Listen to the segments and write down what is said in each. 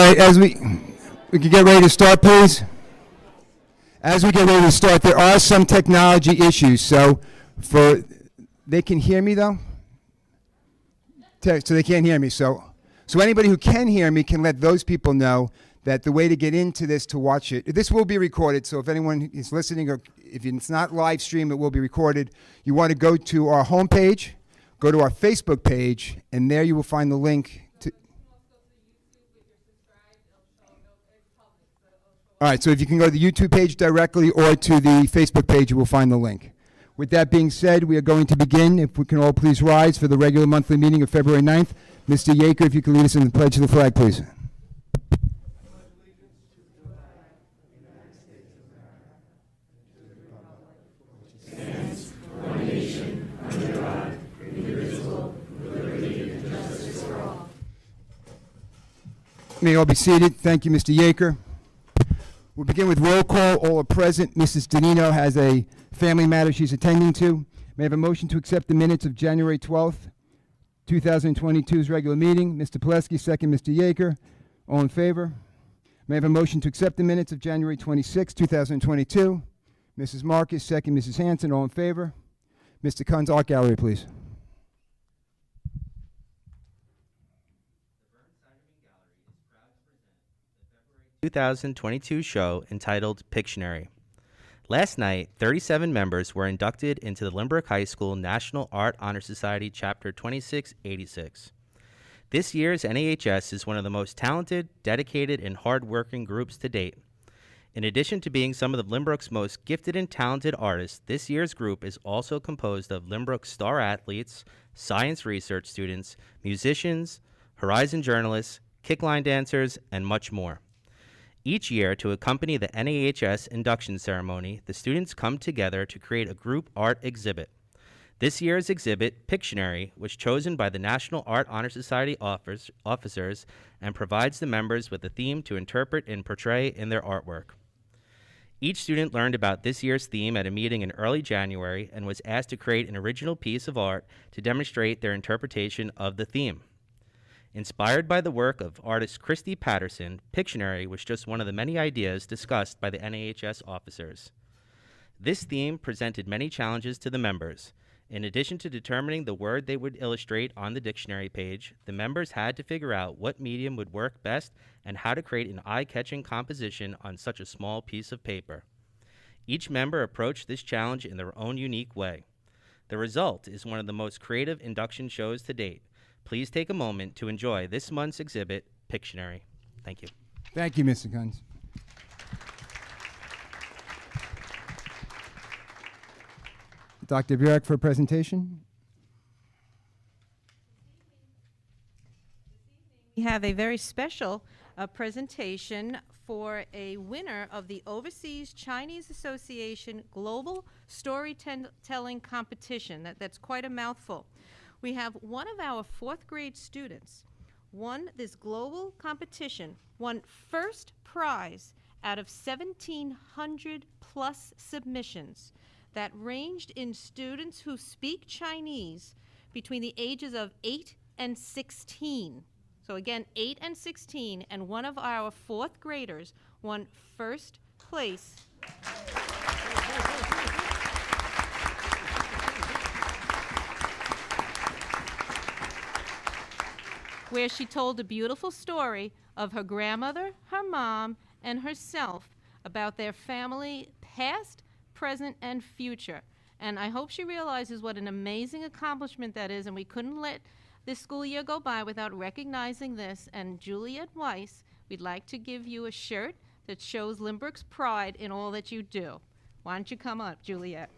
right, as we can get ready to start, please. As we get ready to start, there are some technology issues. So they can hear me though? So they can't hear me. So anybody who can hear me can let those people know that the way to get into this to watch it, this will be recorded. So if anyone is listening or if it's not live stream, it will be recorded. You want to go to our homepage, go to our Facebook page, and there you will find the link. All right, so if you can go to the YouTube page directly or to the Facebook page, you will find the link. With that being said, we are going to begin. If we can all please rise for the regular monthly meeting of February 9th. Mr. Yaker, if you could lead us in the pledge of the flag, please. May all be seated. Thank you, Mr. Yaker. We'll begin with roll call. All are present. Mrs. Danino has a family matter she's attending to. May I have a motion to accept the minutes of January 12th, 2022's regular meeting? Mr. Pileski, second. Mr. Yaker. All in favor? May I have a motion to accept the minutes of January 26th, 2022? Mrs. Marcus, second. Mrs. Hanson, all in favor? Mr. Kunz, Art Gallery, please. 2022 show entitled Pictionary. Last night, 37 members were inducted into the Lynbrook High School National Art Honor Society Chapter 2686. This year's NAHS is one of the most talented, dedicated, and hard-working groups to date. In addition to being some of the Lynbrook's most gifted and talented artists, this year's group is also composed of Lynbrook's star athletes, science research students, musicians, Horizon journalists, kickline dancers, and much more. Each year, to accompany the NAHS induction ceremony, the students come together to create a group art exhibit. This year's exhibit, Pictionary, was chosen by the National Art Honor Society officers and provides the members with a theme to interpret and portray in their artwork. Each student learned about this year's theme at a meeting in early January and was asked to create an original piece of art to demonstrate their interpretation of the theme. Inspired by the work of artist Christy Patterson, Pictionary was just one of the many ideas discussed by the NAHS officers. This theme presented many challenges to the members. In addition to determining the word they would illustrate on the dictionary page, the members had to figure out what medium would work best and how to create an eye-catching composition on such a small piece of paper. Each member approached this challenge in their own unique way. The result is one of the most creative induction shows to date. Please take a moment to enjoy this month's exhibit, Pictionary. Thank you. Thank you, Mr. Kunz. Dr. Burek for a presentation. We have a very special presentation for a winner of the Overseas Chinese Association Global Storytelling Competition. That's quite a mouthful. We have one of our fourth grade students won this global competition, won first prize out of 1,700 plus submissions that ranged in students who speak Chinese between the ages of 8 and 16. So again, 8 and 16, and one of our fourth graders won first place. Where she told a beautiful story of her grandmother, her mom, and herself about their family, past, present, and future. And I hope she realizes what an amazing accomplishment that is, and we couldn't let this school year go by without recognizing this. And Juliet Weiss, we'd like to give you a shirt that shows Lynbrook's pride in all that you do. Why don't you come up, Juliet?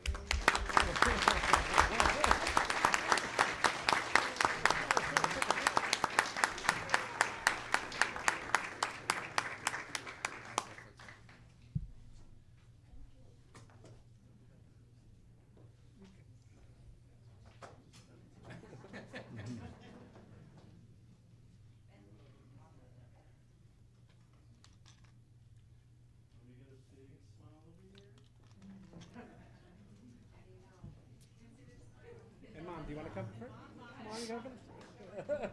Do you want to come first? Come on, you go first.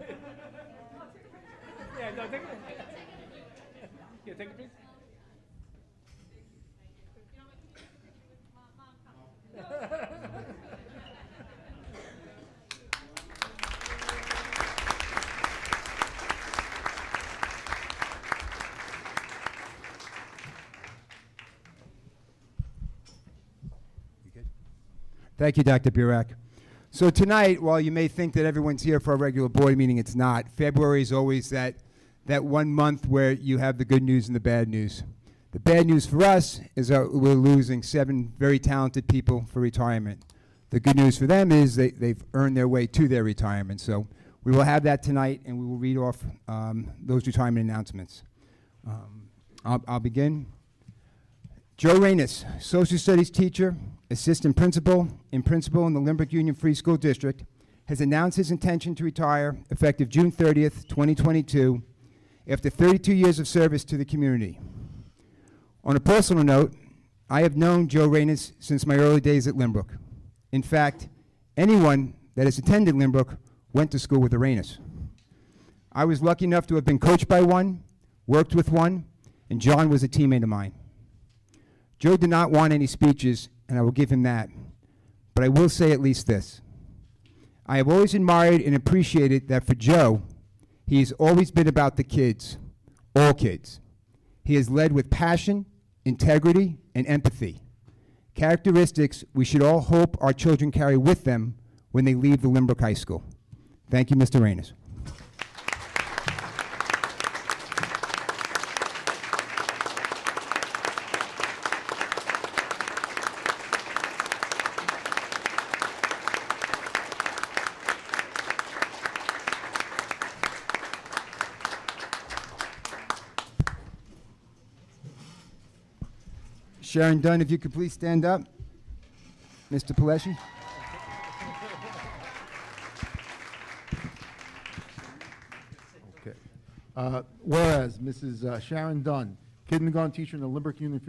Yeah, no, take it. Yeah, take a piece. Thank you, Dr. Burek. So tonight, while you may think that everyone's here for a regular board meeting, it's not. February is always that 1 month where you have the good news and the bad news. The bad news for us is that we're losing 7 very talented people for retirement. The good news for them is they've earned their way to their retirement. So we will have that tonight, and we will read off those retirement announcements. I'll begin. Joe Reynes, social studies teacher, assistant principal in the Lynbrook Union Free School District, has announced his intention to retire effective June 30th, 2022, after 32 years of service to the community. On a personal note, I have known Joe Reynes since my early days at Lynbrook. In fact, anyone that has attended Lynbrook went to school with the Reynes. I was lucky enough to have been coached by one, worked with one, and John was a teammate of mine. Joe did not want any speeches, and I will give him that. But I will say at least this. I have always admired and appreciated that for Joe, he has always been about the kids, all kids. He has led with passion, integrity, and empathy. Characteristics we should all hope our children carry with them when they leave the Lynbrook High School. Thank you, Mr. Reynes. Sharon Dunn, if you could please stand up. Mr. Pileshi. Okay. Whereas Mrs. Sharon Dunn, kindergarten teacher in the Lynbrook Union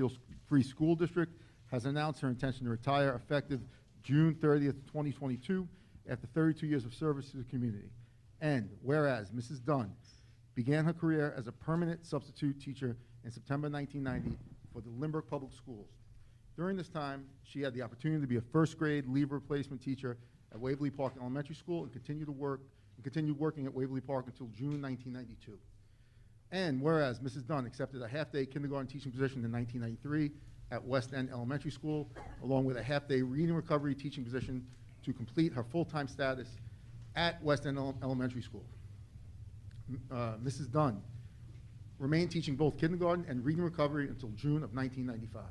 Free School District, has announced her intention to retire effective June 30th, 2022, after 32 years of service to the community. And whereas Mrs. Dunn began her career as a permanent substitute teacher in September 1990 for the Lynbrook Public Schools. During this time, she had the opportunity to be a first grade leave replacement teacher at Waverly Park Elementary School and continued working at Waverly Park until June 1992. And whereas Mrs. Dunn accepted a half-day kindergarten teaching position in 1993 at West End Elementary School, along with a half-day reading recovery teaching position to complete her full-time status at West End Elementary School. Mrs. Dunn remained teaching both kindergarten and reading recovery until June of 1995.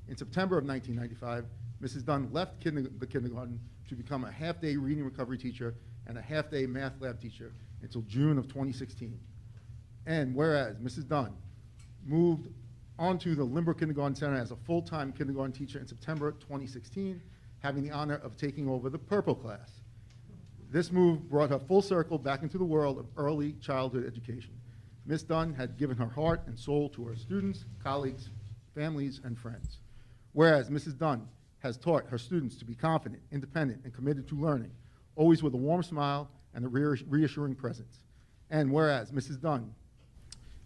In September of 1995, Mrs. Dunn left the kindergarten to become a half-day reading recovery teacher and a half-day math lab teacher until June of 2016. And whereas Mrs. Dunn moved onto the Lynbrook Kindergarten Center as a full-time kindergarten teacher in September 2016, having the honor of taking over the purple class. This move brought her full circle back into the world of early childhood education. Ms. Dunn had given her heart and soul to her students, colleagues, families, and friends. Whereas Mrs. Dunn has taught her students to be confident, independent, and committed to learning, always with a warm smile and a reassuring presence. And whereas Mrs. Dunn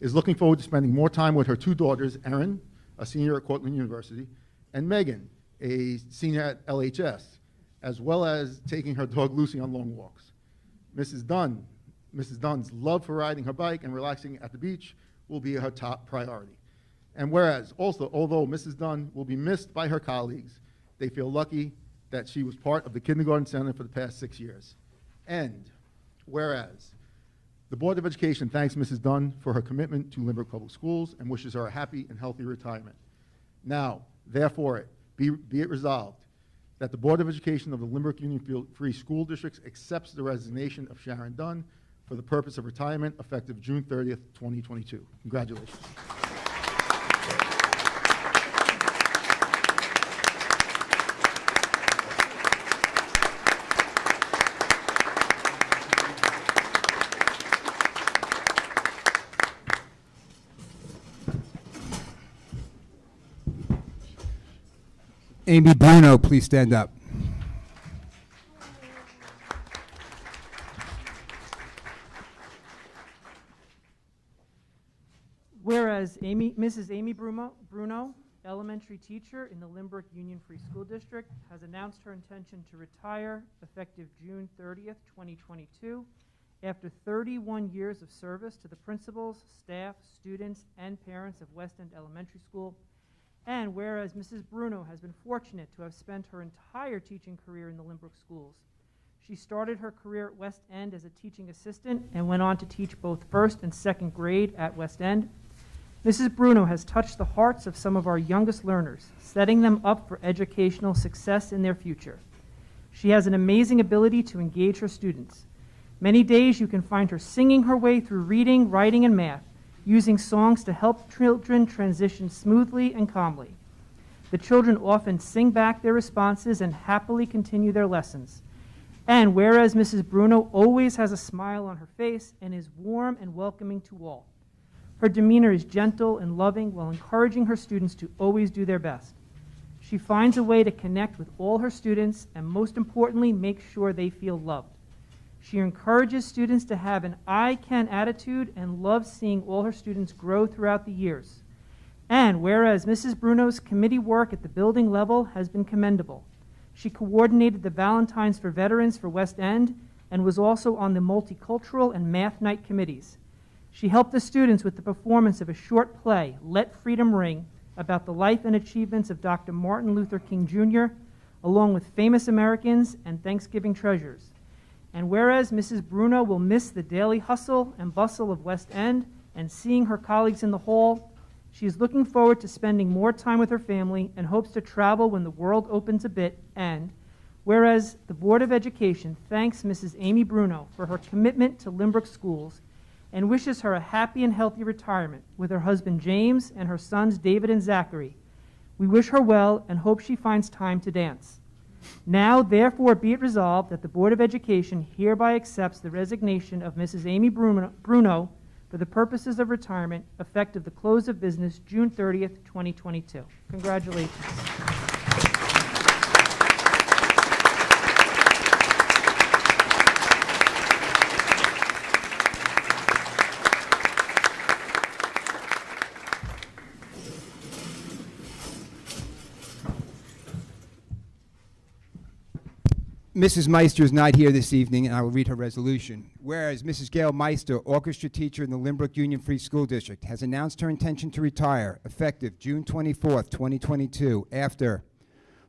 is looking forward to spending more time with her 2 daughters, Erin, a senior at Cortland University, and Megan, a senior at LHS, as well as taking her dog Lucy on long walks. Mrs. Dunn's love for riding her bike and relaxing at the beach will be her top priority. And whereas, also, although Mrs. Dunn will be missed by her colleagues, they feel lucky that she was part of the Kindergarten Center for the past 6 years. And whereas, the Board of Education thanks Mrs. Dunn for her commitment to Lynbrook Public Schools and wishes her a happy and healthy retirement. Now, therefore, be it resolved that the Board of Education of the Lynbrook Union Free School Districts accepts the resignation of Sharon Dunn for the purpose of retirement effective June 30th, 2022. Congratulations. Amy Bruno, please stand up. Whereas Mrs. Amy Bruno, elementary teacher in the Lynbrook Union Free School District, has announced her intention to retire effective June 30th, 2022, after 31 years of service to the principals, staff, students, and parents of West End Elementary School. And whereas Mrs. Bruno has been fortunate to have spent her entire teaching career in the Lynbrook schools. She started her career at West End as a teaching assistant and went on to teach both first and second grade at West End. Mrs. Bruno has touched the hearts of some of our youngest learners, setting them up for educational success in their future. She has an amazing ability to engage her students. Many days you can find her singing her way through reading, writing, and math, using songs to help children transition smoothly and calmly. The children often sing back their responses and happily continue their lessons. And whereas Mrs. Bruno always has a smile on her face and is warm and welcoming to all. Her demeanor is gentle and loving while encouraging her students to always do their best. She finds a way to connect with all her students and, most importantly, make sure they feel loved. She encourages students to have an I can attitude and loves seeing all her students grow throughout the years. And whereas Mrs. Bruno's committee work at the building level has been commendable, she coordinated the Valentines for Veterans for West End and was also on the Multicultural and Math Night committees. She helped the students with the performance of a short play, Let Freedom Ring, about the life and achievements of Dr. Martin Luther King Jr., along with famous Americans and Thanksgiving treasures. And whereas Mrs. Bruno will miss the daily hustle and bustle of West End and seeing her colleagues in the hall, she is looking forward to spending more time with her family and hopes to travel when the world opens a bit. And whereas the Board of Education thanks Mrs. Amy Bruno for her commitment to Lynbrook schools and wishes her a happy and healthy retirement with her husband James and her sons David and Zachary. We wish her well and hope she finds time to dance. Now, therefore, be it resolved that the Board of Education hereby accepts the resignation of Mrs. Amy Bruno for the purposes of retirement, effective the close of business June 30th, 2022. Congratulations. Mrs. Meister is not here this evening, and I will read her resolution. Whereas Mrs. Gail Meister, orchestra teacher in the Lynbrook Union Free School District, has announced her intention to retire effective June 24th, 2022, after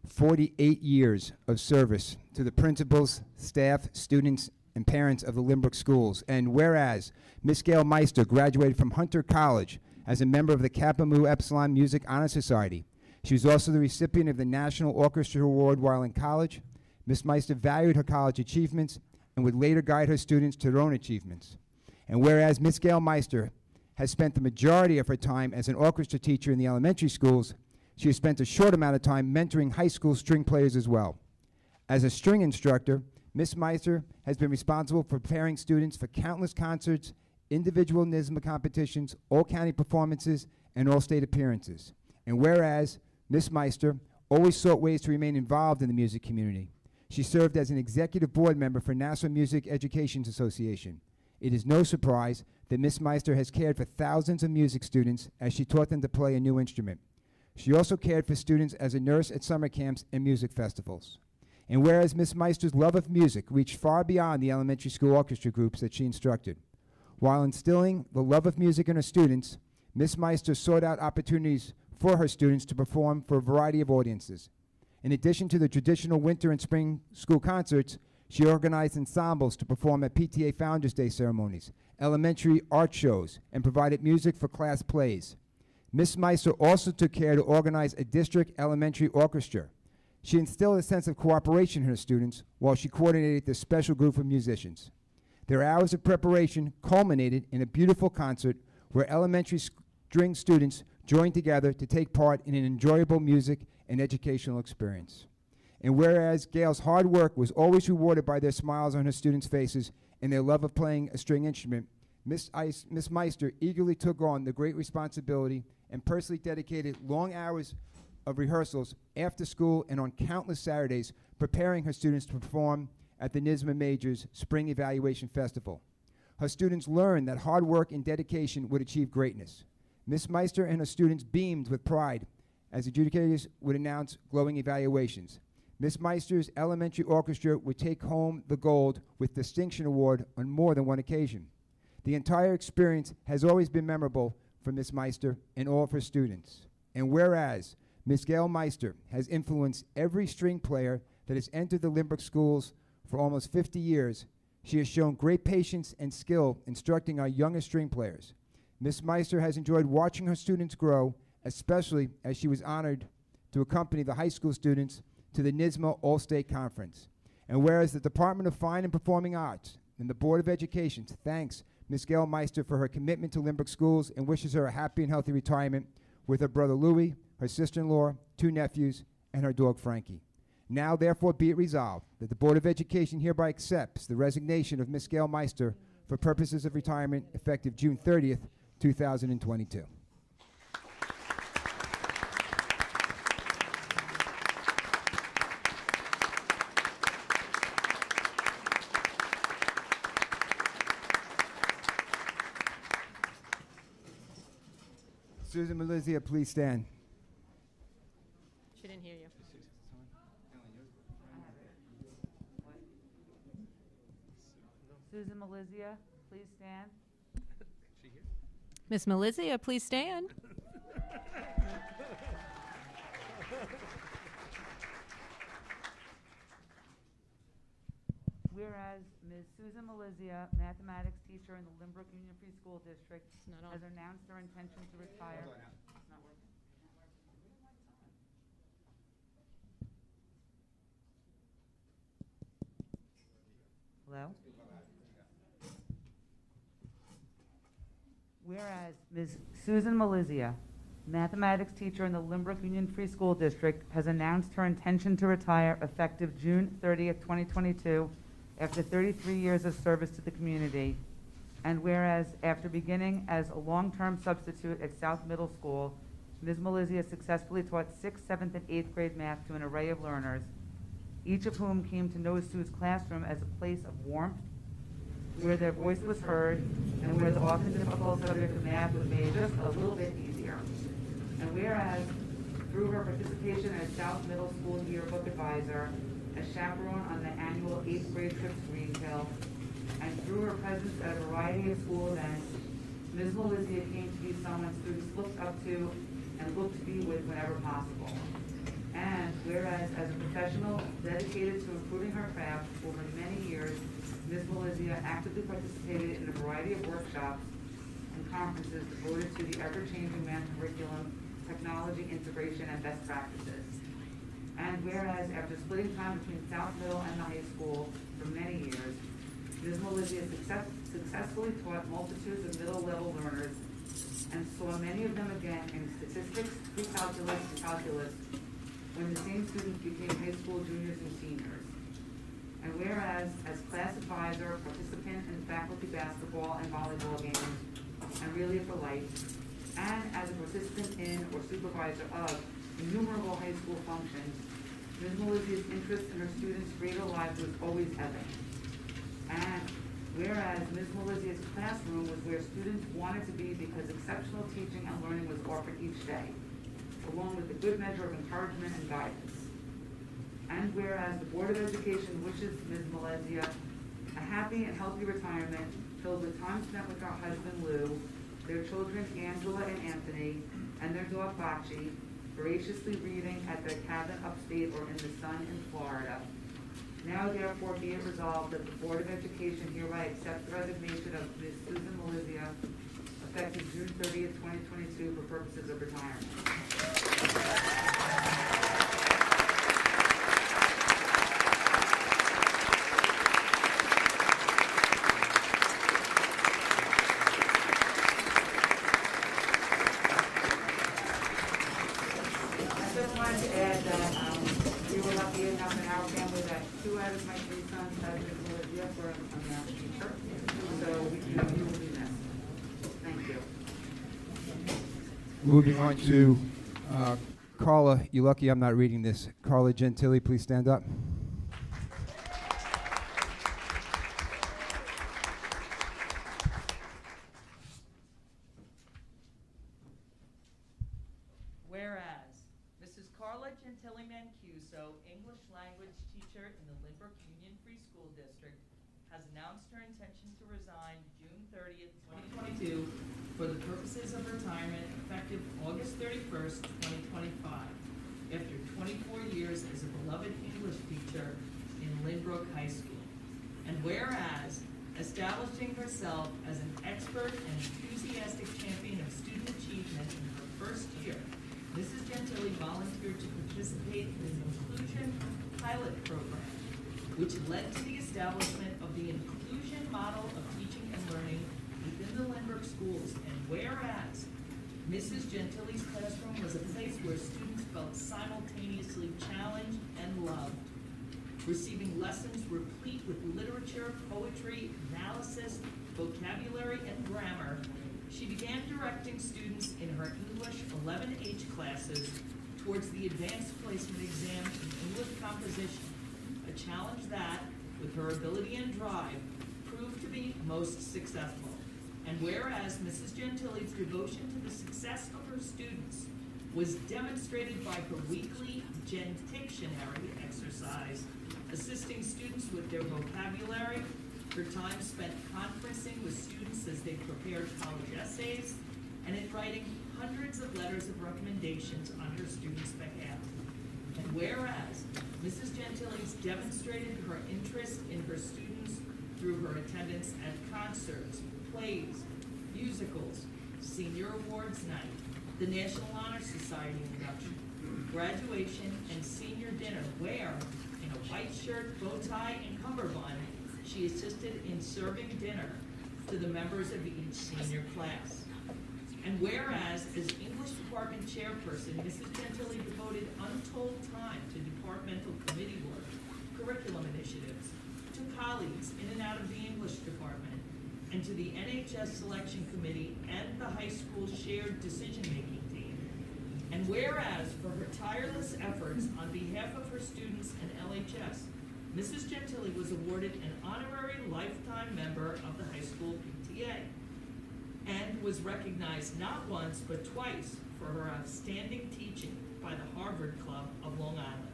48 years of service to the principals, staff, students, and parents of the Lynbrook schools. And whereas Miss Gail Meister graduated from Hunter College as a member of the Kappa Mu Epsilon Music Honor Society. She was also the recipient of the National Orchestra Award while in college. Ms. Meister valued her college achievements and would later guide her students to their own achievements. And whereas Ms. Gail Meister has spent the majority of her time as an orchestra teacher in the elementary schools, she has spent a short amount of time mentoring high school string players as well. As a string instructor, Ms. Meister has been responsible for preparing students for countless concerts, individual NISMA competitions, all-county performances, and all-state appearances. And whereas Ms. Meister always sought ways to remain involved in the music community, she served as an executive board member for National Music Education Association. It is no surprise that Ms. Meister has cared for thousands of music students as she taught them to play a new instrument. She also cared for students as a nurse at summer camps and music festivals. And whereas Ms. Meister's love of music reached far beyond the elementary school orchestra groups that she instructed. While instilling the love of music in her students, Ms. Meister sought out opportunities for her students to perform for a variety of audiences. In addition to the traditional winter and spring school concerts, she organized ensembles to perform at PTA Founders Day ceremonies, elementary art shows, and provided music for class plays. Ms. Meister also took care to organize a district elementary orchestra. She instilled a sense of cooperation in her students while she coordinated this special group of musicians. Their hours of preparation culminated in a beautiful concert where elementary string students joined together to take part in an enjoyable music and educational experience. And whereas Gail's hard work was always rewarded by their smiles on her students' faces and their love of playing a string instrument, Ms. Meister eagerly took on the great responsibility and personally dedicated long hours of rehearsals after school and on countless Saturdays preparing her students to perform at the NISMA Majors Spring Evaluation Festival. Her students learned that hard work and dedication would achieve greatness. Miss Meister and her students beamed with pride as adjudicators would announce glowing evaluations. Miss Meister's elementary orchestra would take home the gold with distinction award on more than one occasion. The entire experience has always been memorable for Miss Meister and all of her students. And whereas Miss Gail Meister has influenced every string player that has entered the Lynbrook schools for almost 50 years, she has shown great patience and skill instructing our youngest string players. Miss Meister has enjoyed watching her students grow, especially as she was honored to accompany the high school students to the NYSSMA All-State Conference. And whereas the Department of Fine and Performing Arts and the Board of Education thanks Miss Gail Meister for her commitment to Lynbrook schools and wishes her a happy and healthy retirement with her brother Louis, her sister-in-law, 2 nephews, and her dog Frankie. Now, therefore, be it resolved that the Board of Education hereby accepts the resignation of Miss Gail Meister for purposes of retirement effective June 30th, 2022. Susan Malizia, please stand. She didn't hear you. Susan Malizia, please stand. Miss Malizia, please stand. Whereas Ms. Susan Malizia, mathematics teacher in the Lynbrook Union Free School District, not on. has announced her intention to retire. It's not working. Hello? Whereas Ms. Susan Malizia, mathematics teacher in the Lynbrook Union Free School District, has announced her intention to retire effective June 30th, 2022, after 33 years of service to the community. And whereas after beginning as a long-term substitute at South Middle School, Ms. Malizia successfully taught 6th, 7th, and 8th grade math to an array of learners, each of whom came to know Sue's classroom as a place of warmth, where their voice was heard, and where the often difficult subject of math was made just a little bit easier. And whereas, through her participation as South Middle School Yearbook Advisor, as chaperone on the annual 8th grade trip to Greenville, and through her presence at a variety of school events, Ms. Malizia came to be someone students looked up to and looked to be with whenever possible. And whereas, as a professional dedicated to improving her craft over many years, Ms. Malizia actively participated in a variety of workshops and conferences devoted to the ever-changing math curriculum, technology integration, and best practices. And whereas, after splitting time between South Middle and the high school for many years, Ms. Malizia successfully taught multitudes of middle-level learners and saw many of them again in statistics, pre-calculus, and calculus, when the same students became high school juniors and seniors. And whereas, as class advisor, participant in faculty basketball and volleyball games, and really for life, and as a participant in or supervisor of innumerable high school functions, Ms. Malizia's interest in her students' greater lives was always evident. And whereas Ms. Malizia's classroom was where students wanted to be because exceptional teaching and learning was offered each day, along with a good measure of encouragement and guidance. And whereas the Board of Education wishes Ms. Malizia a happy and healthy retirement filled with time spent with her husband Lou, their children Angela and Anthony, and their dog Bocce, voraciously reading at their cabin upstate or in the sun in Florida. Now therefore be it resolved that the Board of Education hereby accepts the resignation of Ms. Susan Malizia effective June 30th, 2022 for purposes of retirement. I just wanted to add that we were lucky enough in our family that 2 out of my 3 sons have Ms. Malizia for a math teacher, so you will be missed. Thank you. Moving on to Carla. You're lucky I'm not reading this. Carla Gentili, please stand up. Gentili Mancuso, English language teacher in the Lynbrook Union Free School District, has announced her intention to resign June 30th, 2022 for the purposes of retirement effective August 31st, 2025, after 24 years as a beloved English teacher in Lynbrook High School. And whereas, establishing herself as an expert and enthusiastic champion of student achievement in her first year, Mrs. Gentili volunteered to participate in an inclusion pilot program, which led to the establishment of the inclusion model of teaching and learning within the Lynbrook schools. And whereas Mrs. Gentili's classroom was a place where students felt simultaneously challenged and loved, receiving lessons replete with literature, poetry, analysis, vocabulary, and grammar, she began directing students in her English 11H classes towards the advanced placement exam in English composition, a challenge that, with her ability and drive, proved to be most successful. And whereas Mrs. Gentili's devotion to the success of her students was demonstrated by her weekly Gentictionary exercise, assisting students with their vocabulary, her time spent conferencing with students as they prepared college essays, and in writing hundreds of letters of recommendations on her students' behalf. And whereas Mrs. Gentili's demonstrated her interest in her students through her attendance at concerts, plays, musicals, senior awards night, the National Honor Society induction, graduation, and senior dinner, where, in a white shirt, bow tie, and cummerbund, she assisted in serving dinner to the members of each senior class. And whereas, as English Department Chairperson, Mrs. Gentili devoted untold time to departmental committee work, curriculum initiatives, to colleagues in and out of the English Department, and to the NHS Selection Committee and the high school shared decision-making team. And whereas, for her tireless efforts on behalf of her students and LHS, Mrs. Gentili was awarded an honorary lifetime member of the high school PTA and was recognized not once but twice for her outstanding teaching by the Harvard Club of Long Island.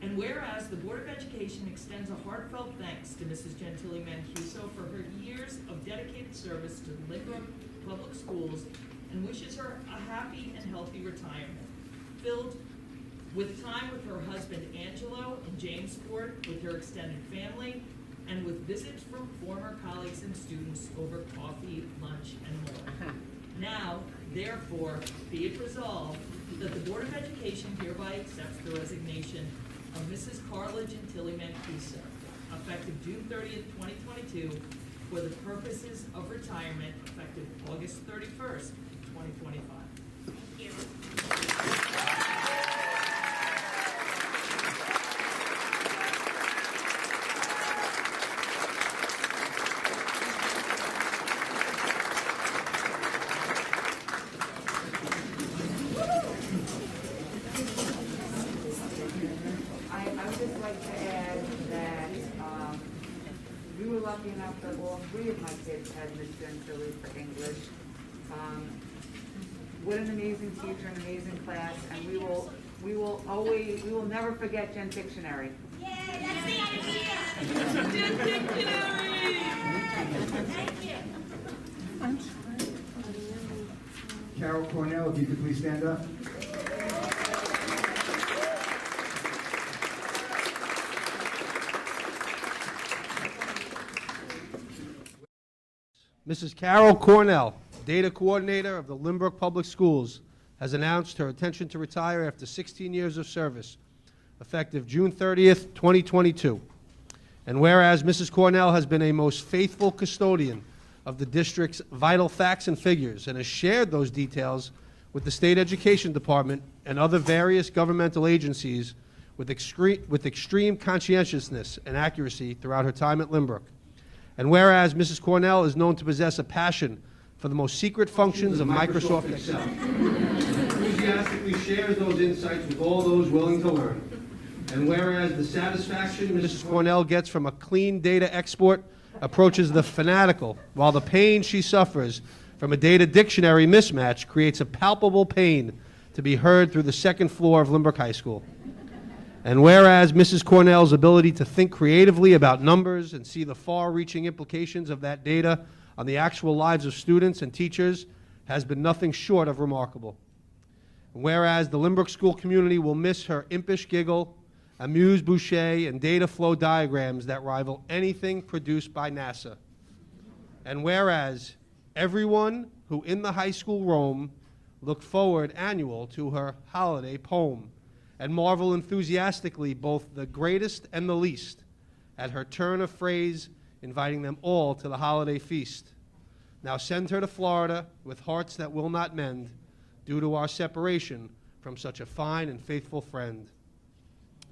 And whereas the Board of Education extends a heartfelt thanks to Mrs. Gentili Mancuso for her years of dedicated service to the Lynbrook Public Schools and wishes her a happy and healthy retirement, filled with time with her husband Angelo in Jamesport, with her extended family, and with visits from former colleagues and students over coffee, lunch, and more. Now, therefore, be it resolved that the Board of Education hereby accepts the resignation of Mrs. Carla Gentili Mancuso, effective June 30th, 2022, for the purposes of retirement, effective August 31st, 2025. Thank you. Lucky enough that all three of my kids had Miss Gentili for English. What an amazing teacher, an amazing class, and we will never forget Gentictionary. Yay, that's the idea. Gentictionary. Thank you. Carol Cornell, if you could please stand up. Mrs. Carol Cornell, Data Coordinator of the Lynbrook Public Schools, has announced her intention to retire after 16 years of service, effective June 30th, 2022. And whereas Mrs. Cornell has been a most faithful custodian of the district's vital facts and figures and has shared those details with the State Education Department and other various governmental agencies with extreme conscientiousness and accuracy throughout her time at Lynbrook. And whereas Mrs. Cornell is known to possess a passion for the most secret functions of Microsoft Excel, enthusiastically shares those insights with all those willing to learn. And whereas the satisfaction Mrs. Cornell gets from a clean data export approaches the fanatical, while the pain she suffers from a data dictionary mismatch creates a palpable pain to be heard through the second floor of Lynbrook High School. And whereas Mrs. Cornell's ability to think creatively about numbers and see the far-reaching implications of that data on the actual lives of students and teachers has been nothing short of remarkable. And whereas the Lynbrook school community will miss her impish giggle, amuse-bouche, and data flow diagrams that rival anything produced by NASA. And whereas everyone who in the high school roam look forward annual to her holiday poem and marvel enthusiastically both the greatest and the least at her turn of phrase inviting them all to the holiday feast. Now send her to Florida with hearts that will not mend due to our separation from such a fine and faithful friend.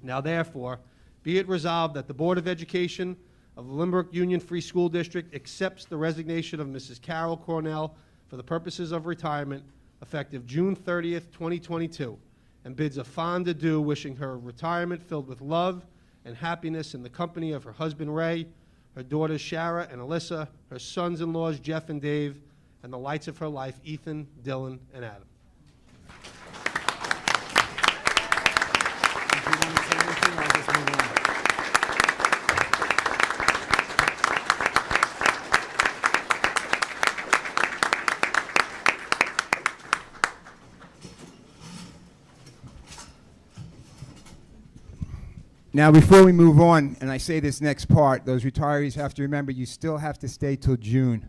Now therefore, be it resolved that the Board of Education of the Lynbrook Union Free School District accepts the resignation of Mrs. Carol Cornell for the purposes of retirement effective June 30th, 2022, and bids a fond adieu, wishing her retirement filled with love and happiness in the company of her husband Ray, her daughters Shara and Alyssa, her sons-in-laws Jeff and Dave, and the lights of her life, Ethan, Dylan, and Adam. Now, before we move on, and I say this next part, those retirees have to remember you still have to stay till June.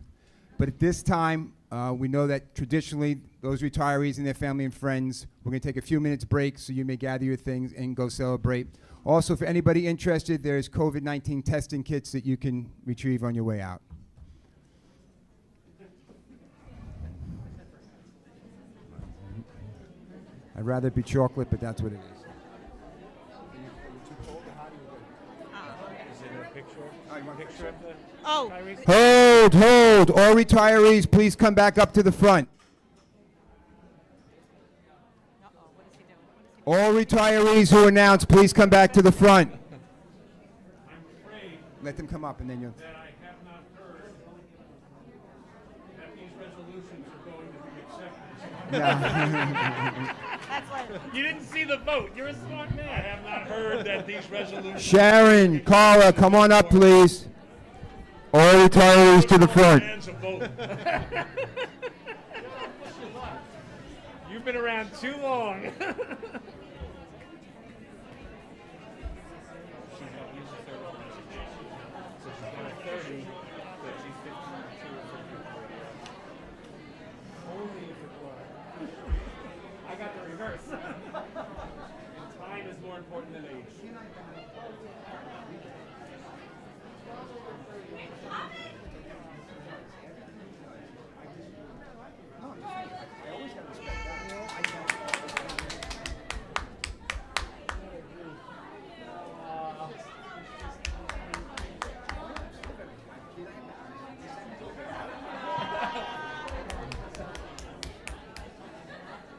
But at this time, we know that traditionally those retirees and their family and friends, we're going to take a few minutes break so you may gather your things and go celebrate. Also, for anybody interested, there's COVID-19 testing kits that you can retrieve on your way out. I'd rather it be chocolate, but that's what it is. Oh, Hold. All retirees, please come back up to the front. All retirees who announced, please come back to the front. Let them come up and then you'll... That I have not heard that these resolutions are going to be accepted. You didn't see the vote. You're a smart man. I have not heard that these resolutions... Sharon, Carla, come on up, please. All retirees to the front. You've been around too long. I got the reverse. Time is more important than age.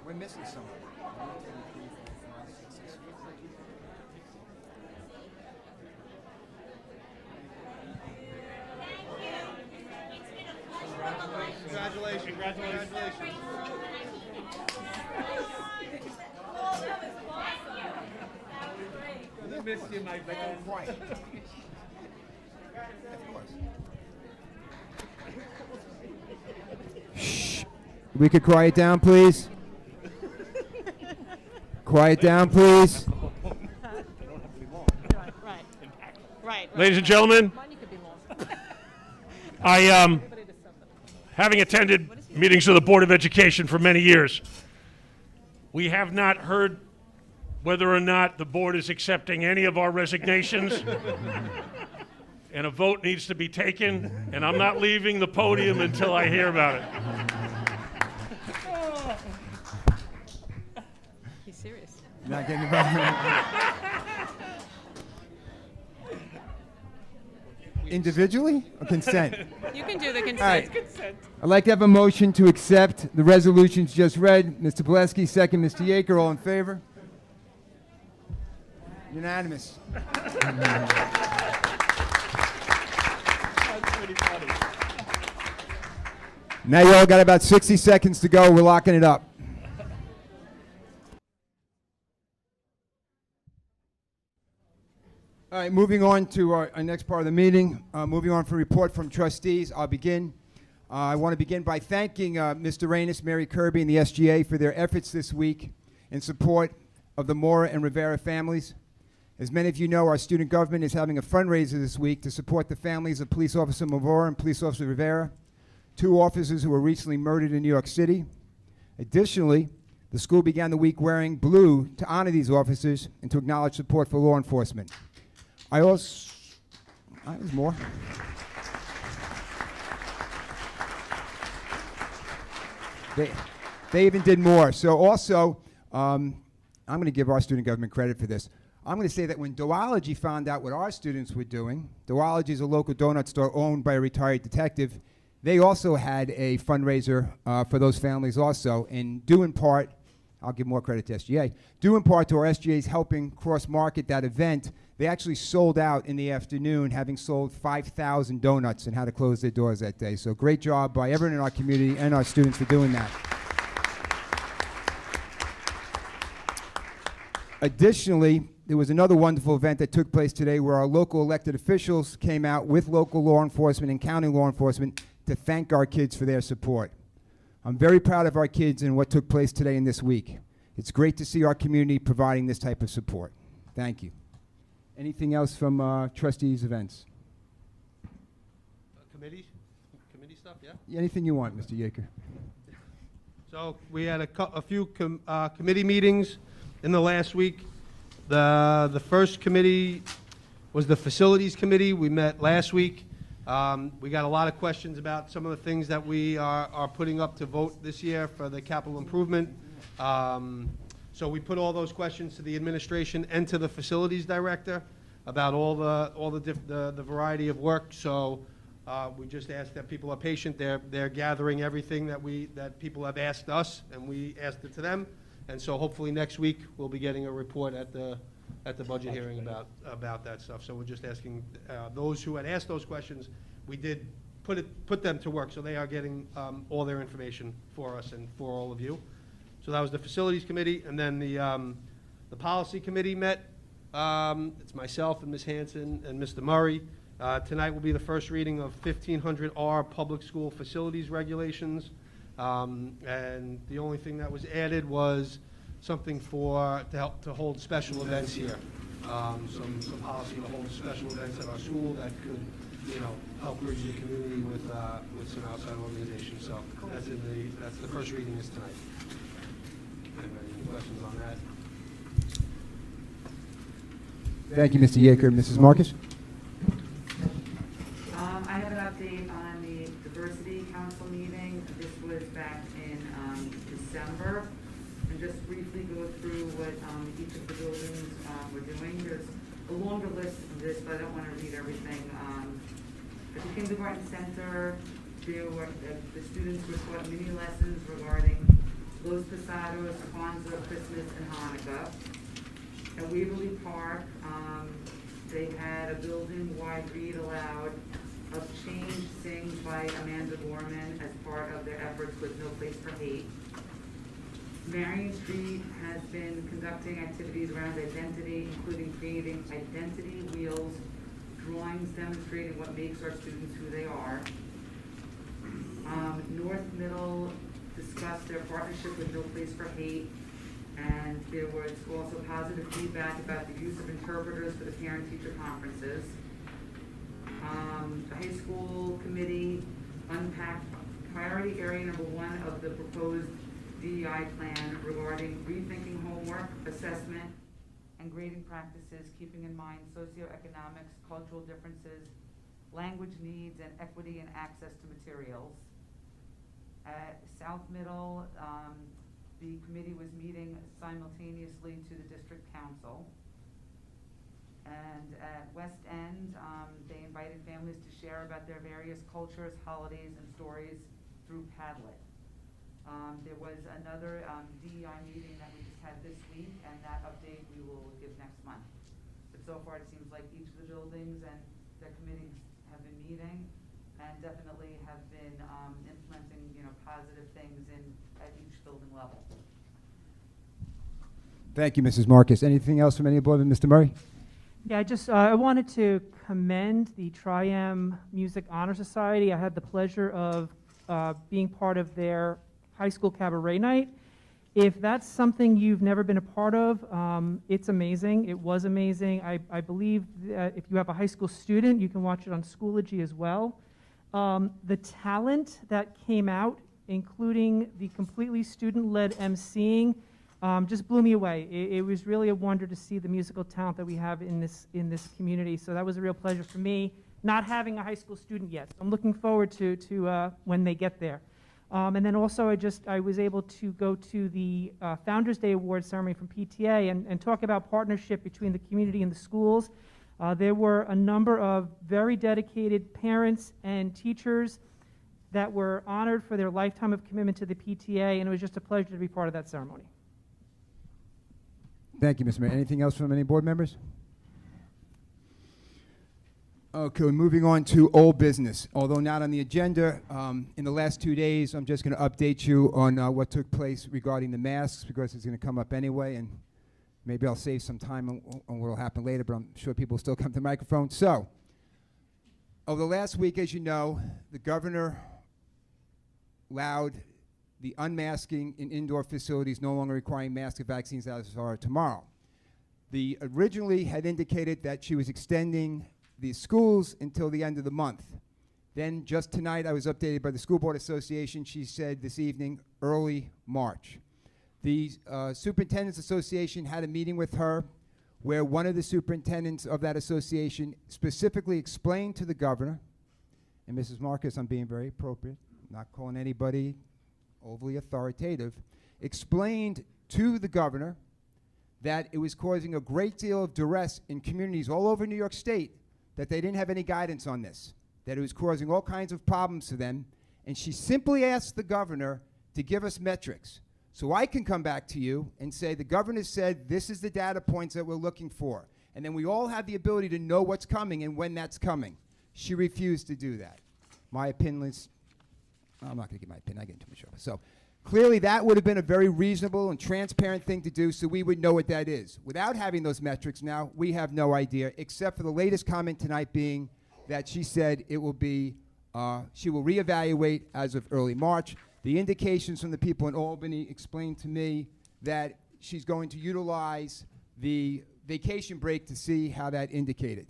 We're missing someone. Congratulations. I missed you, my friend. Shh. We could quiet down, please. Quiet down, please. right. Ladies and gentlemen, having attended meetings of the Board of Education for many years, we have not heard whether or not the board is accepting any of our resignations, and a vote needs to be taken, and I'm not leaving the podium until I hear about it. He's serious. Not getting involved. Individually or consent? You can do the consent. All right. I'd like to have a motion to accept the resolutions just read. Mr. Pileski, second. Mr. Yaker, all in favor? Unanimous. That's pretty funny. Now you all got about 60 seconds to go. We're locking it up. right, moving on to our next part of the meeting. Moving on for report from trustees, I'll begin. I want to begin by thanking Mr. Reynes, Mary Kirby, and the SGA for their efforts this week in support of the Mora and Rivera families. As many of you know, our student government is having a fundraiser this week to support the families of Police Officer Mora and Police Officer Rivera, two officers who were recently murdered in New York City. Additionally, the school began the week wearing blue to honor these officers and to acknowledge support for law enforcement. There's more. They even did more. So also, I'm going to give our student government credit for this. I'm going to say that when Doology found out what our students were doing, Doology is a local donut store owned by a retired detective. They also had a fundraiser for those families also, and due in part, I'll give more credit to SGA, due in part to our SGA's helping cross-market that event, they actually sold out in the afternoon, having sold 5,000 donuts and had to close their doors that day. So great job by everyone in our community and our students for doing that. Additionally, there was another wonderful event that took place today where our local elected officials came out with local law enforcement and county law enforcement to thank our kids for their support. I'm very proud of our kids and what took place today and this week. It's great to see our community providing this type of support. Thank you. Anything else from trustees' events? Committee stuff, yeah? Anything you want, Mr. Yeager. So we had a few committee meetings in the last week. The first committee was the Facilities Committee. We met last week. We got a lot of questions about some of the things that we are putting up to vote this year for the capital improvement. So we put all those questions to the administration and to the facilities director about all the variety of work. So we just ask that people are patient. They're gathering everything that people have asked us, and we asked it to them. And so hopefully next week we'll be getting a report at the budget hearing about that stuff. So we're just asking those who had asked those questions. We did put them to work, so they are getting all their information for us and for all of you. So that was the Facilities Committee, and then the Policy Committee met. It's myself and Ms. Hanson and Mr. Murray. Tonight will be the first reading of 1500R Public School Facilities Regulations. And the only thing that was added was something to help to hold special events here. Some policy to hold special events at our school that could, help bridge the community with some outside organizations. So that's the first reading is tonight. Any questions on that? Thank you, Mr. Yeager. Mrs. Marcus? I have an update on the Diversity Council meeting. This was back in December. And just briefly go through what each of the buildings were doing. There's a longer list of this, but I don't want to read everything. At the Kindergarten Center, the students were taught mini lessons regarding Los Pasados, Kwanzaa, Christmas, and Hanukkah. At Waverly Park, they had a building-wide read aloud of Change Sings by Amanda Gorman as part of their efforts with No Place for Hate. Marion Street has been conducting activities around identity, including creating identity wheels, drawings demonstrating what makes our students who they are. North Middle discussed their partnership with No Place for Hate, and there was also positive feedback about the use of interpreters for the parent-teacher conferences. The high school committee unpacked priority area number 1 of the proposed DEI plan regarding rethinking homework, assessment, and grading practices, keeping in mind socioeconomics, cultural differences, language needs, and equity and access to materials. At South Middle, the committee was meeting simultaneously to the district council. And at West End, they invited families to share about their various cultures, holidays, and stories through Padlet. There was another DEI meeting that we just had this week, and that update we will give next month. But so far, it seems like each of the buildings and their committees have been meeting and definitely have been implementing, positive things at each building level. Thank you, Mrs. Marcus. Anything else from any board? Mr. Murray? Yeah, I wanted to commend the Tri-M Music Honor Society. I had the pleasure of being part of their high school cabaret night. If that's something you've never been a part of, it's amazing. It was amazing. I believe that if you have a high school student, you can watch it on Schoology as well. The talent that came out, including the completely student-led emceeing, just blew me away. It was really a wonder to see the musical talent that we have in this community. So that was a real pleasure for me, not having a high school student yet. So I'm looking forward to when they get there. And then also I was able to go to the Founders Day Award ceremony from PTA and talk about partnership between the community and the schools. There were a number of very dedicated parents and teachers that were honored for their lifetime of commitment to the PTA, and it was just a pleasure to be part of that ceremony. Thank you, Mr. Mayor. Anything else from any board members? Okay, moving on to old business. Although not on the agenda, in the last 2 days, I'm just going to update you on what took place regarding the masks, because it's going to come up anyway, and maybe I'll save some time on what will happen later, but I'm sure people will still come to the microphone. So, over the last week, as you know, the governor allowed the unmasking in indoor facilities, no longer requiring masks and vaccines as are tomorrow. The originally had indicated that she was extending the schools until the end of the month. Then just tonight, I was updated by the School Board Association. She said this evening, early March. The Superintendent's Association had a meeting with her where one of the superintendents of that association specifically explained to the governor, and Mrs. Marcus, I'm being very appropriate, not calling anybody overly authoritative, explained to the governor that it was causing a great deal of duress in communities all over New York State, that they didn't have any guidance on this, that it was causing all kinds of problems to them, and she simply asked the governor to give us metrics. So I can come back to you and say the governor said this is the data points that we're looking for, and then we all have the ability to know what's coming and when that's coming. She refused to do that. My opinion is, I'm not going to give my opinion, I get into too much trouble. So clearly that would have been a very reasonable and transparent thing to do, so we would know what that is. Without having those metrics now, we have no idea, except for the latest comment tonight being that she said it will be, she will reevaluate as of early March. The indications from the people in Albany explained to me that she's going to utilize the vacation break to see how that indicated.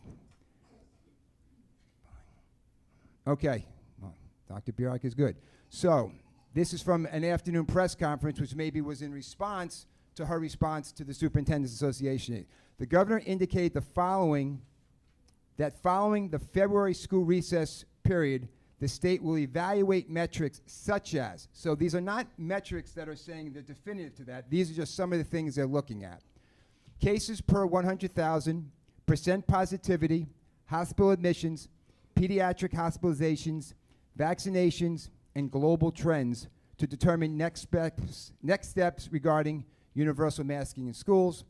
Okay, well, Dr. Burek is good. So, this is from an afternoon press conference, which maybe was in response to her response to the Superintendent's Association. The governor indicated the following, that following the February school recess period, the state will evaluate metrics such as, so these are not metrics that are saying they're definitive to that, these are just some of the things they're looking at. Cases per 100,000, percent positivity, hospital admissions, pediatric hospitalizations, vaccinations, and global trends to determine next steps regarding universal masking in schools.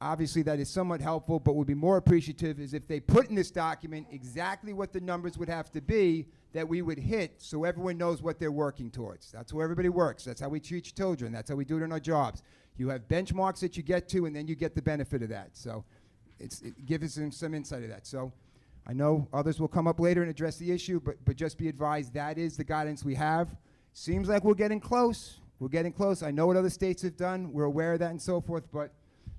Obviously, that is somewhat helpful, but would be more appreciative is if they put in this document exactly what the numbers would have to be that we would hit so everyone knows what they're working towards. That's where everybody works. That's how we teach children. That's how we do it in our jobs. You have benchmarks that you get to, and then you get the benefit of that. So it gives us some insight of that. So I know others will come up later and address the issue, but just be advised that is the guidance we have. Seems like we're getting close. We're getting close. I know what other states have done. We're aware of that and so forth, but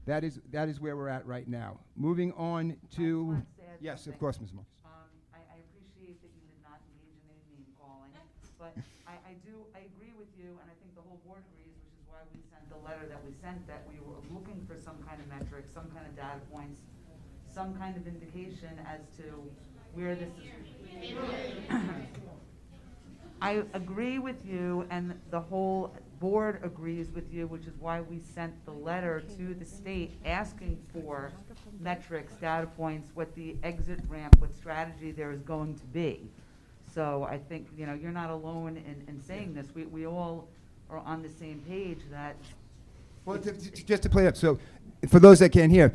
that is where we're at right now. Moving on to, yes, of course, Ms. Marks. I appreciate that you did not engage in any name calling, but I agree with you, and I think the whole board agrees, which is why we sent the letter that we sent, that we were looking for some kind of metric, some kind of data points, some kind of indication as to where this is. I agree with you, and the whole board agrees with you, which is why we sent the letter to the state asking for metrics, data points, what the exit ramp, what strategy there is going to be. So I think, you know, you're not alone in saying this. We all are on the same page that. Well, just to play up, so for those that can't hear,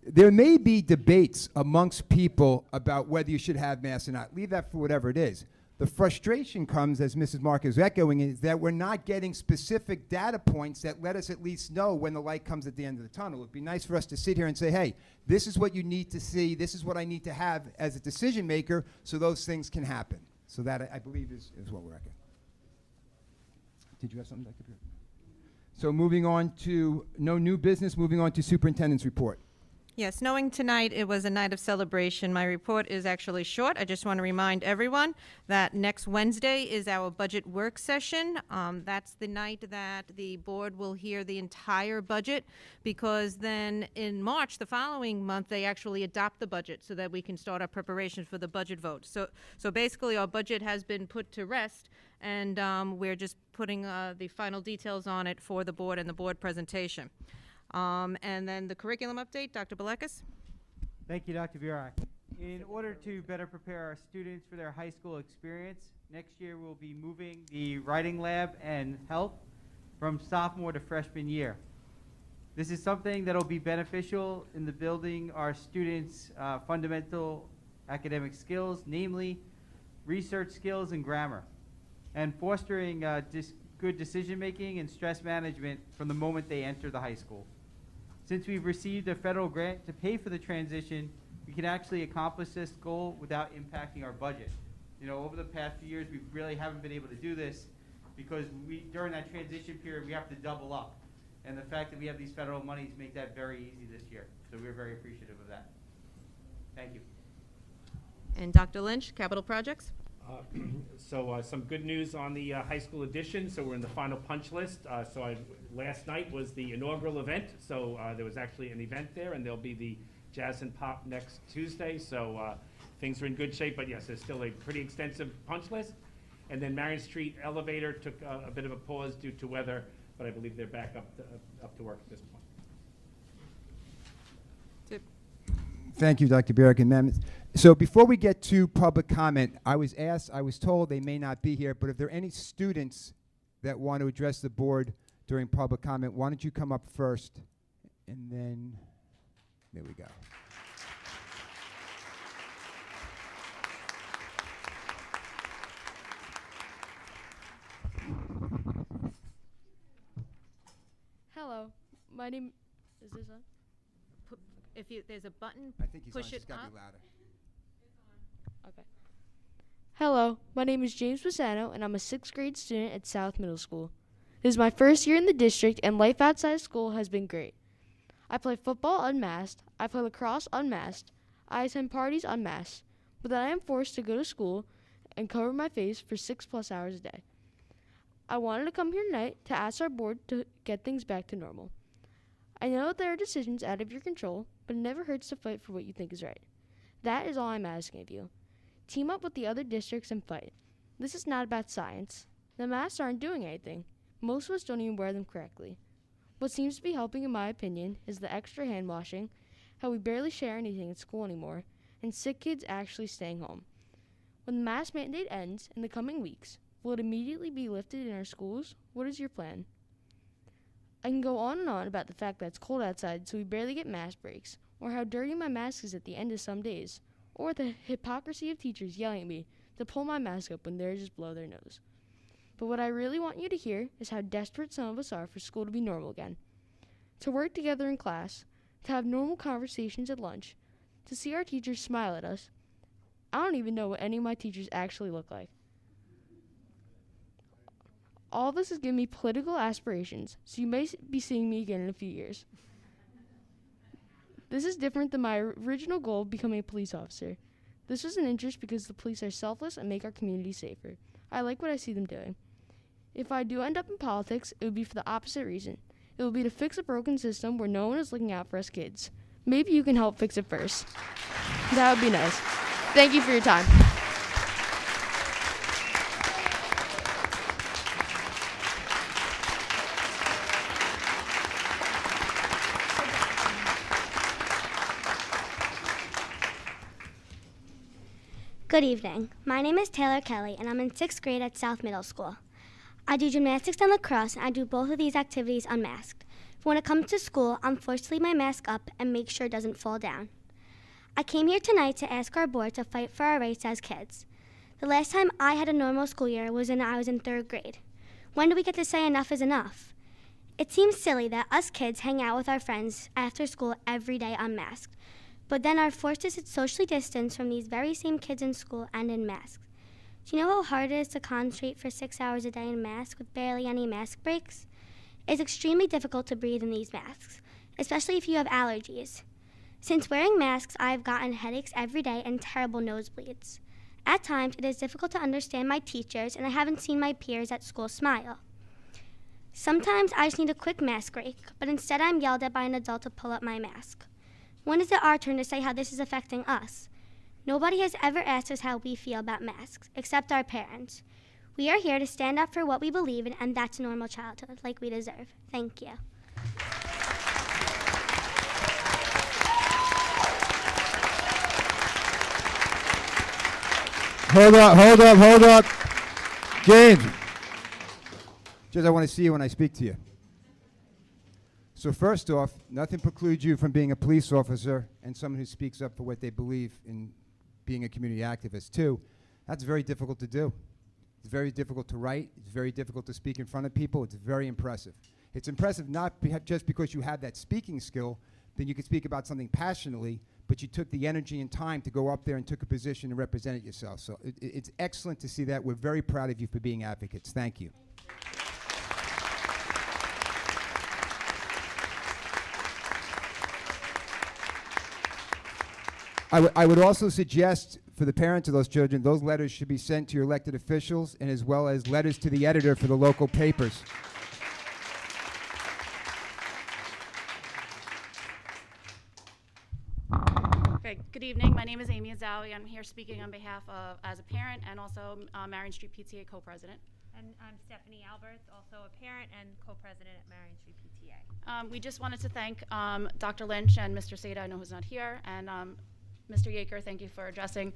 there may be debates amongst people about whether you should have masks or not. Leave that for whatever it is. The frustration comes, as Mrs. Mark is echoing, is that we're not getting specific data points that let us at least know when the light comes at the end of the tunnel. It'd be nice for us to sit here and say, hey, this is what you need to see, this is what I need to have as a decision maker so those things can happen. So that, I believe, is what we're at. Did you have something, Dr. Beard? So moving on to no new business, moving on to Superintendent's report. Yes, knowing tonight it was a night of celebration, my report is actually short. I just want to remind everyone that next Wednesday is our budget work session. That's the night that the board will hear the entire budget, because then in March, the following month, they actually adopt the budget so that we can start our preparations for the budget vote. So basically, our budget has been put to rest, and we're just putting the final details on it for the board and the board presentation. And then the curriculum update, Dr. Belekas. Thank you, Dr. Burak. In order to better prepare our students for their high school experience, next year we'll be moving the writing lab and health from sophomore to freshman year. This is something that will be beneficial in the building our students' fundamental academic skills, namely research skills and grammar, and fostering good decision-making and stress management from the moment they enter the high school. Since we've received a federal grant to pay for the transition, we can actually accomplish this goal without impacting our budget. You know, over the past few years, we really haven't been able to do this because during that transition period, we have to double up. And the fact that we have these federal monies make that very easy this year. So we're very appreciative of that. Thank you. And Dr. Lynch, capital projects. Some good news on the high school edition. So we're in the final punch list. Last night was the inaugural event. So there was actually an event there, and there'll be the Jazz and Pop next Tuesday. So things are in good shape, but yes, there's still a pretty extensive punch list. And then Marion Street elevator took a bit of a pause due to weather, but I believe they're back up to work at this point. Thank you, Dr. Barrick and Mem. So before we get to public comment, I was told they may not be here, but if there are any students that want to address the board during public comment, why don't you come up first? And then, there we go. Hello, my name is this on? If there's a button, I think he's push on. it It's gotta up. be louder. Okay. Hello, my name is James Pisano, and I'm a 6th grade student at South Middle School. This is my first year in the district, and life outside school has been great. I play football unmasked, I play lacrosse unmasked, I attend parties unmasked, but then I am forced to go to school and cover my face for 6+ hours a day. I wanted to come here tonight to ask our board to get things back to normal. I know that there are decisions out of your control, but it never hurts to fight for what you think is right. That is all I'm asking of you. Team up with the other districts and fight. This is not about science. The masks aren't doing anything. Most of us don't even wear them correctly. What seems to be helping, in my opinion, is the extra hand washing, how we barely share anything at school anymore, and sick kids actually staying home. When the mask mandate ends in the coming weeks, will it immediately be lifted in our schools? What is your plan? I can go on and on about the fact that it's cold outside, so we barely get mask breaks, or how dirty my mask is at the end of some days, or the hypocrisy of teachers yelling at me to pull my mask up when they're just blow their nose. But what I really want you to hear is how desperate some of us are for school to be normal again. To work together in class, to have normal conversations at lunch, to see our teachers smile at us. I don't even know what any of my teachers actually look like. All this has given me political aspirations, so you may be seeing me again in a few years. This is different than my original goal of becoming a police officer. This was an interest because the police are selfless and make our community safer. I like what I see them doing. If I do end up in politics, it would be for the opposite reason. It will be to fix a broken system where no one is looking out for us kids. Maybe you can help fix it first. That would be nice. Thank you for your time. Good evening. My name is Taylor Kelly, and I'm in 6th grade at South Middle School. I do gymnastics and lacrosse, and I do both of these activities unmasked. When it comes to school, I'm forced to leave my mask up and make sure it doesn't fall down. I came here tonight to ask our board to fight for our rights as kids. The last time I had a normal school year was when I was in 3rd grade. When do we get to say enough is enough? It seems silly that us kids hang out with our friends after school every day unmasked, but then are forced to sit socially distanced from these very same kids in school and in masks. Do you know how hard it is to concentrate for 6 hours a day in a mask with barely any mask breaks? It's extremely difficult to breathe in these masks, especially if you have allergies. Since wearing masks, I've gotten headaches every day and terrible nosebleeds. At times, it is difficult to understand my teachers, and I haven't seen my peers at school smile. Sometimes I just need a quick mask break, but instead I'm yelled at by an adult to pull up my mask. When is it our turn to say how this is affecting us? Nobody has ever asked us how we feel about masks, except our parents. We are here to stand up for what we believe in, and that's a normal childhood, like we deserve. Thank you. Hold up. James. Judge, I want to see you when I speak to you. So first off, nothing precludes you from being a police officer and someone who speaks up for what they believe in being a community activist. Two, that's very difficult to do. It's very difficult to write. It's very difficult to speak in front of people. It's very impressive. It's impressive not just because you have that speaking skill, then you can speak about something passionately, but you took the energy and time to go up there and took a position and represented yourself. So it's excellent to see that. We're very proud of you for being advocates. Thank you. I would also suggest for the parents of those children, those letters should be sent to your elected officials and as well as letters to the editor for the local papers. Okay, good evening. My name is Amy Azawi. I'm here speaking on behalf of, as a parent and also Marion Street PTA co-president. And I'm Stephanie Alberts, also a parent and co-president at Marion Street PTA. We just wanted to thank Dr. Lynch and Mr. Seda, I know who's not here, and Mr. Yaker, thank you for addressing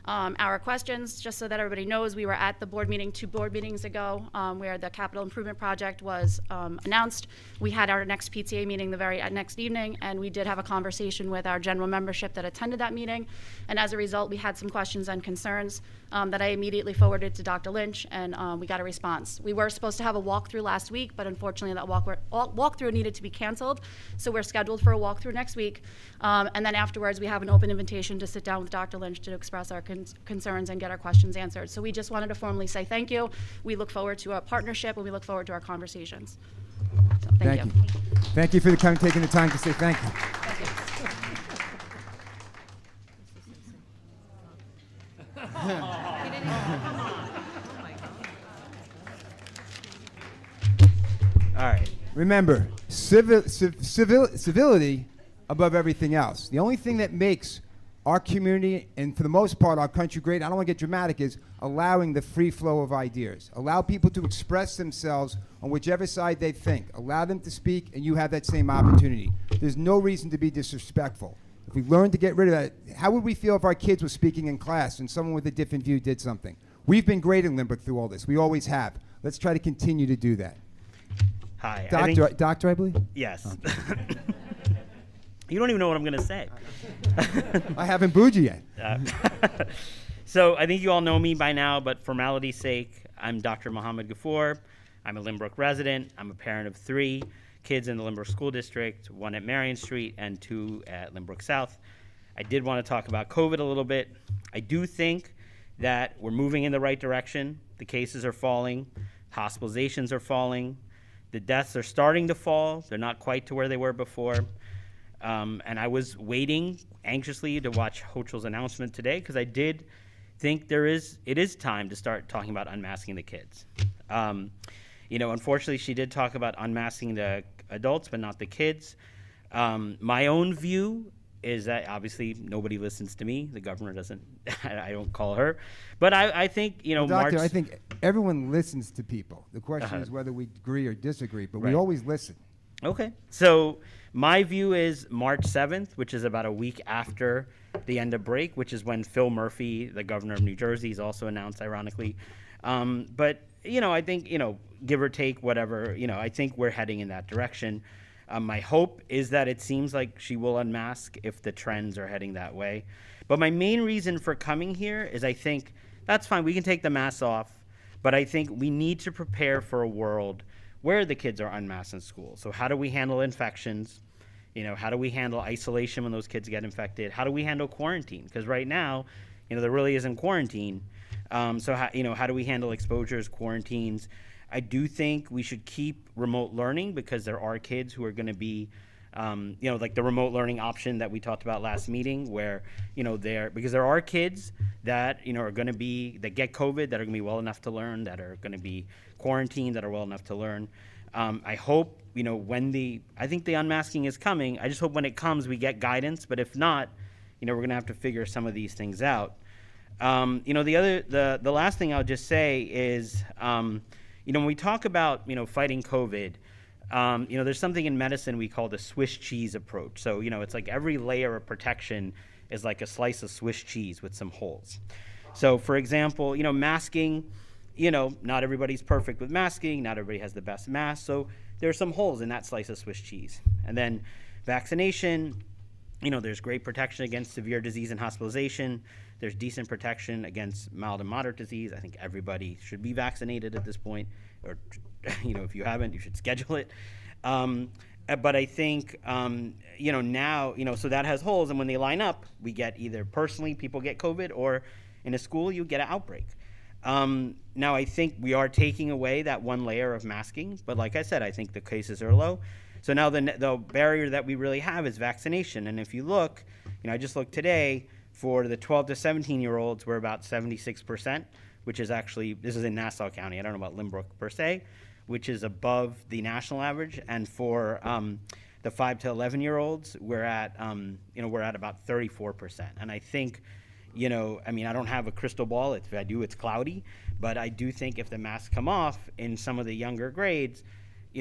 our questions. Just so that everybody knows, we were at the board meeting 2 board meetings ago where the capital improvement project was announced. We had our next PTA meeting the very next evening, and we did have a conversation with our general membership that attended that meeting. And as a result, we had some questions and concerns that I immediately forwarded to Dr. Lynch, and we got a response. We were supposed to have a walkthrough last week, but unfortunately that walkthrough needed to be canceled. So we're scheduled for a walkthrough next week. And then afterwards, we have an open invitation to sit down with Dr. Lynch to express our concerns and get our questions answered. So we just wanted to formally say thank you. We look forward to our partnership, and we look forward to our conversations. So thank you. Thank you for taking the time to say thank you. Thank you. All right. Remember, civility above everything else. The only thing that makes our community, and for the most part our country great, I don't want to get dramatic, is allowing the free flow of ideas. Allow people to express themselves on whichever side they think. Allow them to speak, and you have that same opportunity. There's no reason to be disrespectful. If we learn to get rid of that, how would we feel if our kids were speaking in class and someone with a different view did something? We've been great in Lynbrook through all this. We always have. Let's try to continue to do that. Hi. Doctor, I believe? Yes. You don't even know what I'm going to say. I haven't booed you yet. So I think you all know me by now, but formality's sake, I'm Dr. Mohammed Ghafoor. I'm a Lynbrook resident. I'm a parent of 3 kids in the Lynbrook School District, 1 at Marion Street and 2 at Lynbrook South. I did want to talk about COVID a little bit. I do think that we're moving in the right direction. The cases are falling. Hospitalizations are falling. The deaths are starting to fall. They're not quite to where they were before. And I was waiting anxiously to watch Hochul's announcement today because I did think it is time to start talking about unmasking the kids. Unfortunately, she did talk about unmasking the adults, but not the kids. My own view is that obviously nobody listens to me. The governor doesn't. I don't call her. But I think, Doctor, I think everyone listens to people. The question is whether we agree or disagree, but we always listen. Okay. So my view is March 7th, which is about a week after the end of break, which is when Phil Murphy, the governor of New Jersey, is also announced, ironically. But, I think, give or take whatever, I think we're heading in that direction. My hope is that it seems like she will unmask if the trends are heading that way. But my main reason for coming here is I think that's fine. We can take the masks off. But I think we need to prepare for a world where the kids are unmasked in school. So how do we handle infections? How do we handle isolation when those kids get infected? How do we handle quarantine? Because right now, there really isn't quarantine. So how do we handle exposures, quarantines? I do think we should keep remote learning because there are kids who are going to be, like the remote learning option that we talked about last meeting, where because there are kids that are going to be that get COVID that are going to be well enough to learn, that are going to be quarantined, that are well enough to learn. I hope I think the unmasking is coming. I just hope when it comes we get guidance. But if not, we're going to have to figure some of these things out. The last thing I'll just say is, when we talk about fighting COVID. There's something in medicine we call the Swiss cheese approach. So, it's like every layer of protection is like a slice of Swiss cheese with some holes. So, for example, masking, not everybody's perfect with masking. Not everybody has the best mask. So there are some holes in that slice of Swiss cheese. And then vaccination, there's great protection against severe disease and hospitalization. There's decent protection against mild and moderate disease. I think everybody should be vaccinated at this point. Or, if you haven't, you should schedule it. But I think, now, so that has holes. And when they line up, we get either personally people get COVID or in a school you get an outbreak. Now, I think we are taking away that one layer of masking. But like I said, I think the cases are low. So now the barrier that we really have is vaccination. And if you look, I just looked today, for the 12 to 17-year-olds, we're about 76%, which is actually, this is in Nassau County. I don't know about Lynbrook per se, which is above the national average. And for the 5 to 11-year-olds, we're at about 34%. And I think, I don't have a crystal ball. If I do, it's cloudy. But I do think if the masks come off in some of the younger grades,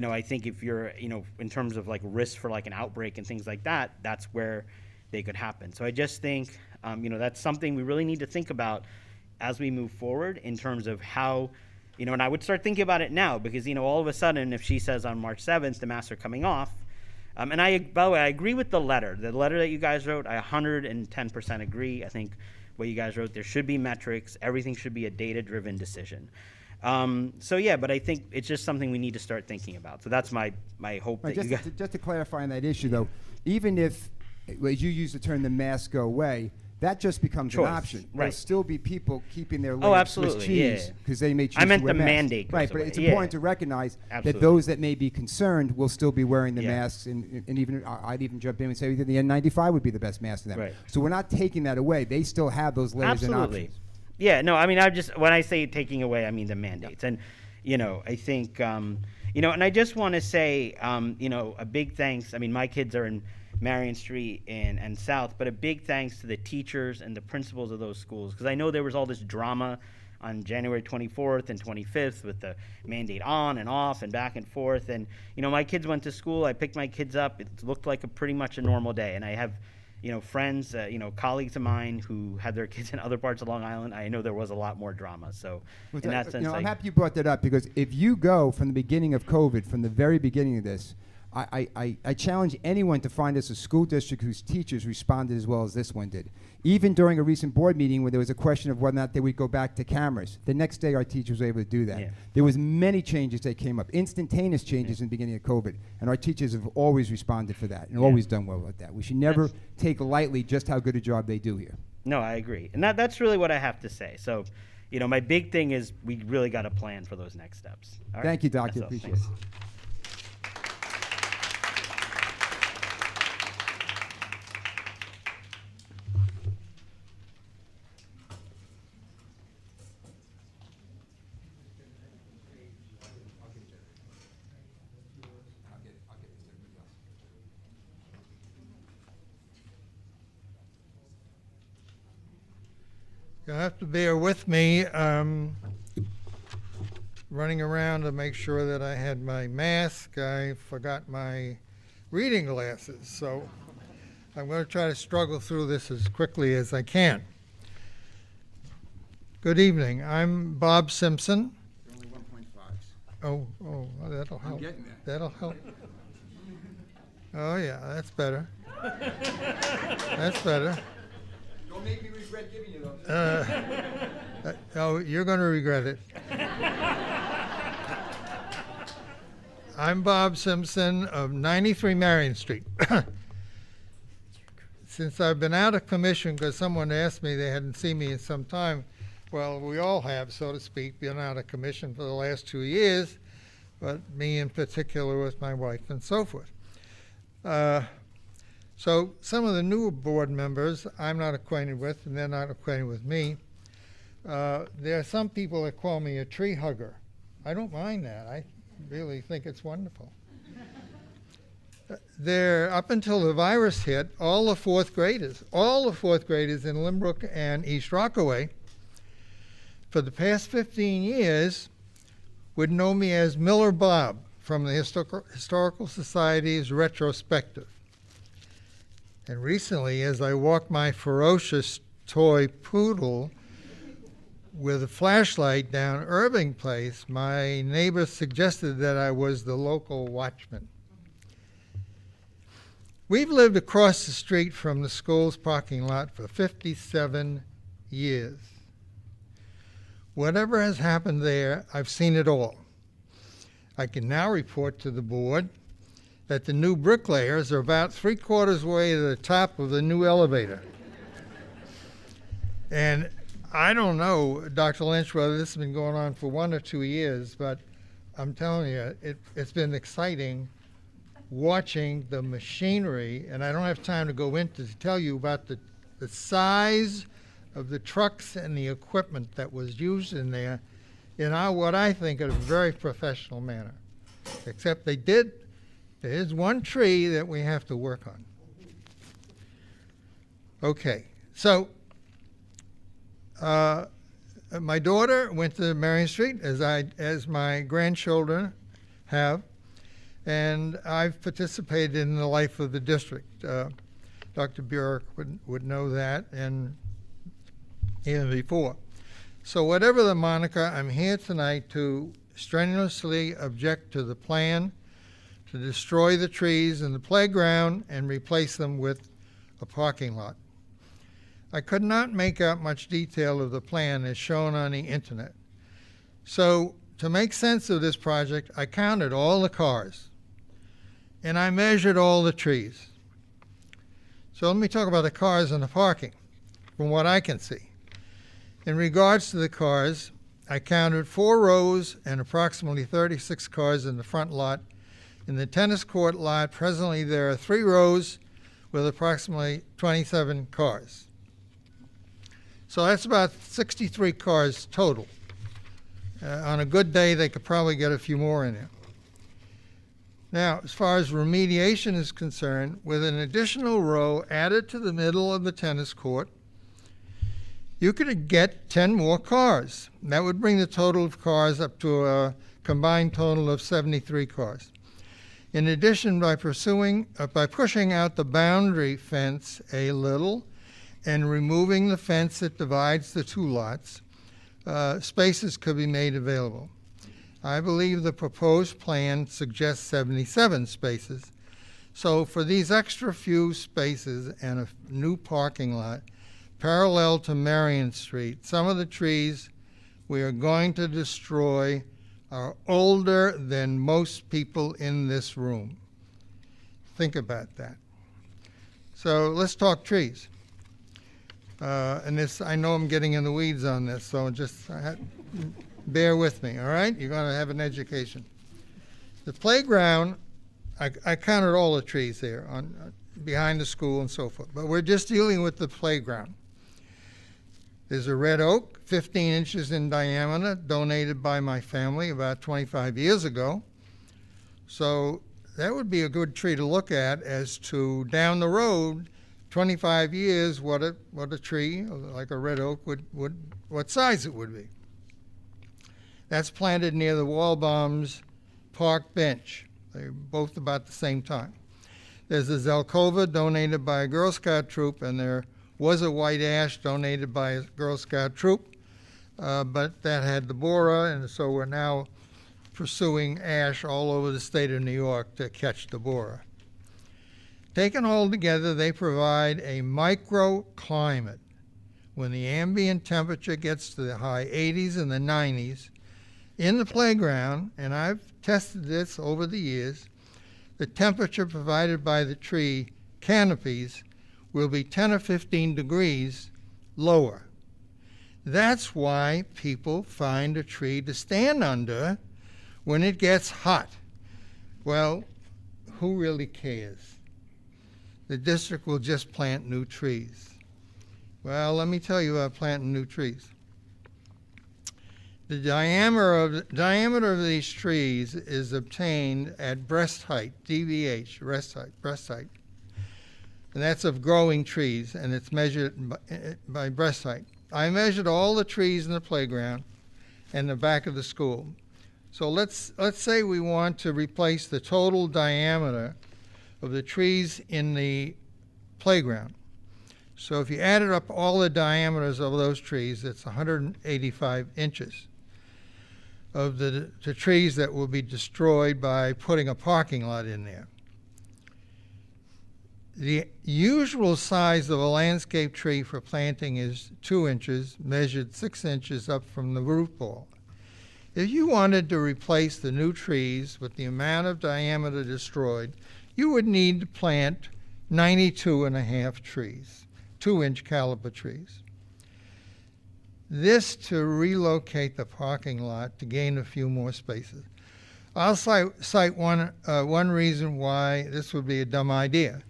I think if you're, in terms of like risk for like an outbreak and things like that, that's where they could happen. So I just think, that's something we really need to think about as we move forward in terms of how, and I would start thinking about it now because, all of a sudden, if she says on March 7th, the masks are coming off, and by the way, I agree with the letter that you guys wrote, I 110% agree. I think what you guys wrote, there should be metrics, everything should be a data-driven decision. But I think it's just something we need to start thinking about. So that's my hope. Right, that you guys just to clarify on that issue, though, even if, as you use the term, the masks go away, that just becomes Choice, an option. right. There'll still be people keeping their Oh, Swiss absolutely, cheese yeah. because they may choose I meant to wear the masks. mandate goes Right, but away, it's yeah. important to recognize Absolutely. that those that may be concerned will still be wearing the Yeah. masks, and even I'd even jump in and say that the N95 would be the best mask for them. Right. So we're not taking that away. They still have those layers and Absolutely. options. Yeah, no, when I say taking away, I mean the mandates. And, I think, and I just want to say, a big thanks. My kids are in Marion Street and South, but a big thanks to the teachers and the principals of those schools, because I know there was all this drama on January 24th and 25th with the mandate on and off and back and forth. And, my kids went to school. I picked my kids up. It looked like pretty much a normal day. And I have, friends, colleagues of mine who had their kids in other parts of Long Island. I know there was a lot more drama. So in that sense, I'm happy you brought that up, because if you go from the beginning of COVID, from the very beginning of this, I challenge anyone to find us a school district whose teachers responded as well as this one did. Even during a recent board meeting where there was a question of whether or not they would go back to cameras, the next day our teachers were able to do that. Yeah. There was many changes that came up, instantaneous changes in the beginning of COVID, and our teachers have always responded for that and always done well with that. We should never take lightly just how good a job they do here. No, I agree. And that's really what I have to say. So, my big thing is we really got to plan for those next steps. All right? Thank you, Doctor. That's all. Appreciate Thanks. it. You'll have to bear with me, running around to make sure that I had my mask. I forgot my reading glasses, so I'm going to try to struggle through this as quickly as I can. Good evening. I'm Bob Simpson. Only 1.5s. Oh, that'll help. I'm getting there. That'll help. Oh, yeah, that's better. That's better. Don't make me regret giving you those. Oh, you're going to regret it. I'm Bob Simpson of 93 Marion Street. Since I've been out of commission, because someone asked me, they hadn't seen me in some time, well, we all have, so to speak, been out of commission for the last 2 years, but me in particular with my wife and so forth. So some of the newer board members I'm not acquainted with, and they're not acquainted with me. There are some people that call me a tree hugger. I don't mind that. I really think it's wonderful. Up until the virus hit, all the fourth graders in Lynbrook and East Rockaway, for the past 15 years, would know me as Miller Bob from the Historical Society's retrospective. And recently, as I walked my ferocious toy poodle with a flashlight down Irving Place, my neighbor suggested that I was the local watchman. We've lived across the street from the school's parking lot for 57 years. Whatever has happened there, I've seen it all. I can now report to the board that the new bricklayers are about 3/4 way to the top of the new elevator. And I don't know, Dr. Lynch, whether this has been going on for 1 or 2 years, but I'm telling you, it's been exciting watching the machinery, and I don't have time to go into to tell you about the size of the trucks and the equipment that was used in there in what I think is a very professional manner. Except there's one tree that we have to work on. Okay, so my daughter went to Marion Street, as my grandchildren have, and I've participated in the life of the district. Dr. Burek would know that, and even before. So whatever the moniker, I'm here tonight to strenuously object to the plan to destroy the trees in the playground and replace them with a parking lot. I could not make out much detail of the plan as shown on the internet. So to make sense of this project, I counted all the cars and I measured all the trees. So let me talk about the cars and the parking from what I can see. In regards to the cars, I counted 4 rows and approximately 36 cars in the front lot. In the tennis court lot, presently there are 3 rows with approximately 27 cars. So that's about 63 cars total. On a good day, they could probably get a few more in there. Now, as far as remediation is concerned, with an additional row added to the middle of the tennis court, you could get 10 more cars. That would bring the total of cars up to a combined total of 73 cars. In addition, by pushing out the boundary fence a little and removing the fence that divides the 2 lots, spaces could be made available. I believe the proposed plan suggests 77 spaces. So for these extra few spaces and a new parking lot, parallel to Marion Street, some of the trees we are going to destroy are older than most people in this room. Think about that. So let's talk trees. And this, I know I'm getting in the weeds on this, so just bear with me, all right? You're going to have an education. The playground, I counted all the trees there behind the school and so forth, but we're just dealing with the playground. There's a red oak, 15 inches in diameter, donated by my family about 25 years ago. So that would be a good tree to look at as to down the road, 25 years, what a tree like a red oak what size it would be. That's planted near the Walbaum's park bench. They're both about the same time. There's a Zelkova donated by a Girl Scout troop, and there was a white ash donated by a Girl Scout troop, but that had the borer, and so we're now pursuing ash all over the state of New York to catch the borer. Taken all together, they provide a microclimate when the ambient temperature gets to the high 80s and the 90s, in the playground, and I've tested this over the years, the temperature provided by the tree canopies will be 10 or 15 degrees lower. That's why people find a tree to stand under when it gets hot. Well, who really cares? The district will just plant new trees. Well, let me tell you about planting new trees. The diameter of these trees is obtained at breast height, DBH, breast height. And that's of growing trees, and it's measured by breast height. I measured all the trees in the playground and the back of the school. So let's say we want to replace the total diameter of the trees in the playground. So if you added up all the diameters of those trees, it's 185 inches of the trees that will be destroyed by putting a parking lot in there. The usual size of a landscape tree for planting is 2 inches, measured 6 inches up from the root ball. If you wanted to replace the new trees with the amount of diameter destroyed, you would need to plant 92.5 trees, 2-inch caliber trees. This to relocate the parking lot to gain a few more spaces. I'll cite one reason why this would be a dumb idea.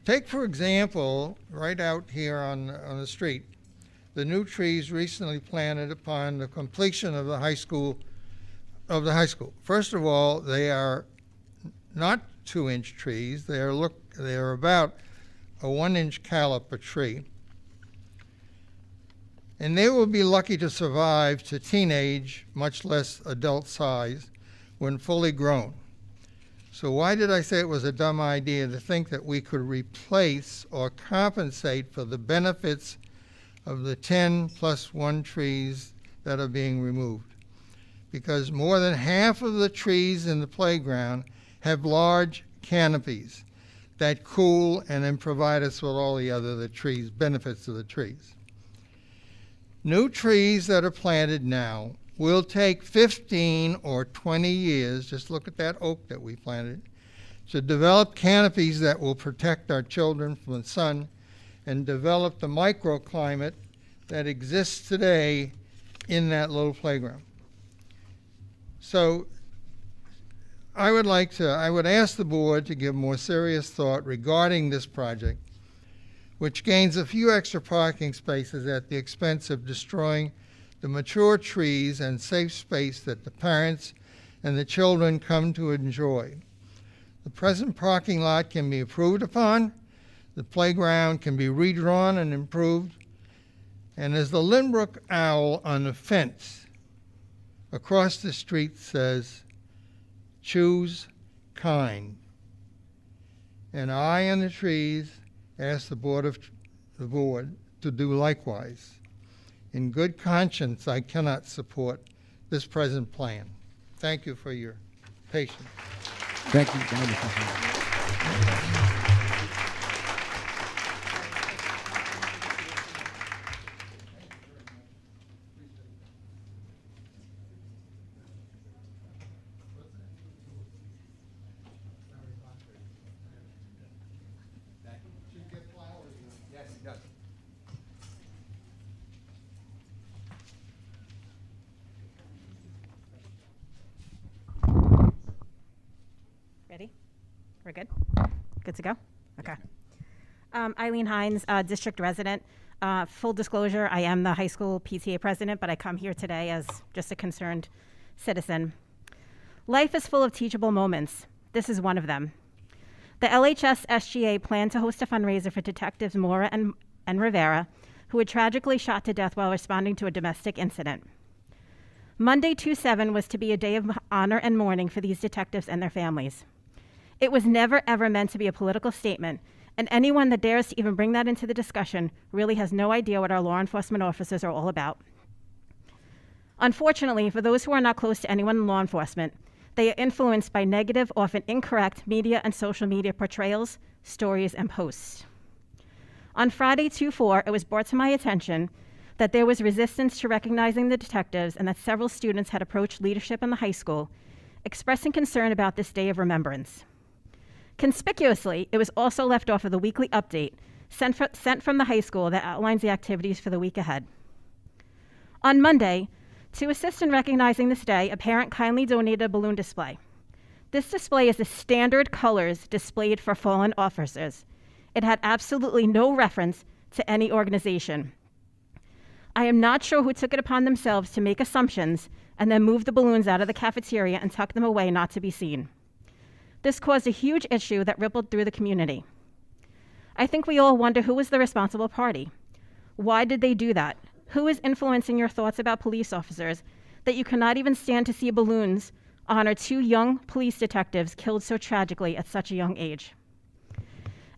Take, for example, right out here on the street, the new trees recently planted upon the completion of the high school. First of all, they are not 2-inch trees. They are about a 1-inch caliper tree. And they will be lucky to survive to teenage, much less adult size, when fully grown. So why did I say it was a dumb idea to think that we could replace or compensate for the benefits of the 10+1 trees that are being removed? Because more than half of the trees in the playground have large canopies that cool and then provide us with all the trees, benefits of the trees. New trees that are planted now will take 15 or 20 years, just look at that oak that we planted, to develop canopies that will protect our children from the sun and develop the microclimate that exists today in that little playground. So I would ask the board to give more serious thought regarding this project, which gains a few extra parking spaces at the expense of destroying the mature trees and safe space that the parents and the children come to enjoy. The present parking lot can be improved upon, the playground can be redrawn and improved, and as the Lynbrook owl on the fence across the street says, choose kind. And I and the trees ask the board to do likewise. In good conscience, I cannot support this present plan. Thank you for your patience. Thank you. Ready? We're good? Good to go? Okay. Eileen Hines, district resident. Full disclosure, I am the high school PTA president, but I come here today as just a concerned citizen. Life is full of teachable moments. This is one of them. The LHS SGA planned to host a fundraiser for detectives Mora and Rivera, who were tragically shot to death while responding to a domestic incident. Monday, 2/7 was to be a day of honor and mourning for these detectives and their families. It was never, ever meant to be a political statement, and anyone that dares to even bring that into the discussion really has no idea what our law enforcement officers are all about. Unfortunately, for those who are not close to anyone in law enforcement, they are influenced by negative, often incorrect media and social media portrayals, stories, and posts. On Friday, 2/4, it was brought to my attention that there was resistance to recognizing the detectives and that several students had approached leadership in the high school, expressing concern about this day of remembrance. Conspicuously, it was also left off of the weekly update sent from the high school that outlines the activities for the week ahead. On Monday, to assist in recognizing this day, a parent kindly donated a balloon display. This display is the standard colors displayed for fallen officers. It had absolutely no reference to any organization. I am not sure who took it upon themselves to make assumptions and then move the balloons out of the cafeteria and tuck them away not to be seen. This caused a huge issue that rippled through the community. I think we all wonder who was the responsible party. Why did they do that? Who is influencing your thoughts about police officers that you cannot even stand to see balloons honor two young police detectives killed so tragically at such a young age?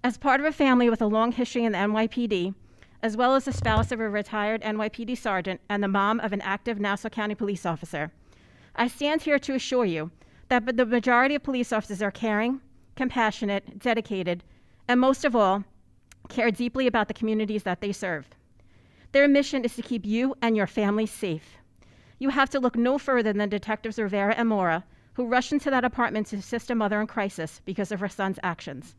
As part of a family with a long history in the NYPD, as well as the spouse of a retired NYPD sergeant and the mom of an active Nassau County police officer, I stand here to assure you that the majority of police officers are caring, compassionate, dedicated, and most of all, care deeply about the communities that they serve. Their mission is to keep you and your family safe. You have to look no further than Detectives Rivera and Mora, who rushed into that apartment to assist a mother in crisis because of her son's actions.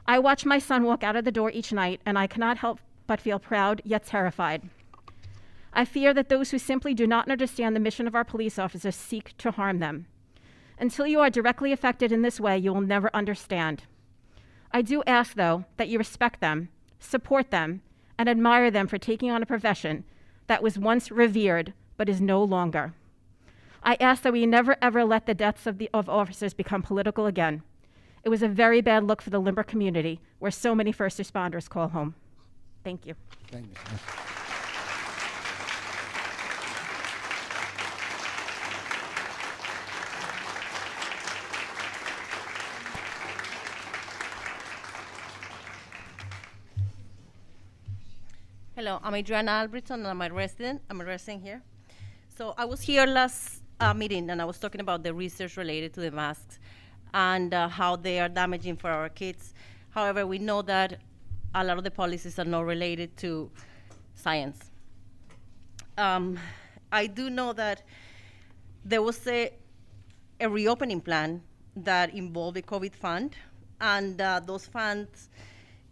I watch my son walk out of the door each night, and I cannot help but feel proud yet terrified. I fear that those who simply do not understand the mission of our police officers seek to harm them. Until you are directly affected in this way, you will never understand. I do ask, though, that you respect them, support them, and admire them for taking on a profession that was once revered but is no longer. I ask that we never ever let the deaths of officers become political again. It was a very bad look for the Lynbrook community, where so many first responders call home. Thank you. Thank you. Hello, I'm Adriana Albritton, and I'm a resident here. So I was here last meeting, and I was talking about the research related to the masks and how they are damaging for our kids. However, we know that a lot of the policies are not related to science. I do know that there was a reopening plan that involved a COVID fund, and those funds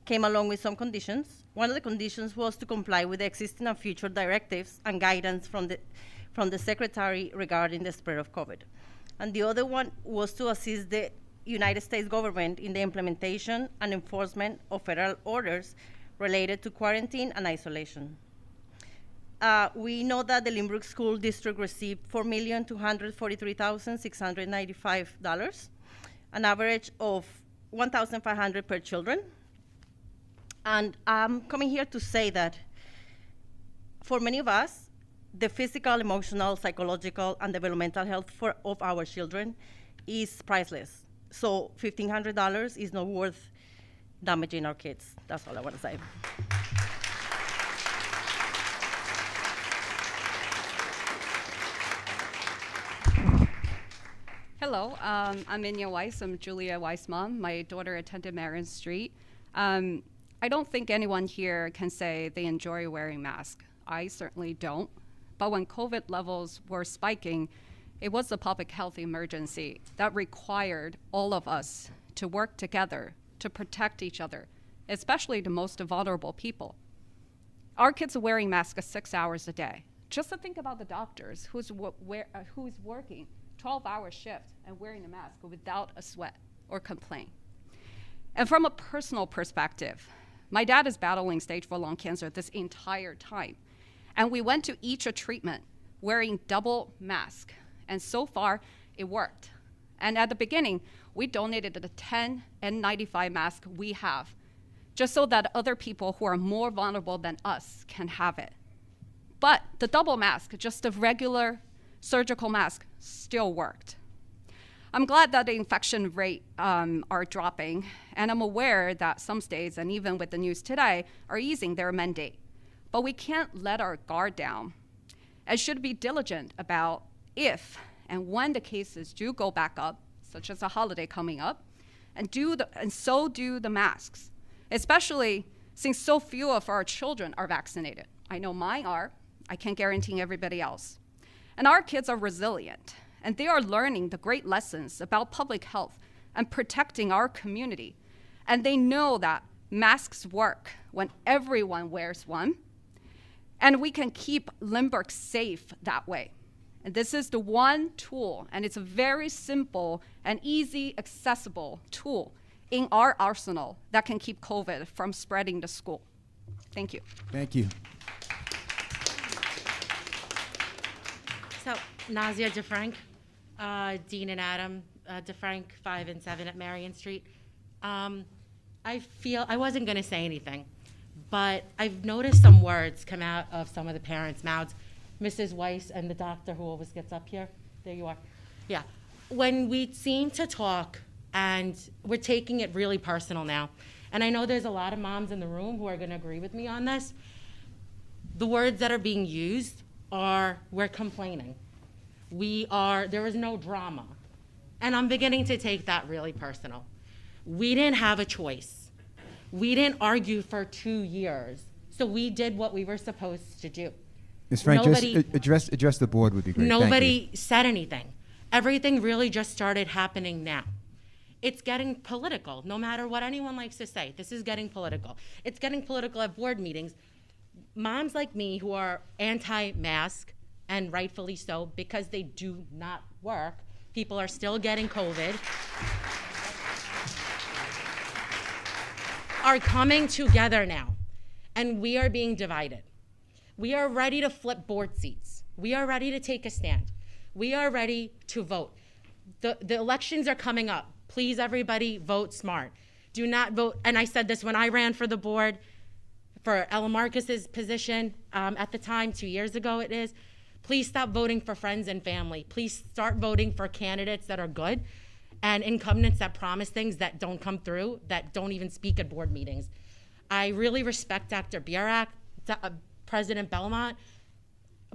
came along with some conditions. One of the conditions was to comply with the existing and future directives and guidance from the Secretary regarding the spread of COVID. And the other one was to assist the United States government in the implementation and enforcement of federal orders related to quarantine and isolation. We know that the Lynbrook School District received $4,243,695, an average of $1,500 per children. And I'm coming here to say that for many of us, the physical, emotional, psychological, and developmental health of our children is priceless. So $1,500 is not worth damaging our kids. That's all I want to say. Hello, I'm Inya Weiss. I'm Julia Weiss' mom. My daughter attended Marion Street. I don't think anyone here can say they enjoy wearing masks. I certainly don't. But when COVID levels were spiking, it was a public health emergency that required all of us to work together to protect each other, especially the most vulnerable people. Our kids are wearing masks 6 hours a day. Just to think about the doctors who's working 12-hour shift and wearing a mask without a sweat or complaint. And from a personal perspective, my dad is battling stage 4 lung cancer this entire time. And we went to each treatment wearing double mask. And so far, it worked. And at the beginning, we donated the 10 N95 masks we have, just so that other people who are more vulnerable than us can have it. But the double mask, just a regular surgical mask, still worked. I'm glad that the infection rate are dropping, and I'm aware that some states, and even with the news today, are easing their mandate. But we can't let our guard down and should be diligent about if and when the cases do go back up, such as a holiday coming up, and so do the masks, especially since so few of our children are vaccinated. I know mine are. I can't guarantee everybody else. And our kids are resilient, and they are learning the great lessons about public health and protecting our community. And they know that masks work when everyone wears one, and we can keep Lynbrook safe that way. And this is the one tool, and it's a very simple and easy, accessible tool in our arsenal that can keep COVID from spreading to school. Thank you. Thank you. So, Nazia DeFrank, Dean and Adam DeFrank, 5 and 7 at Marion Street. I feel, I wasn't going to say anything, but I've noticed some words come out of some of the parents' mouths. Mrs. Weiss and the doctor who always gets up here. There you are. Yeah. When we seem to talk, and we're taking it really personal now, and I know there's a lot of moms in the room who are going to agree with me on this, the words that are being used are, we're complaining. There is no drama. And I'm beginning to take that really personal. We didn't have a choice. We didn't argue for 2 years. So we did what we were supposed to do. Ms. Frank, just address the board would be great. Nobody said anything. Everything really just started happening now. It's getting political, no matter what anyone likes to say. This is getting political. It's getting political at board meetings. Moms like me who are anti-mask, and rightfully so, because they do not work. People are still getting COVID. Are coming together now, and we are being divided. We are ready to flip board seats. We are ready to take a stand. We are ready to vote. The elections are coming up. Please, everybody, vote smart. Do not vote, and I said this when I ran for the board, for Ella Marcus's position at the time, 2 years ago it is. Please stop voting for friends and family. Please start voting for candidates that are good and incumbents that promise things that don't come through, that don't even speak at board meetings. I really respect Dr. Burak, President Belmont,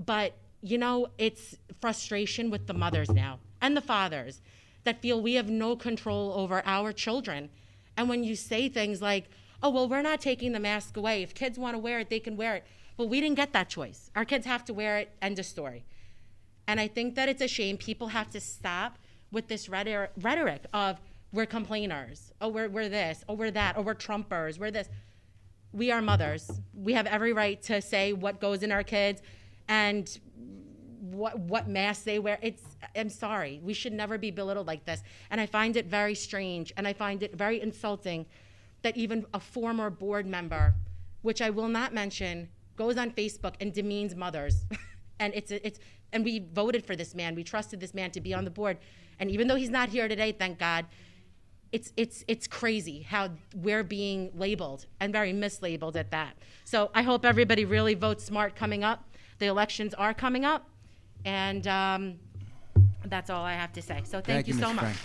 but you know, it's frustration with the mothers now and the fathers that feel we have no control over our children. And when you say things like, oh, well, we're not taking the mask away. If kids want to wear it, they can wear it. But we didn't get that choice. Our kids have to wear it, end of story. And I think that it's a shame. People have to stop with this rhetoric of we're complainers. Oh, we're this. Oh, we're that. Oh, we're Trumpers. We're this. We are mothers. We have every right to say what goes in our kids and what mask they wear. I'm sorry. We should never be belittled like this. And I find it very strange, and I find it very insulting that even a former board member, which I will not mention, goes on Facebook and demeans mothers. And and we voted for this man. We trusted this man to be on the board. And even though he's not here today, thank God, it's crazy how we're being labeled, and very mislabeled at that. So I hope everybody really votes smart coming up. The elections are coming up, and that's all I have to say. So thank you so much.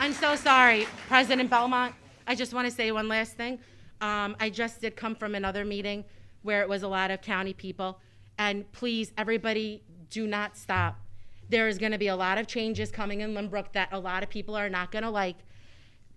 I'm so sorry, President Belmont. I just want to say one last thing. I just did come from another meeting where it was a lot of county people. And please, everybody, do not stop. There is going to be a lot of changes coming in Lynbrook that a lot of people are not going to like.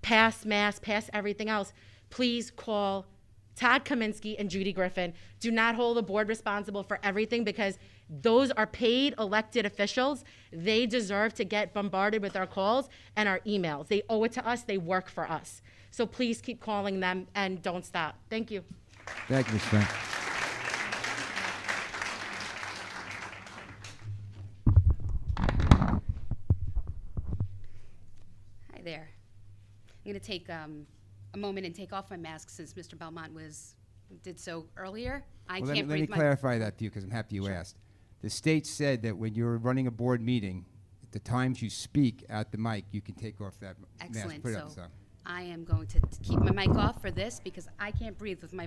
Pass masks, pass everything else. Please call Todd Kaminsky and Judy Griffin. Do not hold the board responsible for everything, because those are paid elected officials. They deserve to get bombarded with our calls and our emails. They owe it to us. They work for us. So please keep calling them and don't stop. Thank you. Thank you, Ms. Frank. Hi there. I'm going to take a moment and take off my mask since Mr. Belmont did so earlier. Let me clarify that to you, because I'm happy you asked. The state said that when you're running a board meeting, at the times you speak at the mic, you can take off that mask. Excellent. Put it up, so. I am going to keep my mic off for this because I can't breathe with my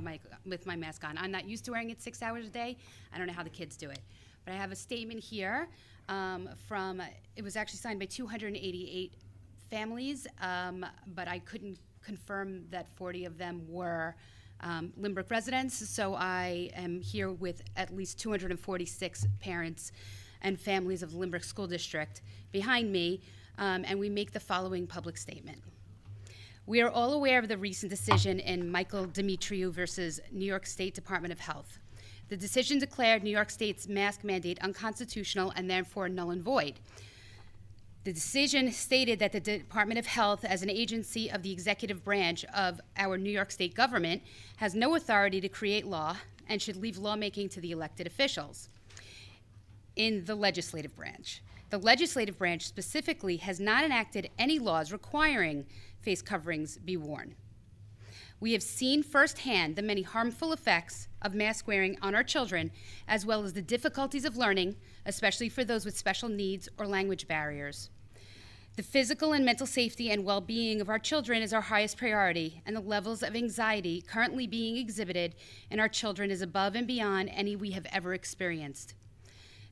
mask on. I'm not used to wearing it 6 hours a day. I don't know how the kids do it. But I have a statement here it was actually signed by 288 families, but I couldn't confirm that 40 of them were Lynbrook residents, so I am here with at least 246 parents and families of the Lynbrook School District behind me, and we make the following public statement. We are all aware of the recent decision in Michael Demetriou versus New York State Department of Health. The decision declared New York State's mask mandate unconstitutional and therefore null and void. The decision stated that the Department of Health, as an agency of the executive branch of our New York State government, has no authority to create law and should leave lawmaking to the elected officials in the legislative branch. The legislative branch specifically has not enacted any laws requiring face coverings be worn. We have seen firsthand the many harmful effects of mask wearing on our children, as well as the difficulties of learning, especially for those with special needs or language barriers. The physical and mental safety and well-being of our children is our highest priority, and the levels of anxiety currently being exhibited in our children is above and beyond any we have ever experienced.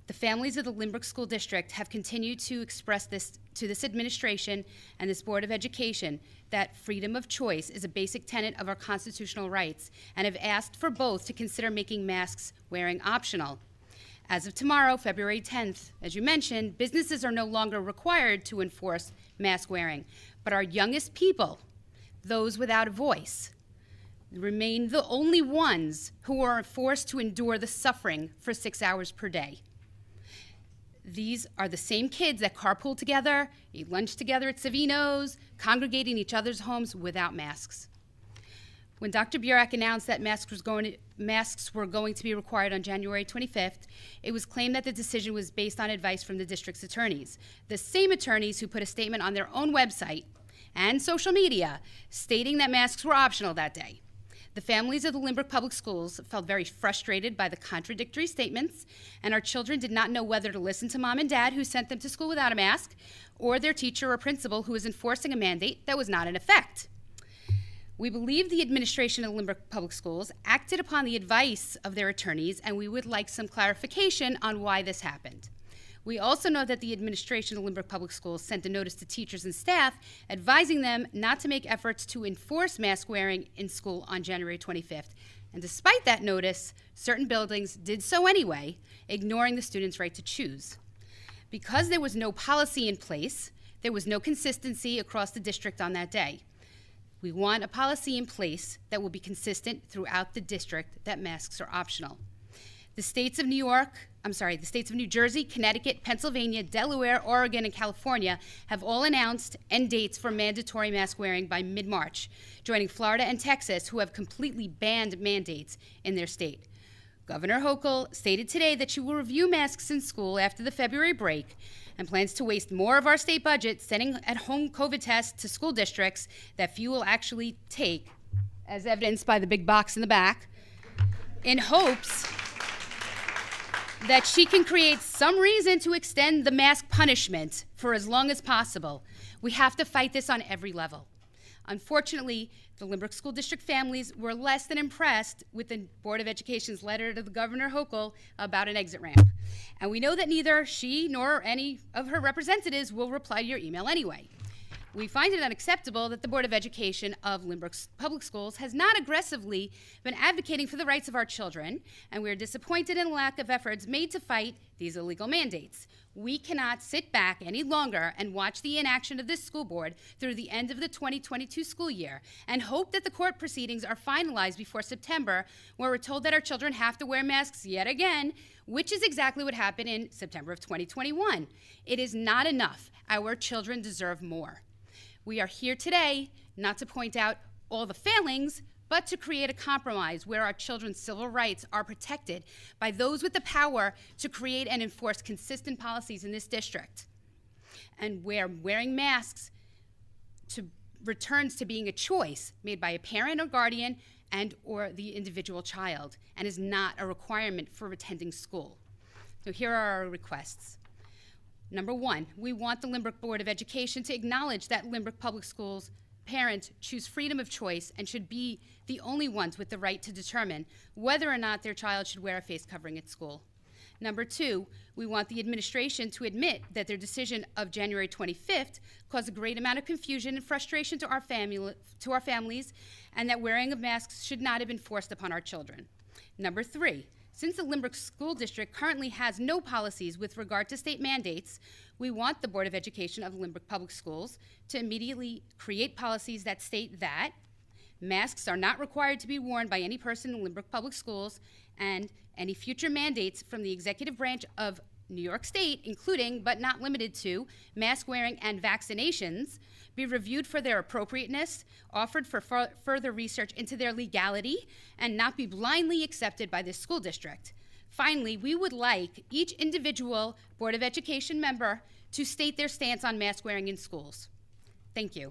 The families of the Lynbrook School District have continued to express this to this administration and this Board of Education, that freedom of choice is a basic tenet of our constitutional rights, and have asked for both to consider making masks wearing optional. As of tomorrow, February 10th, as you mentioned, businesses are no longer required to enforce mask wearing, but our youngest people, those without a voice, remain the only ones who are forced to endure the suffering for 6 hours per day. These are the same kids that carpool together, eat lunch together at Savino's, congregate in each other's homes without masks. When Dr. Burek announced that masks were going to be required on January 25th, it was claimed that the decision was based on advice from the district's attorneys, the same attorneys who put a statement on their own website and social media stating that masks were optional that day. The families of the Lynbrook Public Schools felt very frustrated by the contradictory statements, and our children did not know whether to listen to mom and dad who sent them to school without a mask, or their teacher or principal who was enforcing a mandate that was not in effect. We believe the administration of Lynbrook Public Schools acted upon the advice of their attorneys, and we would like some clarification on why this happened. We also know that the administration of Lynbrook Public Schools sent a notice to teachers and staff advising them not to make efforts to enforce mask wearing in school on January 25th. And despite that notice, certain buildings did so anyway, ignoring the students' right to choose. Because there was no policy in place, there was no consistency across the district on that day. We want a policy in place that will be consistent throughout the district that masks are optional. The states of New Jersey, Connecticut, Pennsylvania, Delaware, Oregon, and California have all announced end dates for mandatory mask wearing by mid-March, joining Florida and Texas, who have completely banned mandates in their state. Governor Hochul stated today that she will review masks in school after the February break and plans to waste more of our state budget sending at-home COVID tests to school districts that few will actually take, as evidenced by the big box in the back, in hopes that she can create some reason to extend the mask punishment for as long as possible. We have to fight this on every level. Unfortunately, the Lynbrook School District families were less than impressed with the Board of Education's letter to the Governor Hochul about an exit ramp. And we know that neither she nor any of her representatives will reply to your email anyway. We find it unacceptable that the Board of Education of Lynbrook Public Schools has not aggressively been advocating for the rights of our children, and we are disappointed in the lack of efforts made to fight these illegal mandates. We cannot sit back any longer and watch the inaction of this school board through the end of the 2022 school year and hope that the court proceedings are finalized before September, where we're told that our children have to wear masks yet again, which is exactly what happened in September of 2021. It is not enough. Our children deserve more. We are here today not to point out all the failings, but to create a compromise where our children's civil rights are protected by those with the power to create and enforce consistent policies in this district, and where wearing masks returns to being a choice made by a parent or guardian and or the individual child, and is not a requirement for attending school. So here are our requests. Number one, we want the Lynbrook Board of Education to acknowledge that Lynbrook Public Schools parents choose freedom of choice and should be the only ones with the right to determine whether or not their child should wear a face covering at school. Number two, we want the administration to admit that their decision of January 25th caused a great amount of confusion and frustration to our families, and that wearing of masks should not have been forced upon our children. Number three, Since the Lynbrook School District currently has no policies with regard to state mandates, we want the Board of Education of Lynbrook Public Schools to immediately create policies that state that masks are not required to be worn by any person in Lynbrook Public Schools, and any future mandates from the executive branch of New York State, including but not limited to mask wearing and vaccinations, be reviewed for their appropriateness, offered for further research into their legality, and not be blindly accepted by this school district. Finally, we would like each individual Board of Education member to state their stance on mask wearing in schools. Thank you.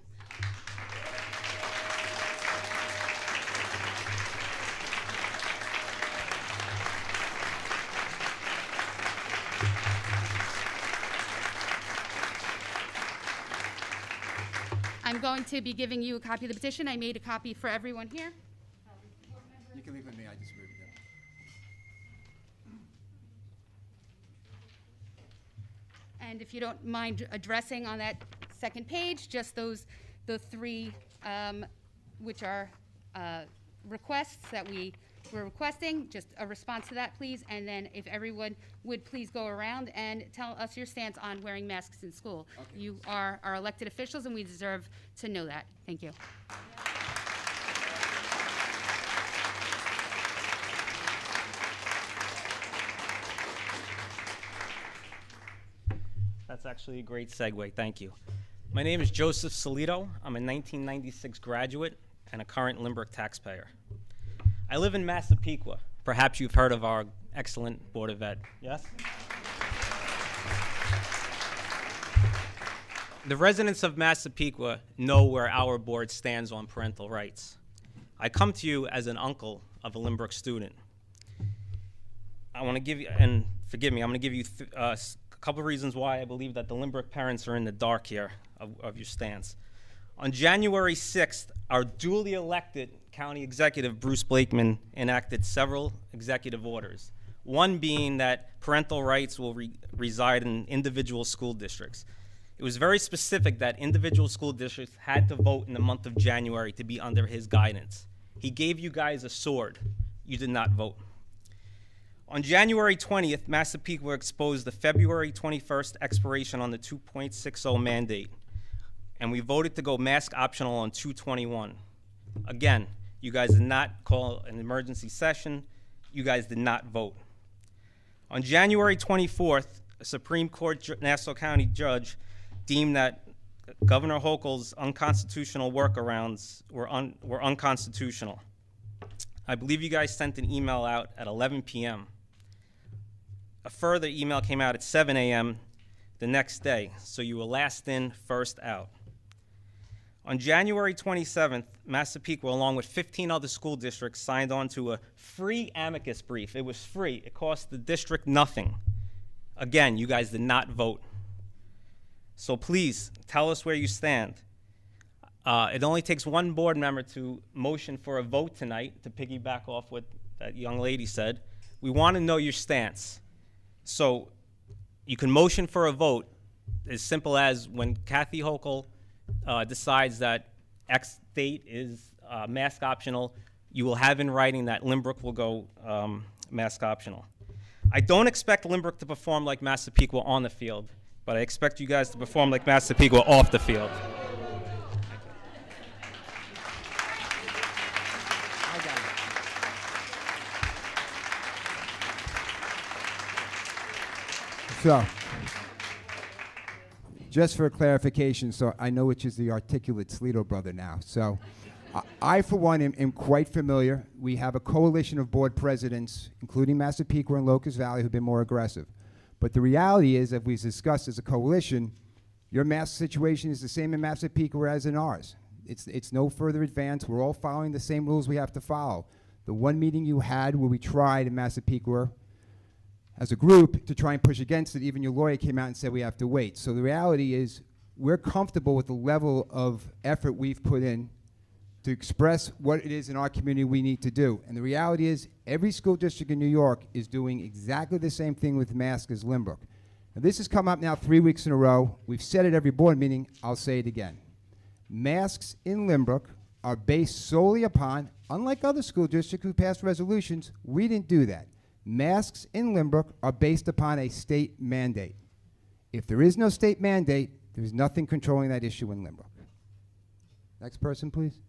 I'm going to be giving you a copy of the petition. I made a copy for everyone here. You can leave it with me. I just read it. And if you don't mind addressing on that second page, just the three which are requests that we were requesting, just a response to that, please. And then if everyone would please go around and tell us your stance on wearing masks in school. Okay. You are our elected officials, and we deserve to know that. Thank you. That's actually a great segue. Thank you. My name is Joseph Solito. I'm a 1996 graduate and a current Lynbrook taxpayer. I live in Massapequa. Perhaps you've heard of our excellent Board of Ed. Yes? The residents of Massapequa know where our board stands on parental rights. I come to you as an uncle of a Lynbrook student. I want to give you, and forgive me, I'm going to give you a couple of reasons why I believe that the Lynbrook parents are in the dark here of your stance. On January 6th, our duly elected County Executive Bruce Blakeman enacted several executive orders, one being that parental rights will reside in individual school districts. It was very specific that individual school districts had to vote in the month of January to be under his guidance. He gave you guys a sword. You did not vote. On January 20th, Massapequa exposed the February 21st expiration on the 2.60 mandate, and we voted to go mask optional on 2/21. Again, you guys did not call an emergency session. You guys did not vote. On January 24th, a Supreme Court Nassau County judge deemed that Governor Hochul's unconstitutional workarounds were unconstitutional. I believe you guys sent an email out at 11 p.m. A further email came out at 7 a.m. the next day, so you were last in, first out. On January 27th, Massapequa, along with 15 other school districts, signed on to a free amicus brief. It was free. It cost the district nothing. Again, you guys did not vote. So please, tell us where you stand. It only takes one board member to motion for a vote tonight, to piggyback off what that young lady said. We want to know your stance. So you can motion for a vote as simple as when Kathy Hochul decides that X date is mask optional, you will have in writing that Lynbrook will go mask optional. I don't expect Lynbrook to perform like Massapequa on the field, but I expect you guys to perform like Massapequa off the field. So, just for clarification, so I know which is the articulate Slito brother now. So, I, for one, am quite familiar. We have a coalition of board presidents, including Massapequa and Locust Valley, who've been more aggressive. But the reality is, as we've discussed as a coalition, your mask situation is the same in Massapequa as in ours. It's no further advance. We're all following the same rules we have to follow. The one meeting you had where we tried in Massapequa as a group to try and push against it, even your lawyer came out and said we have to wait. So the reality is we're comfortable with the level of effort we've put in to express what it is in our community we need to do. And the reality is every school district in New York is doing exactly the same thing with masks as Lynbrook. Now this has come up now 3 weeks in a row. We've said it every board meeting. I'll say it again. Masks in Lynbrook are based solely upon, unlike other school districts who passed resolutions, we didn't do that. Masks in Lynbrook are based upon a state mandate. If there is no state mandate, there's nothing controlling that issue in Lynbrook. Next person, please.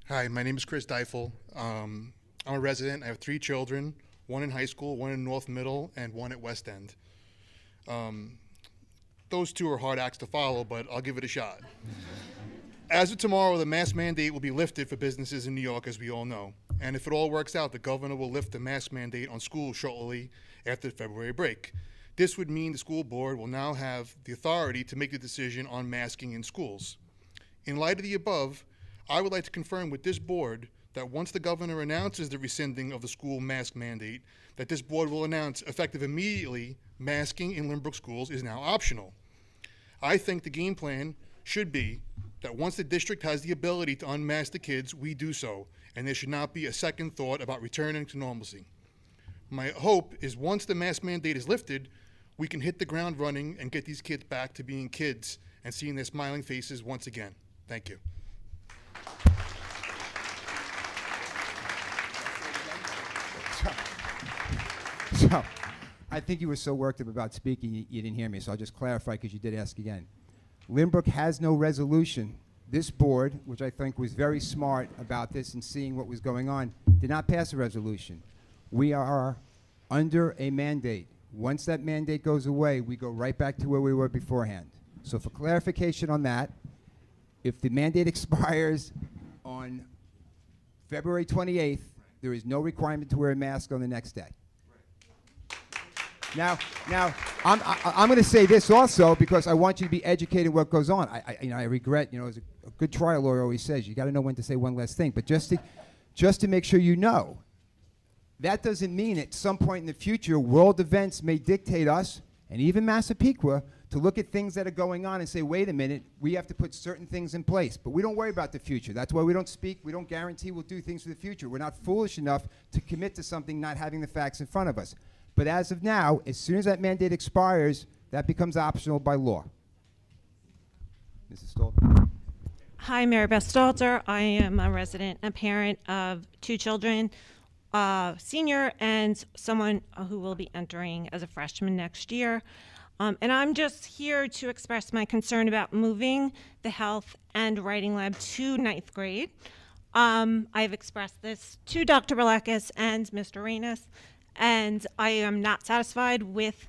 Hi, my name is Chris Deifel. I'm a resident. I have 3 children, one in high school, one in North Middle, and one at West End. Those 2 are hard acts to follow, but I'll give it a shot. As of tomorrow, the mask mandate will be lifted for businesses in New York, as we all know. And if it all works out, the governor will lift the mask mandate on schools shortly after the February break. This would mean the school board will now have the authority to make the decision on masking in schools. In light of the above, I would like to confirm with this board that once the governor announces the rescinding of the school mask mandate, that this board will announce, effective immediately, masking in Lynbrook schools is now optional. I think the game plan should be that once the district has the ability to unmask the kids, we do so, and there should not be a second thought about returning to normalcy. My hope is once the mask mandate is lifted, we can hit the ground running and get these kids back to being kids and seeing their smiling faces once again. Thank you. So, I think you were so worked up about speaking, you didn't hear me, so I'll just clarify because you did ask again. Lynbrook has no resolution. This board, which I think was very smart about this and seeing what was going on, did not pass a resolution. We are under a mandate. Once that mandate goes away, we go right back to where we were beforehand. So for clarification on that, if the mandate expires on February 28th, there is no requirement to wear a mask on the next day. Now, I'm going to say this also because I want you to be educated what goes on. I regret, as a good trial lawyer always says, you got to know when to say one less thing. But just to make sure you know, that doesn't mean at some point in the future, world events may dictate us, and even Massapequa, to look at things that are going on and say, wait a minute, we have to put certain things in place. But we don't worry about the future. That's why we don't speak. We don't guarantee we'll do things for the future. We're not foolish enough to commit to something not having the facts in front of us. But as of now, as soon as that mandate expires, that becomes optional by law. Mrs. Stalter. Hi, Mary Beth Stalter. I am a resident and parent of 2 children, senior and someone who will be entering as a freshman next year. And I'm just here to express my concern about moving the health and writing lab to 9th grade. I've expressed this to Dr. Balakis and Mr. Reynes, and I am not satisfied with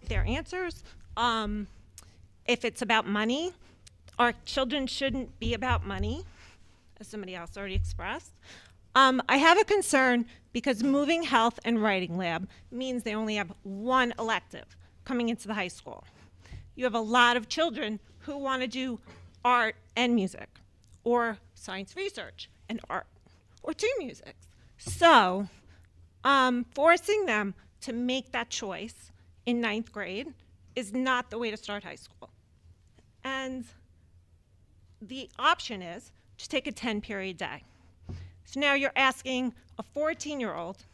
their answers. If it's about money, our children shouldn't be about money, as somebody else already expressed. I have a concern because moving health and writing lab means they only have 1 elective coming into the high school. You have a lot of children who want to do art and music, or science research and art, or 2 musics. So, forcing them to make that choice in 9th grade is not the way to start high school. And the option is to take a 10-period day. So now you're asking a 14-year-old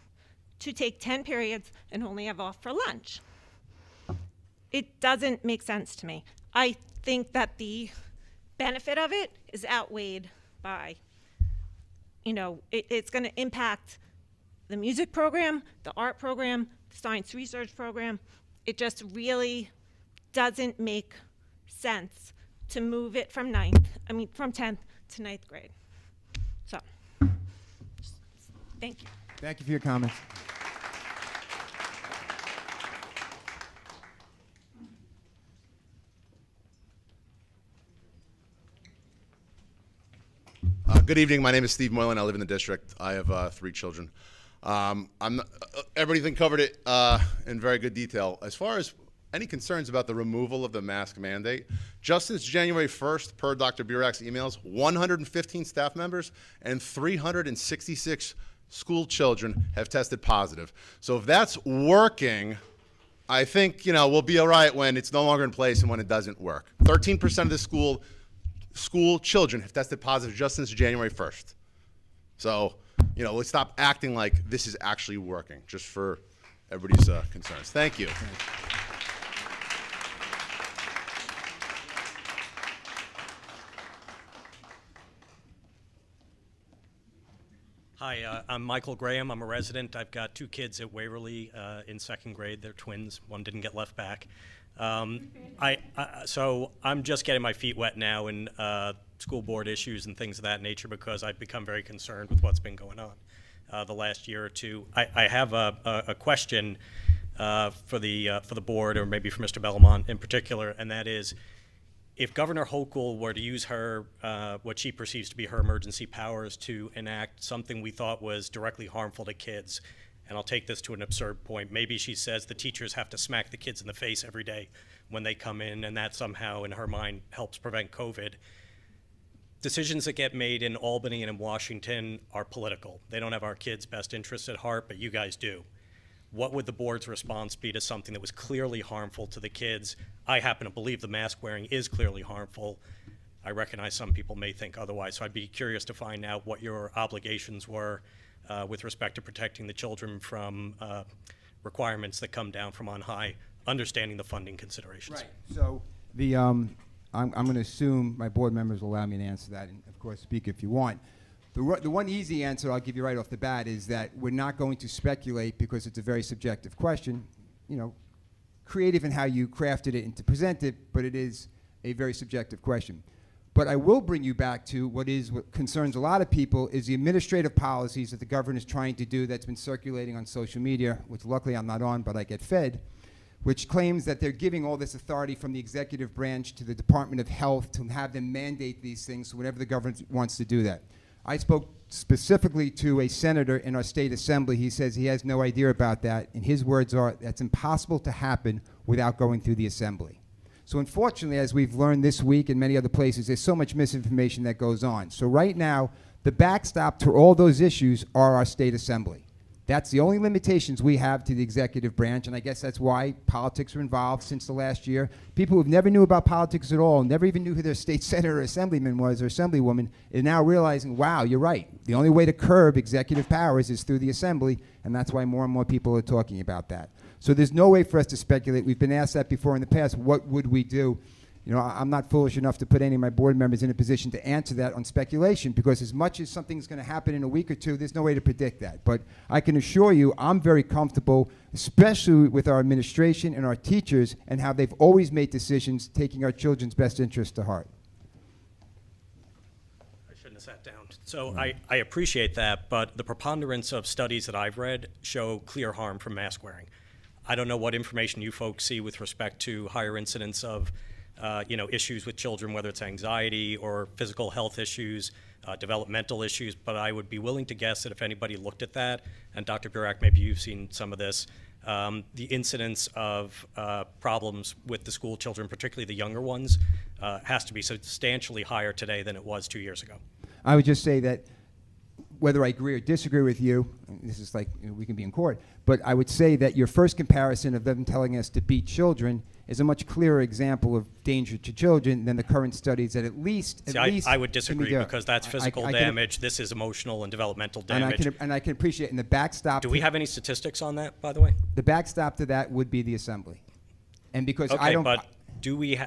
to take 10 periods and only have off for lunch. It doesn't make sense to me. I think that the benefit of it is outweighed by, it's going to impact the music program, the art program, the science research program. It just really doesn't make sense to move it from 10th to 9th grade. So, thank you. Thank you for your comments. Good evening. My name is Steve Moylan. I live in the district. I have 3 children. Everything covered it in very good detail. As far as any concerns about the removal of the mask mandate, just since January 1st, per Dr. Burak's emails, 115 staff members and 366 school children have tested positive. So if that's working, I think we'll be all right when it's no longer in place and when it doesn't work. 13% of the school children have tested positive just since January 1st. So, let's stop acting like this is actually working, just for everybody's concerns. Thank you. Hi, I'm Michael Graham. I'm a resident. I've got 2 kids at Waverly in 2nd grade. They're twins. One didn't get left back. So I'm just getting my feet wet now in school board issues and things of that nature because I've become very concerned with what's been going on the last year or two. I have a question for the board, or maybe for Mr. Belmont in particular, and that is, if Governor Hochul were to use her, what she perceives to be her emergency powers to enact something we thought was directly harmful to kids, and I'll take this to an absurd point, maybe she says the teachers have to smack the kids in the face every day when they come in, and that somehow, in her mind, helps prevent COVID. Decisions that get made in Albany and in Washington are political. They don't have our kids' best interests at heart, but you guys do. What would the board's response be to something that was clearly harmful to the kids? I happen to believe the mask wearing is clearly harmful. I recognize some people may think otherwise, so I'd be curious to find out what your obligations were with respect to protecting the children from requirements that come down from on high, understanding the funding considerations. Right. So I'm going to assume my board members will allow me to answer that, and of course speak if you want. The one easy answer I'll give you right off the bat is that we're not going to speculate because it's a very subjective question. You know, creative in how you crafted it and to present it, but it is a very subjective question. But I will bring you back to what concerns a lot of people is the administrative policies that the governor is trying to do that's been circulating on social media, which luckily I'm not on, but I get fed, which claims that they're giving all this authority from the executive branch to the Department of Health to have them mandate these things whenever the government wants to do that. I spoke specifically to a senator in our state assembly. He says he has no idea about that, and his words are, that's impossible to happen without going through the assembly. So unfortunately, as we've learned this week and many other places, there's so much misinformation that goes on. So right now, the backstop to all those issues are our state assembly. That's the only limitations we have to the executive branch, and I guess that's why politics are involved since the last year. People who never knew about politics at all, never even knew who their state senator or assemblyman was or assemblywoman, are now realizing, wow, you're right. The only way to curb executive powers is through the assembly, and that's why more and more people are talking about that. So there's no way for us to speculate. We've been asked that before in the past, what would we do? You know, I'm not foolish enough to put any of my board members in a position to answer that on speculation, because as much as something's going to happen in a week or two, there's no way to predict that. But I can assure you I'm very comfortable, especially with our administration and our teachers and how they've always made decisions taking our children's best interests to heart. I shouldn't have sat down. So I appreciate that, but the preponderance of studies that I've read show clear harm from mask wearing. I don't know what information you folks see with respect to higher incidence of issues with children, whether it's anxiety or physical health issues, developmental issues, but I would be willing to guess that if anybody looked at that, and Dr. Burak, maybe you've seen some of this, the incidence of problems with the school children, particularly the younger ones, has to be substantially higher today than it was 2 years ago. I would just say that whether I agree or disagree with you, this is like, we can be in court, but I would say that your first comparison of them telling us to beat children is a much clearer example of danger to children than the current studies that at least I would disagree because that's physical damage. This is emotional and developmental damage. And I can appreciate, and the backstop. Do we have any statistics on that, by the way? The backstop to that would be the assembly. And because I don't. But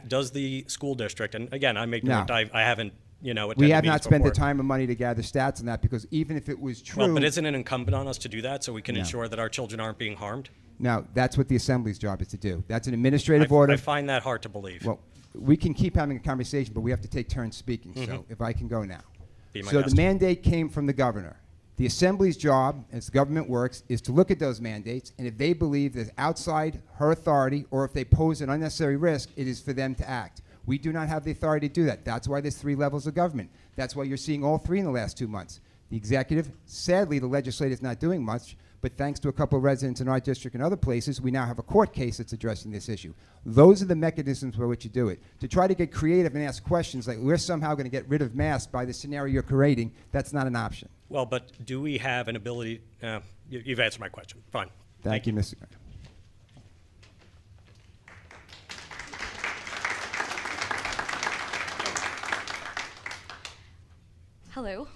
does the school district, and again, I'm ignorant, No. I haven't, attended we have not meetings spent the before. time and money to gather stats on that, because even if it was true. Well, but isn't it incumbent on us to do that so we can No. ensure that our children aren't being harmed? No, that's what the assembly's job is to do. That's an administrative order. I find that hard to believe. Well, we can keep having a conversation, but we have to take turns speaking. So Mhm. if I can go now. Be my So guest. the mandate came from the governor. The assembly's job, as the government works, is to look at those mandates, and if they believe that outside her authority or if they pose an unnecessary risk, it is for them to act. We do not have the authority to do that. That's why there's 3 levels of government. That's why you're seeing all 3 in the last 2 months. The executive, sadly, the legislative is not doing much, but thanks to a couple of residents in our district and other places, we now have a court case that's addressing this issue. Those are the mechanisms by which you do it. To try to get creative and ask questions like, we're somehow going to get rid of masks by the scenario you're creating, that's not an option. Well, but do we have an ability? You've answered my question. Fine. Thank you, Mr. Hello.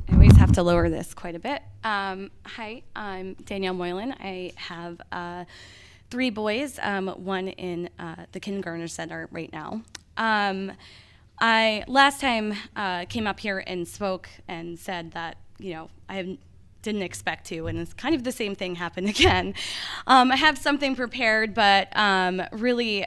I always have to lower this quite a bit. Hi, I'm Danielle Moylan. I have 3 boys, one in the kindergarten center right now. I last time came up here and spoke and said that, I have didn't expect to, and it's kind of the same thing happened again. I have something prepared, but really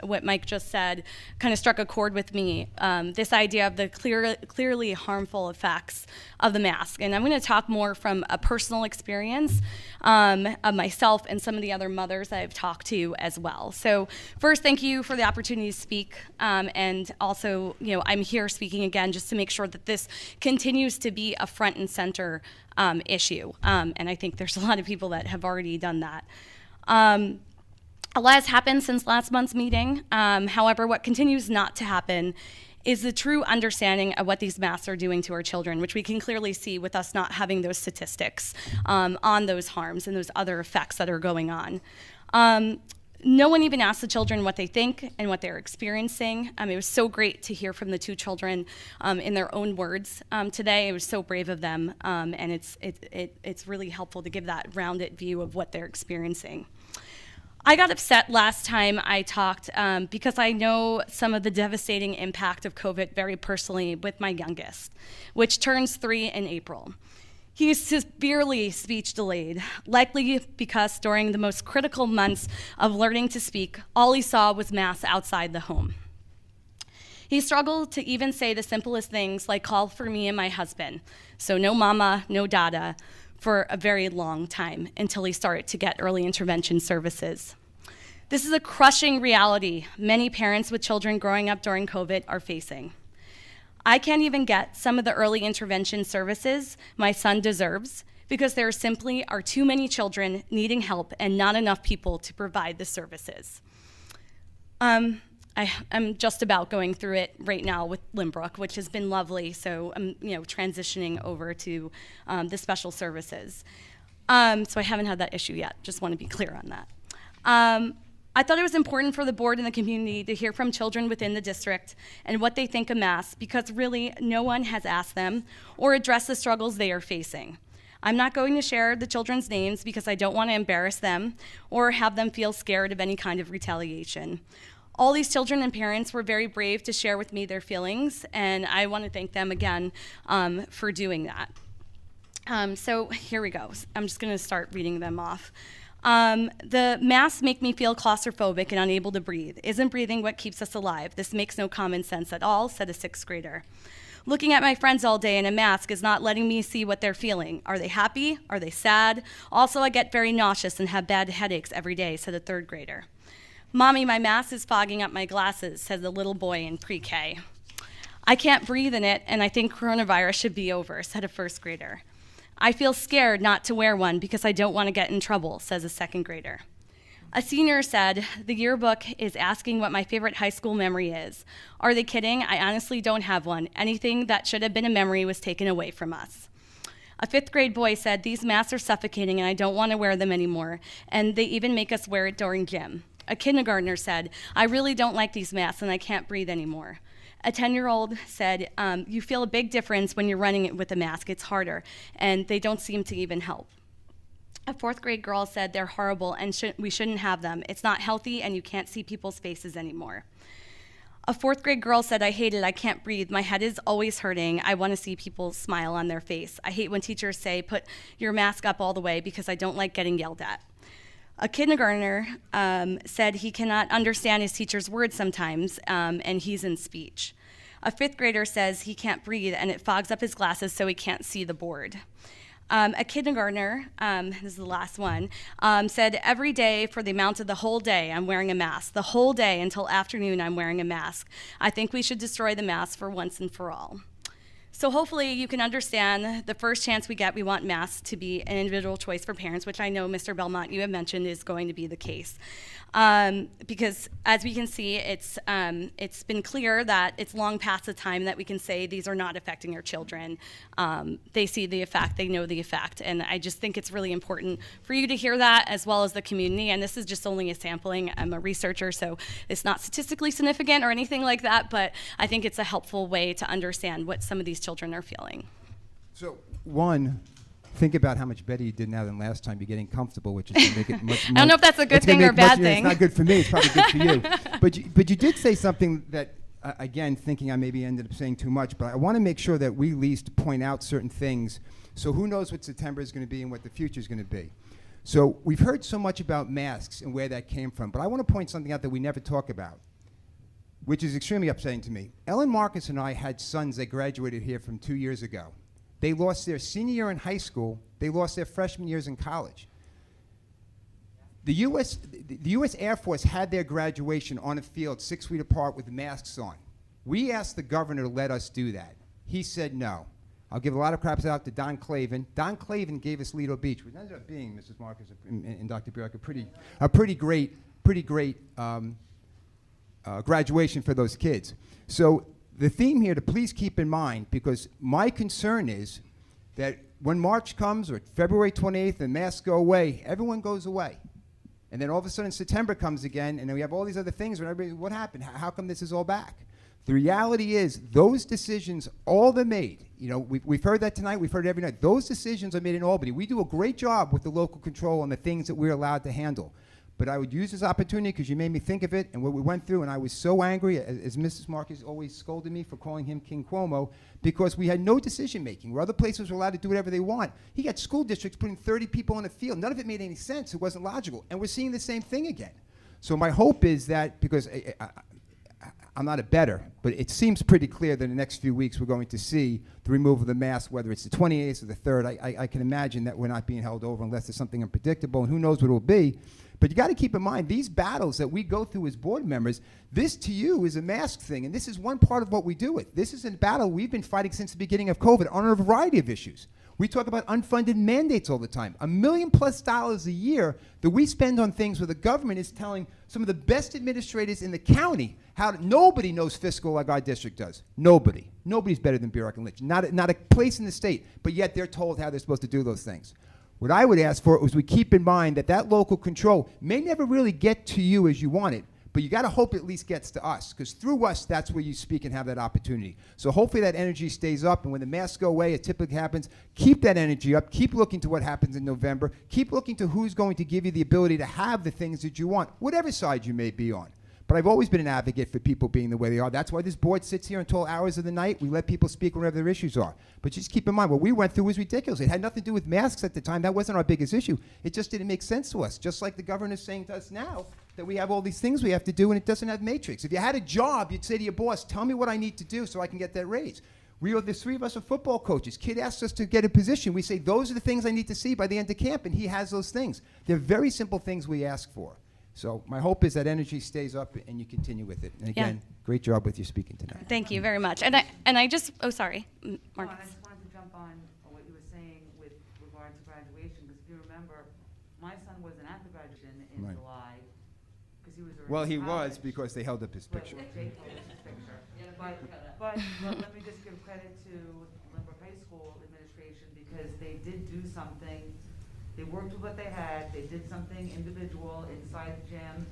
what Mike just said kind of struck a chord with me, this idea of the clearly harmful effects of the mask. And I'm going to talk more from a personal experience of myself and some of the other mothers I've talked to as well. So first, thank you for the opportunity to speak, and also, I'm here speaking again just to make sure that this continues to be a front and center issue. And I think there's a lot of people that have already done that. A lot has happened since last month's meeting. However, what continues not to happen is the true understanding of what these masks are doing to our children, which we can clearly see with us not having those statistics on those harms and those other effects that are going on. No one even asked the children what they think and what they're experiencing. It was so great to hear from the two children in their own words today. It was so brave of them, and it's really helpful to give that rounded view of what they're experiencing. I got upset last time I talked because I know some of the devastating impact of COVID very personally with my youngest, which turns 3 in April. He's severely speech delayed, likely because during the most critical months of learning to speak, all he saw was masks outside the home. He struggled to even say the simplest things like call for me and my husband, so no mama, no dada, for a very long time until he started to get early intervention services. This is a crushing reality many parents with children growing up during COVID are facing. I can't even get some of the early intervention services my son deserves because there simply are too many children needing help and not enough people to provide the services. I'm just about going through it right now with Lynbrook, which has been lovely, so I'm transitioning over to the special services. So I haven't had that issue yet, just want to be clear on that. I thought it was important for the board and the community to hear from children within the district and what they think of masks, because really no one has asked them or addressed the struggles they are facing. I'm not going to share the children's names because I don't want to embarrass them or have them feel scared of any kind of retaliation. All these children and parents were very brave to share with me their feelings, and I want to thank them again for doing that. So here we go. I'm just going to start reading them off. The masks make me feel claustrophobic and unable to breathe. Isn't breathing what keeps us alive? This makes no common sense at all, said a 6th grader. Looking at my friends all day in a mask is not letting me see what they're feeling. Are they happy? Are they sad? Also, I get very nauseous and have bad headaches every day, said a 3rd grader. Mommy, my mask is fogging up my glasses, said the little boy in pre-K. I can't breathe in it, and I think coronavirus should be over, said a 1st grader. I feel scared not to wear one because I don't want to get in trouble, says a 2nd grader. A senior said, the yearbook is asking what my favorite high school memory is. Are they kidding? I honestly don't have one. Anything that should have been a memory was taken away from us. A 5th grade boy said, these masks are suffocating and I don't want to wear them anymore, and they even make us wear it during gym. A kindergartner said, I really don't like these masks and I can't breathe anymore. A 10-year-old said, you feel a big difference when you're running it with a mask. It's harder, and they don't seem to even help. A 4th grade girl said they're horrible and we shouldn't have them. It's not healthy, and you can't see people's faces anymore. A 4th grade girl said, I hate it. I can't breathe. My head is always hurting. I want to see people smile on their face. I hate when teachers say, put your mask up all the way because I don't like getting yelled at. A kindergartner said he cannot understand his teacher's words sometimes, and he's in speech. A 5th grader says he can't breathe and it fogs up his glasses so he can't see the board. A kindergartner, this is the last one, said every day for the amount of the whole day I'm wearing a mask. The whole day until afternoon I'm wearing a mask. I think we should destroy the mask for once and for all. So hopefully you can understand the first chance we get, we want masks to be an individual choice for parents, which I know, Mr. Belmont, you have mentioned is going to be the case. Because as we can see, it's been clear that it's long past the time that we can say these are not affecting our children. They see the effect, they know the effect, and I just think it's really important for you to hear that as well as the community, and this is just only a sampling. I'm a researcher, so it's not statistically significant or anything like that, but I think it's a helpful way to understand what some of these children are feeling. So, one, think about how much better you did now than last time. You're getting comfortable, which is going to make it much more. I don't know if that's a good thing or a bad thing. It's not good for me. It's probably good for you. But you did say something that again, thinking I maybe ended up saying too much, but I want to make sure that we at least point out certain things. So who knows what September is going to be and what the future is going to be. So we've heard so much about masks and where that came from, but I want to point something out that we never talk about, which is extremely upsetting to me. Ellen Marcus and I had sons that graduated here from 2 years ago. They lost their senior year in high school. They lost their freshman years in college. The U.S. Air Force had their graduation on a field 6 feet apart with masks on. We asked the governor to let us do that. He said no. I'll give a lot of craps out to Don Clavin. Don Clavin gave us Lido Beach, which ended up being, Mrs. Marcus and Dr. Burek, a pretty great graduation for those kids. So the theme here to please keep in mind, because my concern is that when March comes or February 28th and masks go away, everyone goes away. And then all of a sudden September comes again, and then we have all these other things, and everybody, what happened? How come this is all back? The reality is those decisions, all they're made, you know, we've heard that tonight, we've heard it every night. Those decisions are made in Albany. We do a great job with the local control on the things that we're allowed to handle. But I would use this opportunity because you made me think of it and what we went through, and I was so angry, as Mrs. Marcus always scolded me for calling him King Cuomo, because we had no decision making. Where other places were allowed to do whatever they want, he got school districts putting 30 people on a field. None of it made any sense. It wasn't logical. And we're seeing the same thing again. So my hope is that, because I'm not a bettor, but it seems pretty clear that in the next few weeks we're going to see the removal of the mask, whether it's the 28th or the 3rd. I can imagine that we're not being held over unless there's something unpredictable, and who knows what it will be. But you got to keep in mind, these battles that we go through as board members, this to you is a mask thing, and this is one part of what we do it. This is a battle we've been fighting since the beginning of COVID on a variety of issues. We talk about unfunded mandates all the time. $1 million+ a year that we spend on things where the government is telling some of the best administrators in the county how nobody knows fiscal like our district does. Nobody. Nobody's better than Burek and Lynch. Not a place in the state, but yet they're told how they're supposed to do those things. What I would ask for is we keep in mind that that local control may never really get to you as you want it, but you got to hope it at least gets to us, because through us, that's where you speak and have that opportunity. So hopefully that energy stays up, and when the masks go away, it typically happens, keep that energy up, keep looking to what happens in November, keep looking to who's going to give you the ability to have the things that you want, whatever side you may be on. But I've always been an advocate for people being the way they are. That's why this board sits here until hours of the night. We let people speak wherever their issues are. But just keep in mind, what we went through was ridiculous. It had nothing to do with masks at the time. That wasn't our biggest issue. It just didn't make sense to us. Just like the governor's saying to us now that we have all these things we have to do and it doesn't have matrix. If you had a job, you'd say to your boss, tell me what I need to do so I can get that raise. The 3 of us are football coaches. Kid asks us to get a position. We say, those are the things I need to see by the end of camp, and he has those things. They're very simple things we ask for. So my hope is that energy stays up and you continue with it. And again, great job with your speaking tonight. Thank you very much. And I just, oh, sorry, Marcus. I just wanted to jump on what you were saying with regard to graduation, because if you remember, my son wasn't at the graduation in Right. July, because he was already Well, he in was college. because they held up his picture. But Jake held up his picture. But let me just give credit to Lynbrook High School administration, because they did do something. They worked with what they had. They did something individual inside the gym.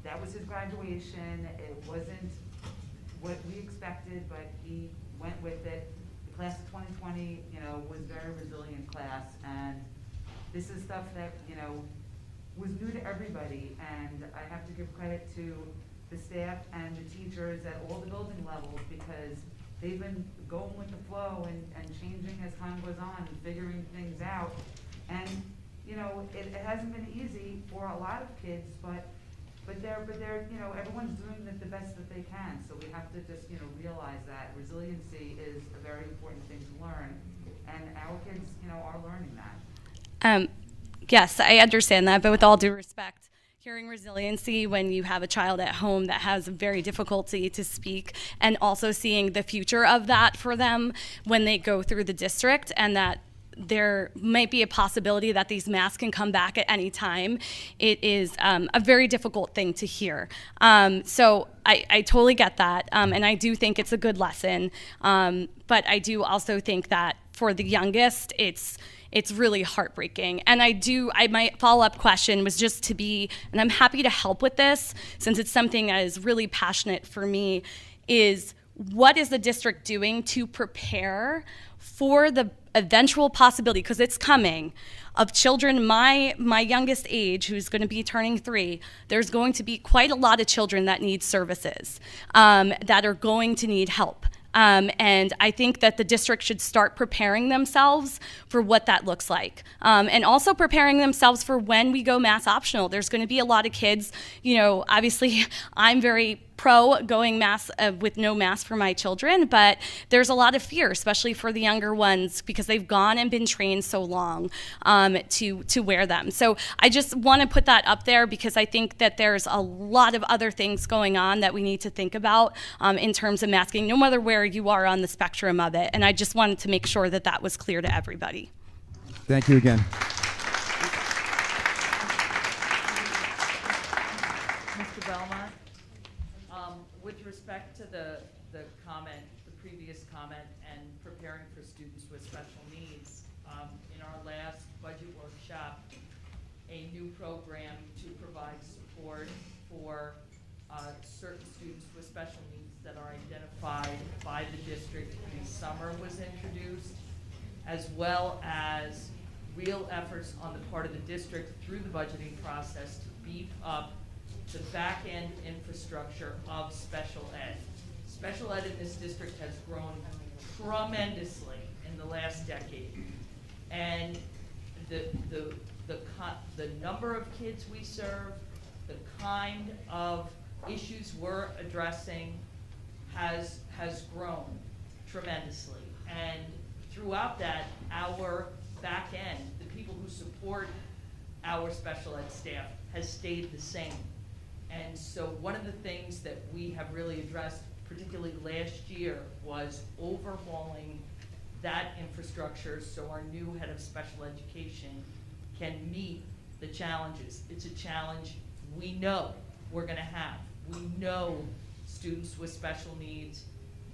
That was his graduation. It wasn't what we expected, but he went with it. The class of 2020, was a very resilient class, and this is stuff that, was new to everybody. And I have to give credit to the staff and the teachers at all the building levels, because they've been going with the flow and changing as time goes on and figuring things out. And it hasn't been easy for a lot of kids, but they're everyone's doing the best that they can. So we have to just realize that resiliency is a very important thing to learn, and our kids are learning that. Yes, I understand that, but with all due respect, hearing resiliency when you have a child at home that has very difficulty to speak, and also seeing the future of that for them when they go through the district, and that there might be a possibility that these masks can come back at any time. It is a very difficult thing to hear. So I totally get that, and I do think it's a good lesson. But I do also think that for the youngest, it's really heartbreaking. And my follow-up question was just to be, and I'm happy to help with this since it's something that is really passionate for me, is what is the district doing to prepare for the eventual possibility, because it's coming, of children my youngest age, who's going to be turning 3, there's going to be quite a lot of children that need services, that are going to need help. And I think that the district should start preparing themselves for what that looks like. And also preparing themselves for when we go mass optional. There's going to be a lot of kids, you know, obviously I'm very pro going mass with no mask for my children, but there's a lot of fear, especially for the younger ones, because they've gone and been trained so long to wear them. So I just want to put that up there, because I think that there's a lot of other things going on that we need to think about in terms of masking, no matter where you are on the spectrum of it. And I just wanted to make sure that that was clear to everybody. Thank you again. Mr. Belmont, with respect to the comment, the previous comment, and preparing for students with special needs, in our last budget workshop, a new program to provide support for certain students with special needs that are identified by the district in summer was introduced, as well as real efforts on the part of the district through the budgeting process to beef up the back-end infrastructure of special ed. Special ed in this district has grown tremendously in the last decade. And the number of kids we serve, the kind of issues we're addressing has grown tremendously. And throughout that, our back end, the people who support our special ed staff, has stayed the same. And so one of the things that we have really addressed, particularly last year, was overhauling that infrastructure so our new head of special education can meet the challenges. It's a challenge we know we're going to have. We know students with special needs,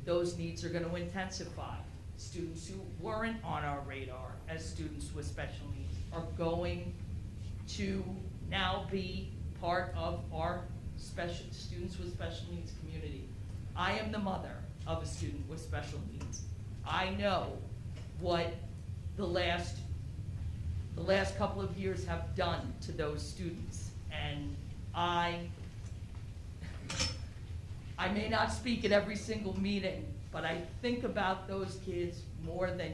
those needs are going to intensify. Students who weren't on our radar as students with special needs are going to now be part of our students with special needs community. I am the mother of a student with special needs. I know what the last couple of years have done to those students, and I may not speak at every single meeting, but I think about those kids more than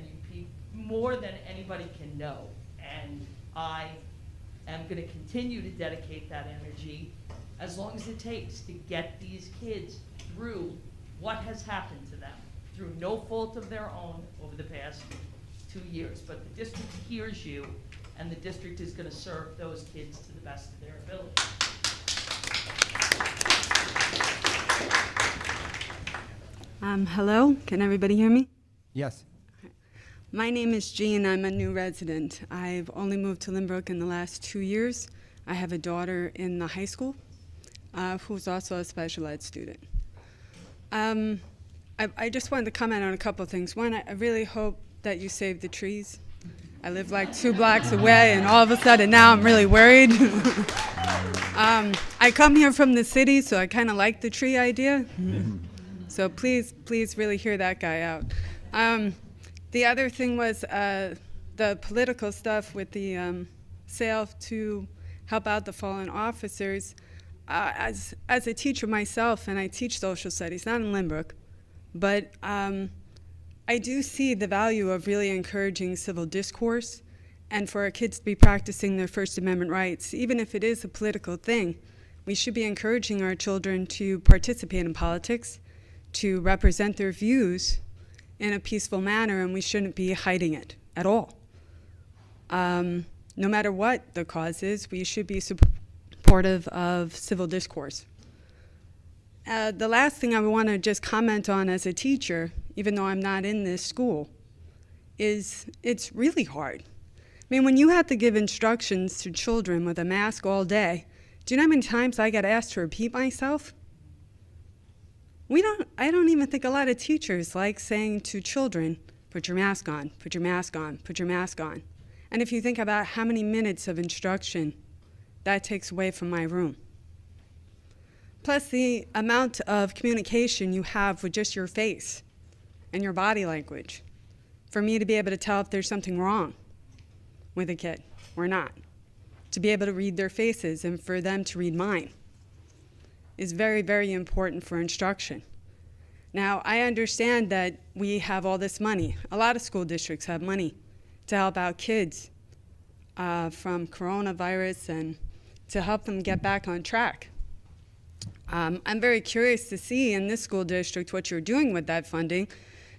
anybody can know, and I am going to continue to dedicate that energy as long as it takes to get these kids through what has happened to them through no fault of their own over the past 2 years. But the district hears you, and the district is going to serve those kids to the best of their ability. Hello, can everybody hear me? Yes. My name is Jean. I'm a new resident. I've only moved to Lynbrook in the last 2 years. I have a daughter in the high school who's also a special ed student. I just wanted to comment on a couple of things. One, I really hope that you save the trees. I live like 2 blocks away, and all of a sudden now I'm really worried. I come here from the city, so I kind of like the tree idea. So please really hear that guy out. The other thing was the political stuff with the sale to help out the fallen officers. As a teacher myself, and I teach social studies, not in Lynbrook, but I do see the value of really encouraging civil discourse and for our kids to be practicing their First Amendment rights. Even if it is a political thing, we should be encouraging our children to participate in politics, to represent their views in a peaceful manner, and we shouldn't be hiding it at all. No matter what the cause is, we should be supportive of civil discourse. The last thing I want to just comment on as a teacher, even though I'm not in this school, is it's really hard. I mean, when you have to give instructions to children with a mask all day, do you know how many times I got asked to repeat myself? I don't even think a lot of teachers like saying to children, put your mask on, put your mask on, put your mask on. And if you think about how many minutes of instruction that takes away from my room. Plus the amount of communication you have with just your face and your body language. for me to be able to tell if there's something wrong with a kid or not, to be able to read their faces and for them to read mine is very, very important for instruction. Now, I understand that we have all this money. A lot of school districts have money to help out kids from coronavirus and to help them get back on track. I'm very curious to see in this school district what you're doing with that funding,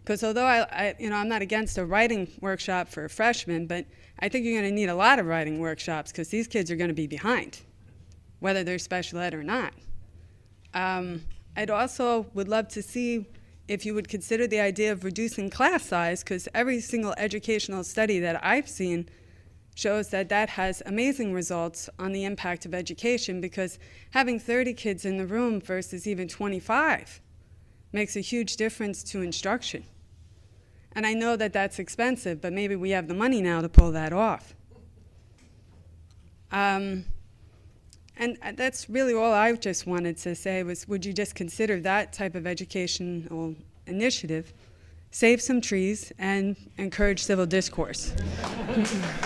because although I'm not against a writing workshop for freshmen, but I think you're going to need a lot of writing workshops because these kids are going to be behind, whether they're special ed or not. I'd also would love to see if you would consider the idea of reducing class size, because every single educational study that I've seen shows that that has amazing results on the impact of education, because having 30 kids in the room versus even 25 makes a huge difference to instruction. And I know that that's expensive, but maybe we have the money now to pull that off. And that's really all I just wanted to say was, would you just consider that type of educational initiative, save some trees, and encourage civil discourse?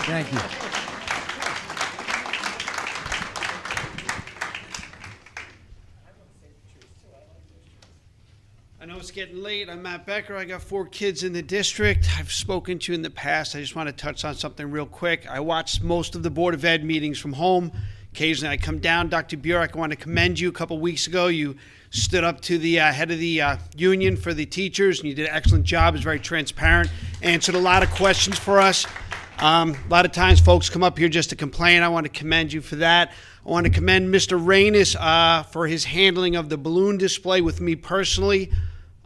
Thank you. I know it's getting late. I'm Matt Becker. I got 4 kids in the district. I've spoken to you in the past. I just want to touch on something real quick. I watched most of the Board of Ed meetings from home. Occasionally I come down. Dr. Burek, I want to commend you. A couple weeks ago, you stood up to the head of the union for the teachers, and you did an excellent job. It was very transparent, answered a lot of questions for us. A lot of times folks come up here just to complain. I want to commend you for that. I want to commend Mr. Reynes for his handling of the balloon display with me personally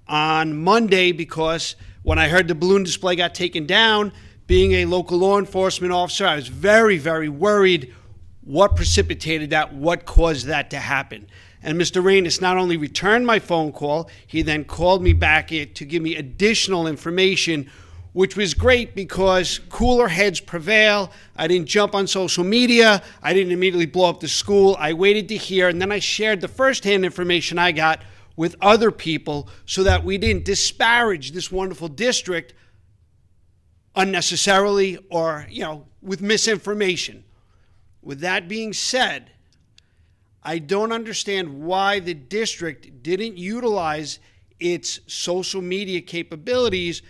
on Monday, because when I heard the balloon display got taken down, being a local law enforcement officer, I was very, very worried what precipitated that, what caused that to happen. And Mr. Reynes not only returned my phone call, he then called me back to give me additional information, which was great because cooler heads prevail. I didn't jump on social media. I didn't immediately blow up the school. I waited to hear, and then I shared the firsthand information I got with other people so that we didn't disparage this wonderful district unnecessarily or, with misinformation. With that being said, I don't understand why the district didn't utilize its social media capabilities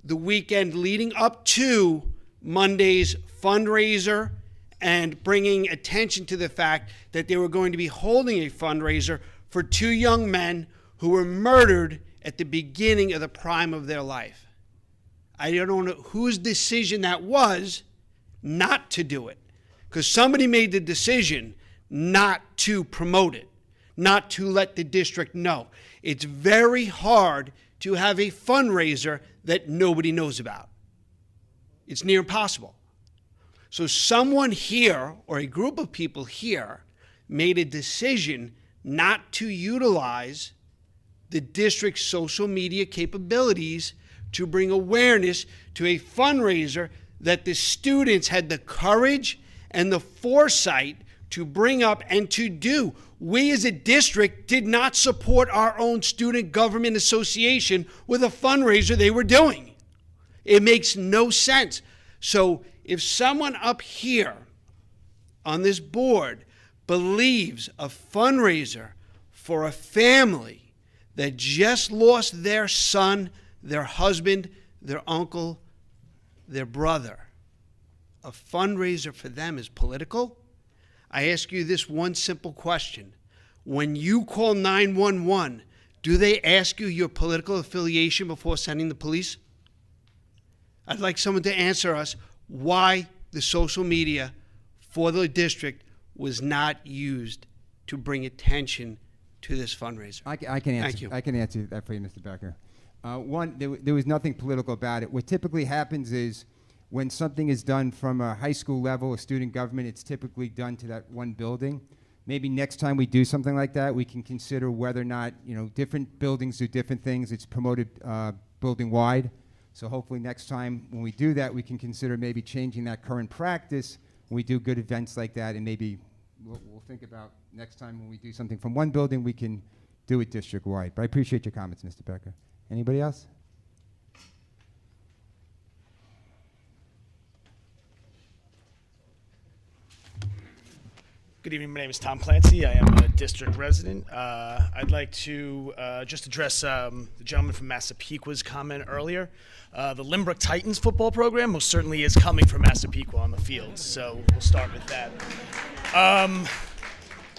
the weekend leading up to Monday's fundraiser and bringing attention to the fact that they were going to be holding a fundraiser for 2 young men who were murdered at the beginning of the prime of their life. I don't know whose decision that was not to do it, because somebody made the decision not to promote it, not to let the district know. It's very hard to have a fundraiser that nobody knows about. It's near impossible. So someone here, or a group of people here, made a decision not to utilize the district's social media capabilities to bring awareness to a fundraiser that the students had the courage and the foresight to bring up and to do. We as a district did not support our own student government association with a fundraiser they were doing. It makes no sense. So if someone up here on this board believes a fundraiser for a family that just lost their son, their husband, their uncle, their brother, a fundraiser for them is political, I ask you this one simple question. When you call 911, do they ask you your political affiliation before sending the police? I'd like someone to answer us why the social media for the district was not used to bring attention to this fundraiser. I can answer. Thank you. I can answer that for you, Mr. Becker. One, there was nothing political about it. What typically happens is when something is done from a high school level, a student government, it's typically done to that one building. Maybe next time we do something like that, we can consider whether or not, different buildings do different things. It's promoted building-wide. So hopefully next time when we do that, we can consider maybe changing that current practice when we do good events like that, and maybe we'll think about next time when we do something from one building, we can do it district-wide. But I appreciate your comments, Mr. Becker. Anybody else? Good evening. My name is Tom Clancy. I am a district resident. I'd like to just address the gentleman from Massapequa's comment earlier. The Lynbrook Titans football program most certainly is coming from Massapequa on the field, so we'll start with that.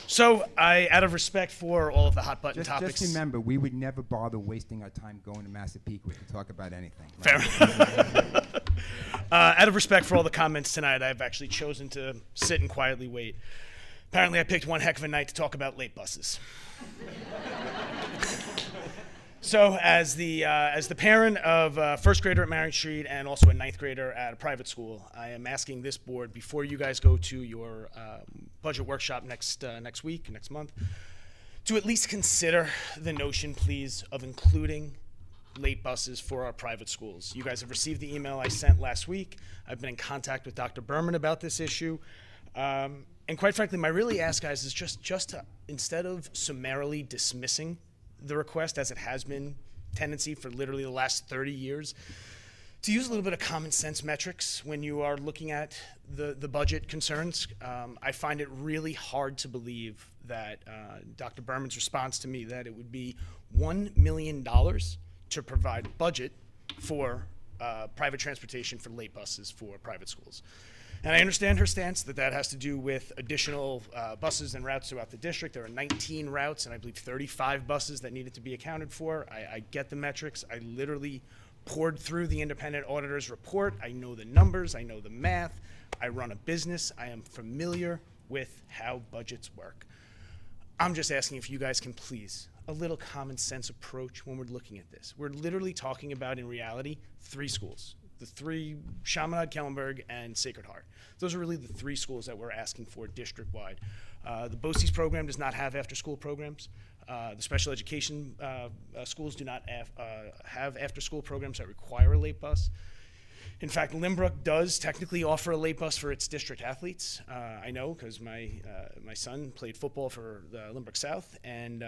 So out of respect for all of the hot button topics. Just remember, we would never bother wasting our time going to Massapequa to talk about anything. Fair. Out of respect for all the comments tonight, I've actually chosen to sit and quietly wait. Apparently, I picked one heck of a night to talk about late buses. So, as the parent of a first grader at Marion Street and also a ninth grader at a private school, I am asking this board, before you guys go to your budget workshop next month, to at least consider the notion, please, of including late buses for our private schools. You guys have received the email I sent last week. I've been in contact with Dr. Berman about this issue. And quite frankly, my really ask, guys, is just to, instead of summarily dismissing the request, as it has been tendency for literally the last 30 years, to use a little bit of common sense metrics when you are looking at the budget concerns. I find it really hard to believe that Dr. Berman's response to me that it would be $1 million to provide budget for private transportation for late buses for private schools. And I understand her stance that has to do with additional buses and routes throughout the district. There are 19 routes and I believe 35 buses that needed to be accounted for. I get the metrics. I literally poured through the independent auditor's report. I know the numbers. I know the math. I run a business. I am familiar with how budgets work. I'm just asking if you guys can please, a little common sense approach when we're looking at this. We're literally talking about, in reality, 3 schools. The 3, Chaminade, Kellenberg, and Sacred Heart. Those are really the 3 schools that we're asking for district-wide. The BOCES program does not have after-school programs. The special education schools do not have after-school programs that require a late bus. In fact, Lynbrook does technically offer a late bus for its district athletes. I know because my son played football for Lynbrook South, and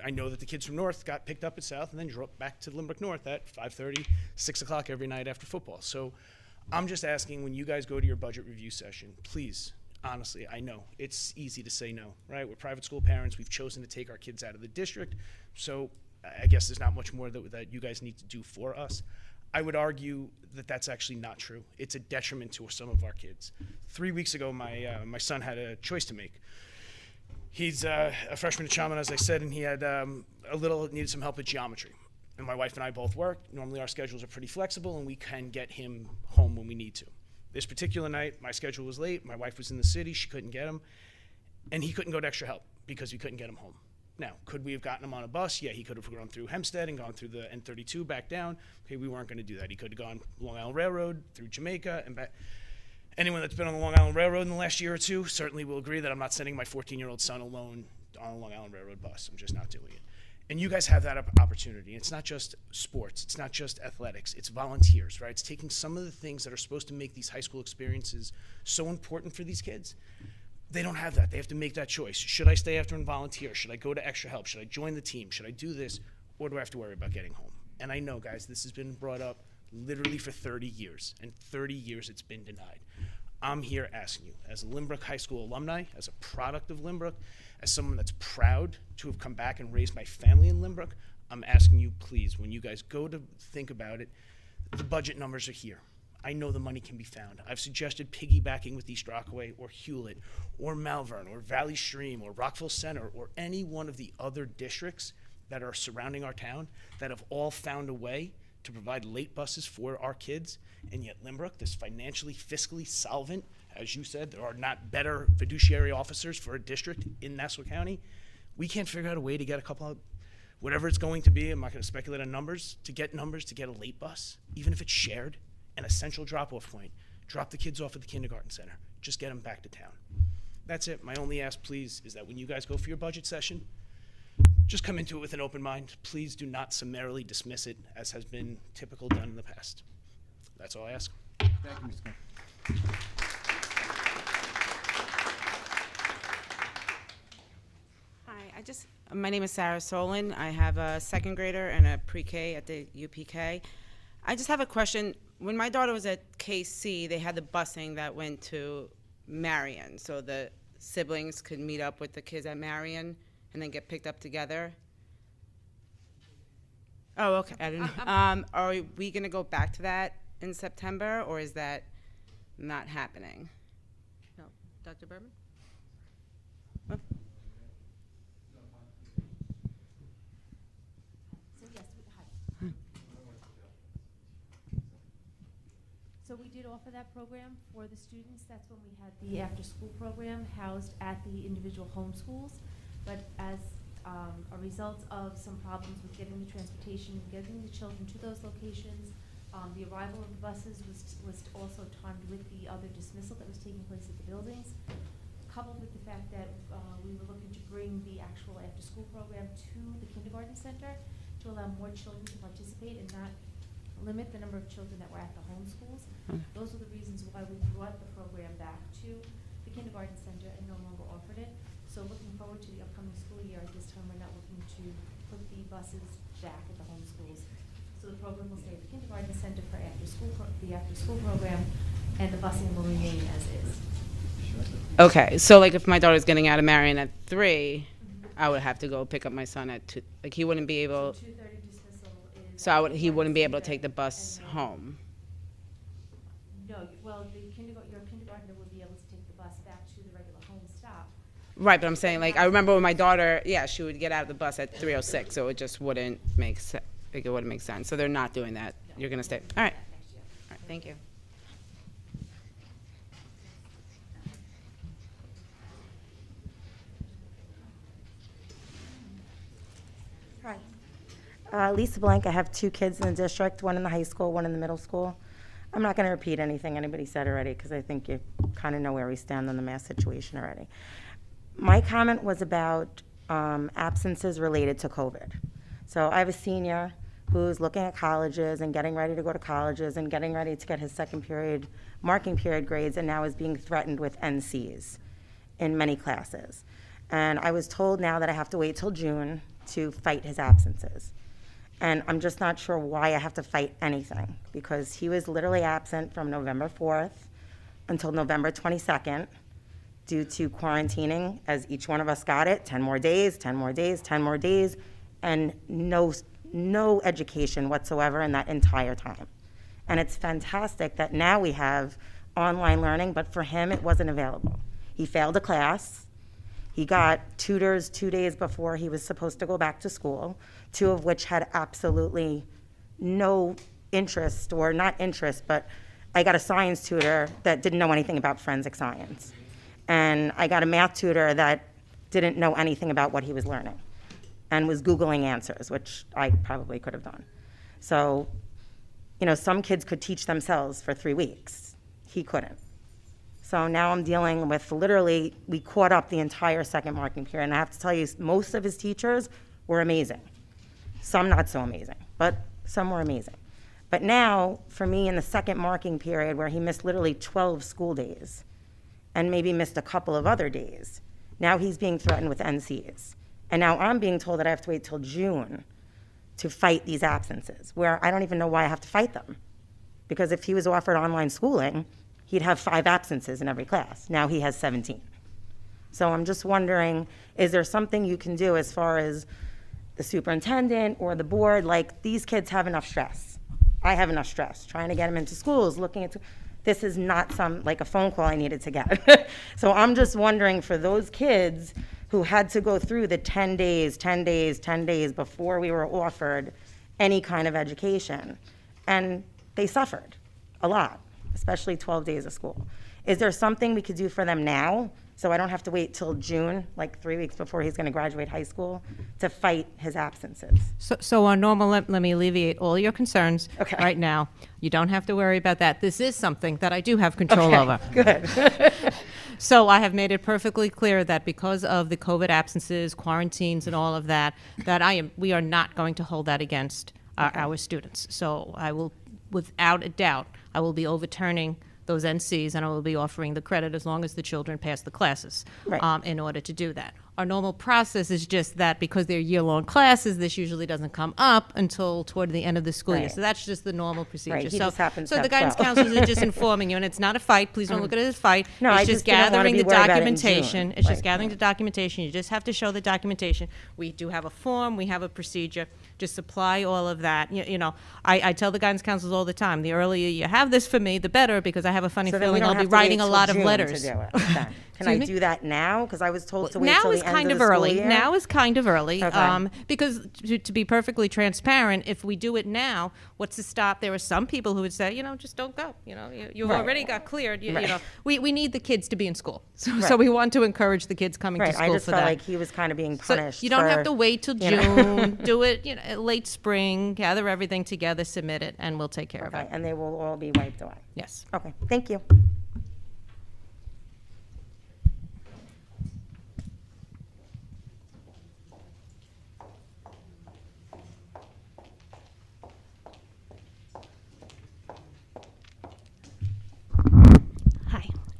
I know that the kids from North got picked up at South and then drove back to Lynbrook North at 5:30, 6 o'clock every night after football. So I'm just asking, when you guys go to your budget review session, please, honestly, I know it's easy to say no, right? We're private school parents. We've chosen to take our kids out of the district. So I guess there's not much more that you guys need to do for us. I would argue that that's actually not true. It's a detriment to some of our kids. 3 weeks ago, my son had a choice to make. He's a freshman at Chaminade, as I said, and he had needed some help with geometry. And my wife and I both work. Normally our schedules are pretty flexible and we can get him home when we need to. This particular night, my schedule was late. My wife was in the city. She couldn't get him. And he couldn't go to extra help because we couldn't get him home. Now, could we have gotten him on a bus? Yeah, he could have gone through Hempstead and gone through the N32 back down. Okay, we weren't going to do that. He could have gone Long Island Railroad through Jamaica and back. Anyone that's been on the Long Island Railroad in the last year or two certainly will agree that I'm not sending my 14-year-old son alone on a Long Island Railroad bus. I'm just not doing it. And you guys have that opportunity. It's not just sports. It's not just athletics. It's volunteers, right? It's taking some of the things that are supposed to make these high school experiences so important for these kids. They don't have that. They have to make that choice. Should I stay after and volunteer? Should I go to extra help? Should I join the team? Should I do this? Or do I have to worry about getting home? And I know, guys, this has been brought up literally for 30 years. And 30 years it's been denied. I'm here asking you, as a Lynbrook High School alumni, as a product of Lynbrook, as someone that's proud to have come back and raised my family in Lynbrook, I'm asking you, please, when you guys go to think about it, the budget numbers are here. I know the money can be found. I've suggested piggybacking with East Rockaway or Hewlett or Malvern or Valley Stream or Rockville Center or any one of the other districts that are surrounding our town that have all found a way to provide late buses for our kids. And yet Lynbrook, this financially, fiscally solvent, as you said, there are not better fiduciary officers for a district in Nassau County. We can't figure out a way to get a couple of, whatever it's going to be, I'm not going to speculate on numbers, to get a late bus, even if it's shared, and a central drop-off point. Drop the kids off at the kindergarten center. Just get them back to town. That's it. My only ask, please, is that when you guys go for your budget session, just come into it with an open mind. Please do not summarily dismiss it, as has been typical done in the past. That's all I ask. Thank you, Mr. Cook. Hi, my name is Sarah Solon. I have a second grader and a pre-K at the UPK. I just have a question. When my daughter was at KC, they had the busing that went to Marion. So the siblings could meet up with the kids at Marion and then get picked up together. Oh, okay. I don't know. Are we going to go back to that in September, or is that not happening? No. Dr. Berman? So we did offer that program for the students. That's when we had the after-school program housed at the individual home schools. But as a result of some problems with getting the transportation, getting the children to those locations, the arrival of the buses was also timed with the other dismissal that was taking place at the buildings, coupled with the fact that we were looking to bring the actual after-school program to the kindergarten center to allow more children to participate and not limit the number of children that were at the home schools. Those are the reasons why we brought the program back to the kindergarten center and no longer offered it. So looking forward to the upcoming school year, at this time we're not looking to put the buses back at the home schools. So the program will stay at the kindergarten center for the after-school program, and the busing will remain as is. Okay, so like if my daughter's getting out of Marion at 3, I would have to go pick up my son at 2. Like he wouldn't be able. So 2:30 dismissal is. So he wouldn't be able to take the bus home. No, well, your kindergartner would be able to take the bus back to the regular home stop. Right, but I'm saying, like, I remember when my daughter, yeah, she would get out of the bus at 3:06, so it just wouldn't make sense. Like, it wouldn't make sense. So they're not doing that. No, you're gonna stay. All right. All right. Thank you. Hi. Lisa Blank. I have 2 kids in the district, one in the high school, one in the middle school. I'm not going to repeat anything anybody said already because I think you kind of know where we stand on the mass situation already. My comment was about absences related to COVID. So I have a senior who's looking at colleges and getting ready to go to colleges and getting ready to get his second period, marking period grades, and now is being threatened with NCs in many classes. And I was told now that I have to wait till June to fight his absences. And I'm just not sure why I have to fight anything, because he was literally absent from November 4th until November 22nd due to quarantining, as each one of us got it, 10 more days, 10 more days, 10 more days, and no education whatsoever in that entire time. And it's fantastic that now we have online learning, but for him it wasn't available. He failed a class. He got tutors 2 days before he was supposed to go back to school, 2 of which had absolutely no interest, or not interest, but I got a science tutor that didn't know anything about forensic science. And I got a math tutor that didn't know anything about what he was learning and was Googling answers, which I probably could have done. So, you know, some kids could teach themselves for 3 weeks. He couldn't. So now I'm dealing with literally, we caught up the entire second marking period. And I have to tell you, most of his teachers were amazing. Some not so amazing, but some were amazing. But now, for me, in the second marking period, where he missed literally 12 school days and maybe missed a couple of other days, now he's being threatened with NCs. And now I'm being told that I have to wait till June to fight these absences, where I don't even know why I have to fight them. Because if he was offered online schooling, he'd have 5 absences in every class. Now he has 17. So I'm just wondering, is there something you can do as far as the superintendent or the board? Like, these kids have enough stress. I have enough stress trying to get them into schools, looking at, this is not like a phone call I needed to get. So I'm just wondering, for those kids who had to go through the 10 days before we were offered any kind of education, and they suffered a lot, especially 12 days of school. Is there something we could do for them now, so I don't have to wait till June, like 3 weeks before he's going to graduate high school, to fight his absences? So on normal, let me alleviate all your concerns right now. You don't have to worry about that. This is something that I do have control over. Good. So I have made it perfectly clear that because of the COVID absences, quarantines, and all of that, we are not going to hold that against our students. So I will, without a doubt, I will be overturning those NCs, and I will be offering the credit as long as the children pass the classes in order to do that. Our normal process is just that because they're year-long classes, this usually doesn't come up until toward the end of the school year. Right. So that's just the normal procedure. Right, he so just happens to so the have guidance 12. counselors are just informing you, and it's not a fight. Please don't look at it as a fight. No, it's I just just didn't wanna gathering be the worried about it in documentation. June. It's just Right. gathering the documentation. You just have to show the documentation. We do have a form. We have a procedure. Just supply all of that. You know, I tell the guidance counselors all the time, the earlier you have this for me, the better, because I have a funny So then we feeling don't I'll be have to wait writing a till lot of June letters. To do it. Okay. Can I Excuse me? do that now? Because I was told to wait Now till is the end kind of of the school early. year. Now is kind of early. Okay. Because to be perfectly transparent, if we do it now, what's to stop? There are some people who would say, you know, just don't go. You know, you've Right. already got cleared. You Right. know, we need the kids to be in school. So, Right. so we want to encourage the kids coming Right. to school I just for felt that. like he was kind of being So punished. you don't have for, to wait till you know. June. Do it, you know, late spring. Gather everything together, submit it, and we'll take care of Okay, it. and they will all be wiped away. Yes. Okay. Thank you.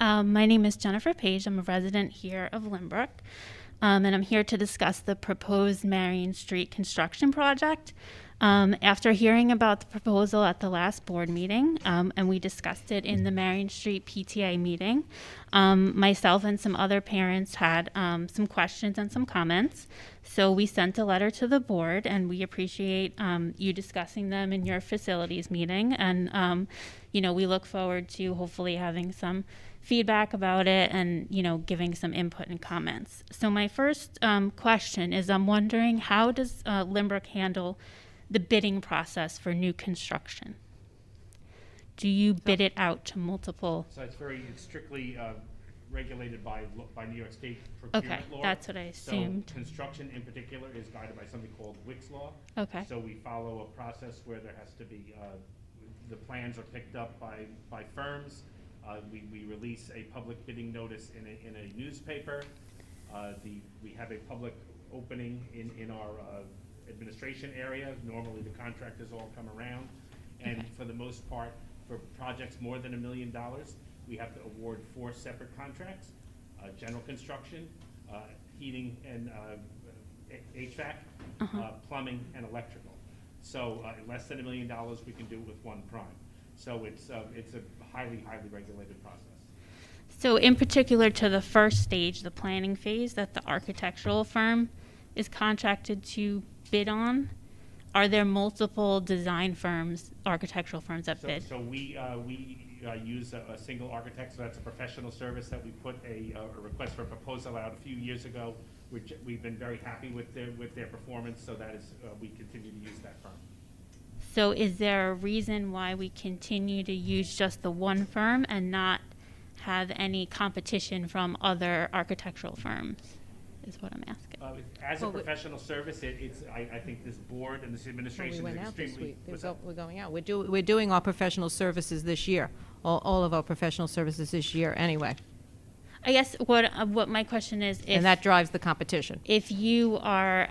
Hi, my name is Jennifer Page. I'm a resident here of Lynbrook, and I'm here to discuss the proposed Marion Street construction project. After hearing about the proposal at the last board meeting, and we discussed it in the Marion Street PTA meeting, myself and some other parents had some questions and some comments. So we sent a letter to the board, and we appreciate you discussing them in your facilities meeting. And you know, we look forward to hopefully having some feedback about it and, you know, giving some input and comments. So my first question is, I'm wondering, how does Lynbrook handle the bidding process for new construction? Do you bid it out to multiple? So it's strictly regulated by New York State procurement law. Okay, that's what I assumed. So construction in particular is guided by something called Wick's law. Okay. So we follow a process where there has to be, the plans are picked up by firms. We release a public bidding notice in a newspaper. We have a public opening in our administration area. Normally the contractors all come around, and for the most part, for projects more than $1 million, we have to award 4 separate contracts: general construction, heating and HVAC, plumbing, and electrical. So less than $1 million, we can do it with one prime. So it's a highly regulated process. So in particular to the first stage, the planning phase that the architectural firm is contracted to bid on, are there multiple design firms, architectural firms that bid? So we use a single architect, so that's a professional service that we put a request for proposal out a few years ago. We've been very happy with their performance, so that is we continue to use that firm. So is there a reason why we continue to use just the one firm and not have any competition from other architectural firms, is what I'm asking. As a professional service, I think this board and this administration We is went out this extremely. week. We're going out. We're doing our professional services this year. All of our professional services this year anyway. I guess what my question is, And that drives the competition. if you are,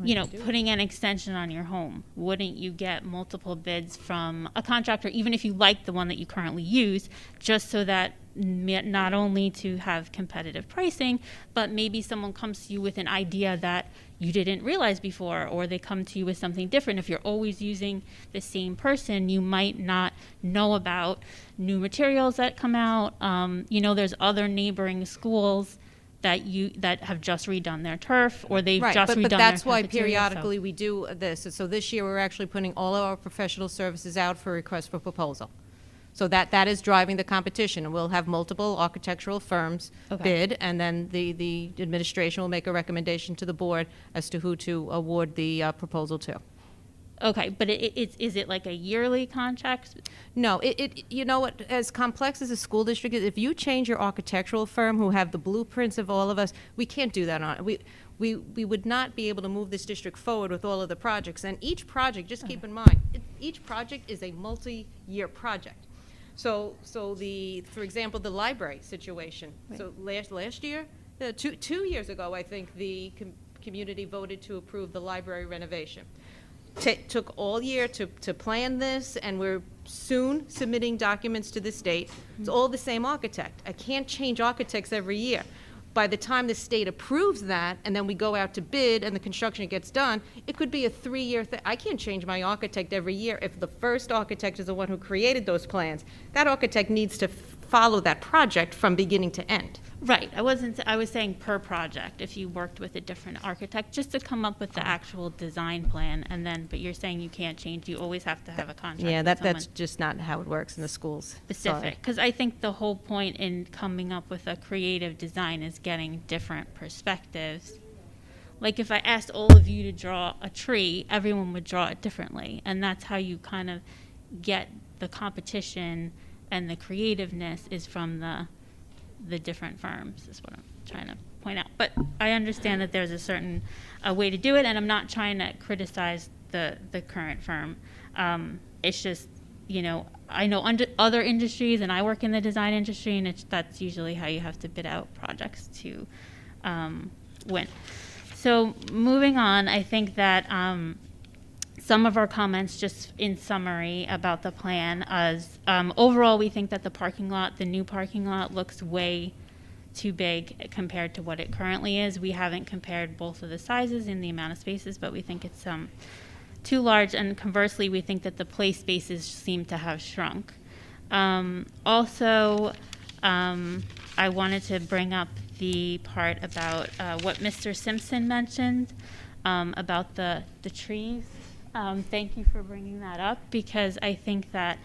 you know, putting an extension on your home, wouldn't you get multiple bids from a contractor, even if you like the one that you currently use, just so that not only to have competitive pricing, but maybe someone comes to you with an idea that you didn't realize before, or they come to you with something different. If you're always using the same person, you might not know about new materials that come out. You know, there's other neighboring schools that have just redone their turf, or they've Right, just redone but their that's why cafeteria, so- periodically we do this. So this year, we're actually putting all of our professional services out for request for proposal. So that is driving the competition, and we'll have multiple architectural firms bid, and then the administration will make a recommendation to the board as to who to award the proposal to. Okay, but is it like a yearly contract? No, you know what, as complex as a school district is, if you change your architectural firm who have the blueprints of all of us, we can't do that on, we would not be able to move this district forward with all of the projects. And each project, just keep in mind, each project is a multi-year project. So for example, the library situation. Right. So last year, 2 years ago, I think the community voted to approve the library renovation. Took all year to plan this, and we're soon submitting documents to the state. It's all the same architect. I can't change architects every year. by the time the state approves that, and then we go out to bid and the construction gets done, it could be a 3-year thing. I can't change my architect every year. If the first architect is the one who created those plans, that architect needs to follow that project from beginning to end. Right. I was saying per project, if you worked with a different architect, just to come up with the actual design plan, and then, but you're saying you can't change, you always have to have a contract Yeah, with that's someone just not how it works in the schools. specific. Because I think the whole point in coming up with a creative design is getting different perspectives. Like if I asked all of you to draw a tree, everyone would draw it differently. And that's how you kind of get the competition and the creativeness is from the different firms, is what I'm trying to point out. But I understand that there's a certain way to do it, and I'm not trying to criticize the current firm. It's just, you know, I know other industries, and I work in the design industry, and that's usually how you have to bid out projects to win. So moving on, I think that some of our comments, just in summary about the plan, is overall we think that the new parking lot looks way too big compared to what it currently is. We haven't compared both of the sizes and the amount of spaces, but we think it's too large, and conversely we think that the play spaces seem to have shrunk. Also, I wanted to bring up the part about what Mr. Simpson mentioned about the trees. Thank you for bringing that up, because I think that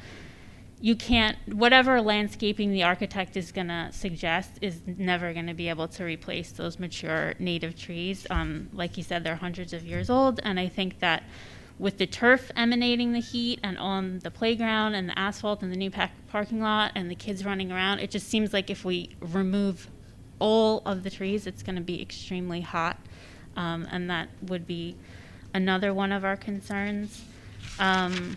you can't, whatever landscaping the architect is going to suggest is never going to be able to replace those mature native trees. Like you said, they're hundreds of years old, and I think that with the turf emanating the heat and on the playground and the asphalt and the new parking lot and the kids running around, it just seems like if we remove all of the trees, it's going to be extremely hot, and that would be another one of our concerns. And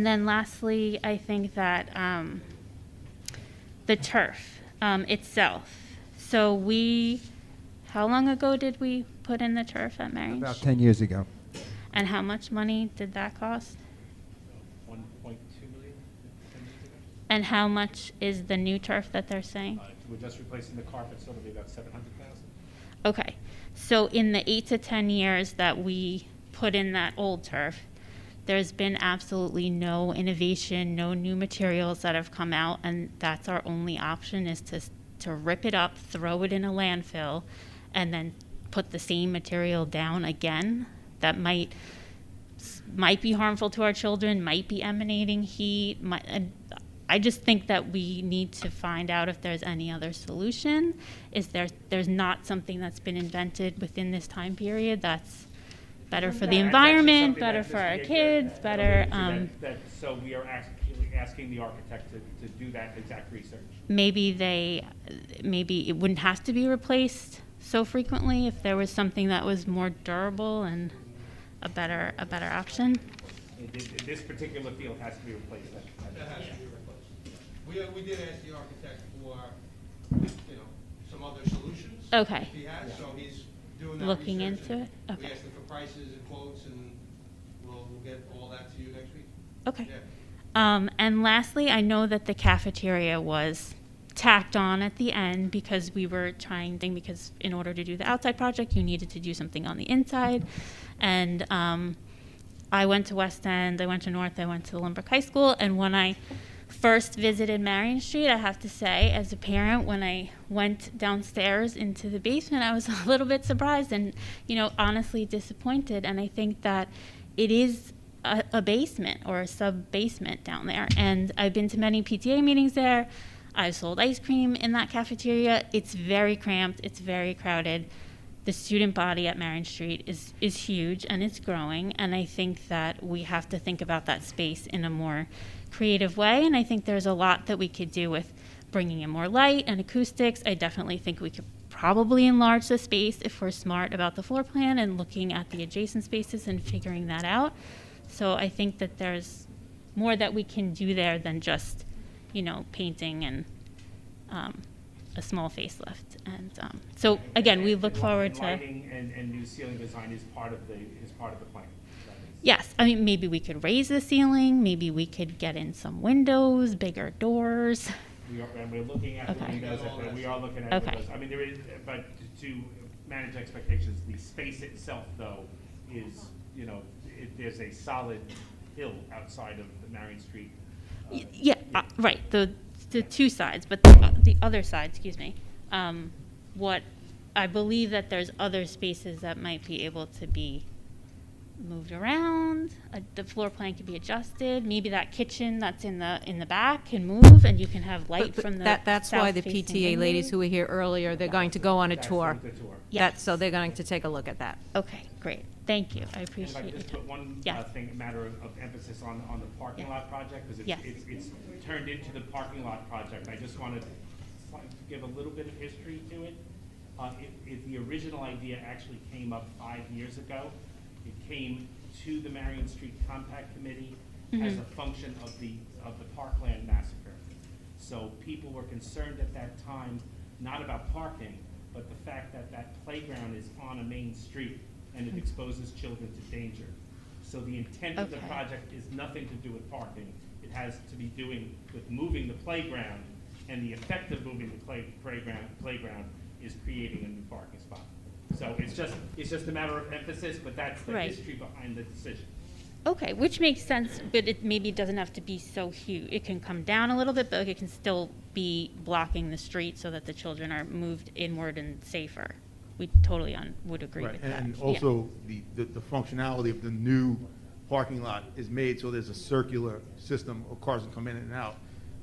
then lastly, I think that the turf itself. So how long ago did we put in the turf at Marion? About 10 years ago. And how much money did that cost? 1.2 million. And how much is the new turf that they're saying? We're just replacing the carpet, so it'll be about 700,000. Okay, so in the 8 to 10 years that we put in that old turf, there's been absolutely no innovation, no new materials that have come out, and that's our only option, is to rip it up, throw it in a landfill, and then put the same material down again. That might be harmful to our children, might be emanating heat. And I just think that we need to find out if there's any other solution. There's not something that's been invented within this time period that's better for the environment, better for our kids, better. So we are asking the architect to do that exact research. Maybe it wouldn't have to be replaced so frequently if there was something that was more durable and a better option. This particular field has to be replaced. That has to be replaced. We did ask the architect for, some other solutions. Okay. If he has, so he's doing that Looking research, into it? and Okay. we asked him for prices and quotes, and we'll get all that to you next week. Okay. Yeah. And lastly, I know that the cafeteria was tacked on at the end because we were because in order to do the outside project, you needed to do something on the inside. And I went to West End, I went to North, I went to Lynbrook High School, and when I first visited Marion Street, I have to say, as a parent, when I went downstairs into the basement, I was a little bit surprised and, honestly disappointed. And I think that it is a basement or a sub-basement down there. And I've been to many PTA meetings there. I've sold ice cream in that cafeteria. It's very cramped. It's very crowded. The student body at Marion Street is huge, and it's growing. And I think that we have to think about that space in a more creative way. And I think there's a lot that we could do with bringing in more light and acoustics. I definitely think we could probably enlarge the space if we're smart about the floor plan and looking at the adjacent spaces and figuring that out. So I think that there's more that we can do there than just, painting and a small facelift. And so again, we look forward to lighting and new ceiling design is part of the plan. Yes, I mean, maybe we could raise the ceiling, maybe we could get in some windows, bigger doors, And we're looking at the Okay. windows, and we are looking at Okay. windows. I mean, there is, but to manage expectations, the space itself, though, is, you know, there's a solid hill outside of the Marion Street. Right, the two sides, but the other side, excuse me, what, I believe that there's other spaces that might be able to be moved around, the floor plan can be adjusted, maybe that kitchen that's in the back can move, and you can have light from the That's why the south-facing PTA ladies windows. who were here earlier, they're going to go on a tour. The tour. So they're going to take a look at that. Okay, great, thank you, I If appreciate I your could just time. put one Yes. thing, a matter of emphasis on the parking lot project, because Yes. it's turned into the parking lot project. I just wanted to give a little bit of history to it. The original idea actually came up 5 years ago. It came to the Marion Street Compact Committee as a function of the Parkland massacre. So people were concerned at that time, not about parking, but the fact that that playground is on a main street and it exposes children to danger. So the intent of the Okay. project is nothing to do with parking. It has to be doing with moving the playground, and the effect of moving the playground is creating a new parking spot. So it's just a matter of emphasis, but that's the Right. history behind the decision. Okay, which makes sense, but it maybe doesn't have to be so huge. It can come down a little bit, but it can still be blocking the street so that the children are moved inward and safer. We totally would agree with that. And Yeah. also, the functionality of the new parking lot is made so there's a circular system of cars that come in and out.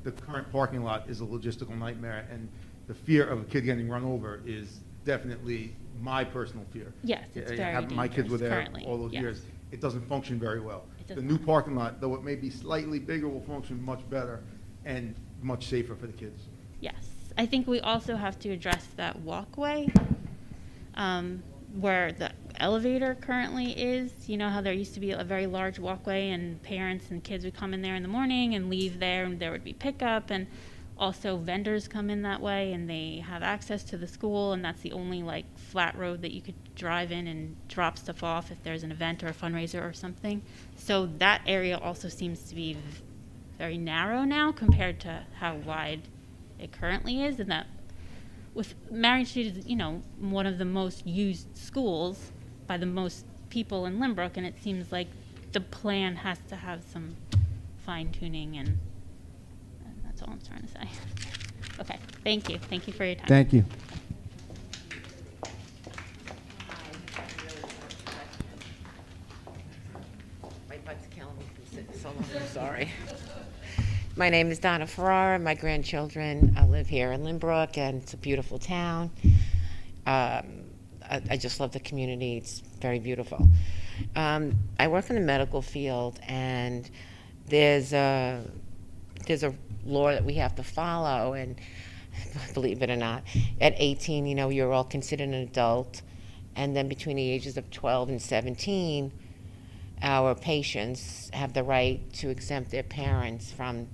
The current parking lot is a logistical nightmare, and the fear of a kid getting run over is definitely my personal fear. Yes, it's I very have- My kids were dangerous there currently, all those yes. years. It doesn't function very well. It does The new parking lot, though it may be slightly bigger, will function much better and much safer for the kids. Yes, I think we also have to address that walkway, where the elevator currently is. You know how there used to be a very large walkway, and parents and kids would come in there in the morning and leave there, and there would be pickup, and also vendors come in that way, and they have access to the school, and that's the only like flat road that you could drive in and drop stuff off if there's an event or a fundraiser or something. So that area also seems to be very narrow now compared to how wide it currently is, and that with Marion Street is, you know, one of the most used schools by the most people in Lynbrook, and it seems like the plan has to have some fine tuning, and that's all I'm trying to say. Okay, thank you. Thank you for your time. Thank you. My butt's killing me from sitting so long. I'm sorry. My name is Donna Ferrara. My grandchildren live here in Lynbrook, and it's a beautiful town. I just love the community. It's very beautiful. I work in the medical field, and there's a law that we have to follow, and believe it or not, at 18, you know, you're all considered an adult, and then between the ages of 12 and 17, our patients have the right to exempt their parents from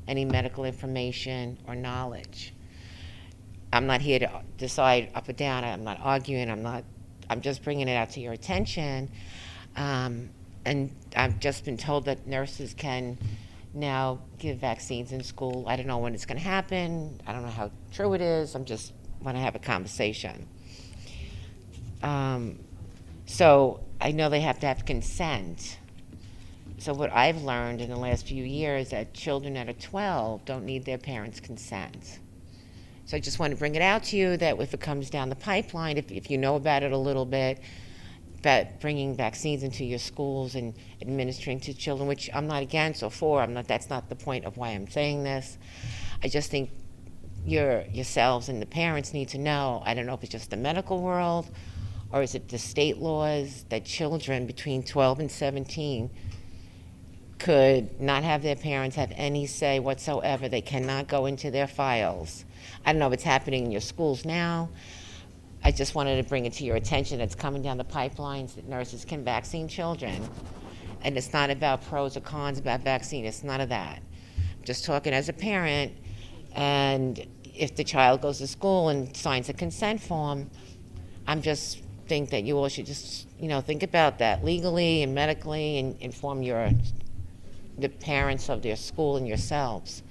any medical information or knowledge. I'm not here to decide up or down. I'm not arguing. I'm just bringing it out to your attention. And I've just been told that nurses can now give vaccines in school. I don't know when it's going to happen. I don't know how true it is. I'm just want to have a conversation. So I know they have to have consent. So what I've learned in the last few years that children that are 12 don't need their parents' consent. So I just want to bring it out to you that if it comes down the pipeline, if you know about it a little bit, about bringing vaccines into your schools and administering to children, which I'm not against or for. That's not the point of why I'm saying this. I just think yourselves and the parents need to know. I don't know if it's just the medical world or is it the state laws that children between 12 and 17 could not have their parents have any say whatsoever. They cannot go into their files. I don't know if it's happening in your schools now. I just wanted to bring it to your attention. It's coming down the pipelines that nurses can vaccine children. And it's not about pros or cons about vaccine. It's none of that. I'm just talking as a parent, and if the child goes to school and signs a consent form, I'm just think that you all should just, think about that legally and medically and inform the parents of their school and yourselves.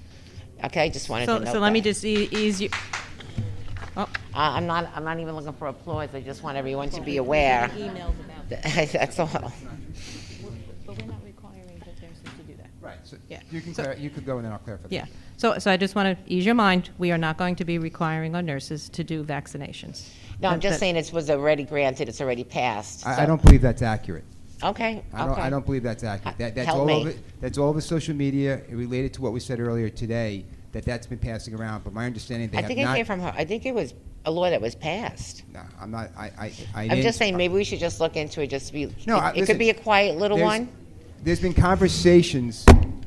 Okay, just wanted to know. So let me just ease you. Oh. I'm not even looking for applause. I just want everyone to be aware. Emails about That's all. But we're not requiring the nurses to do that. Right. So Yeah. you could go and then I'll clarify. Yeah. So I just want to ease your mind. We are not going to be requiring our nurses to do vaccinations. No, I'm just saying it was already granted. It's already passed. I so- don't believe that's accurate. Okay. I don't believe that's accurate. That's help all me. over. That's all over social media related to what we said earlier today. That's been passing around. But my understanding, they I have think it not. came from her. I think it was a law that was passed. No, I'm not. I'm I'm just saying maybe we should just look into it. Just be. No, it listen, could be a quiet little one. There's been conversations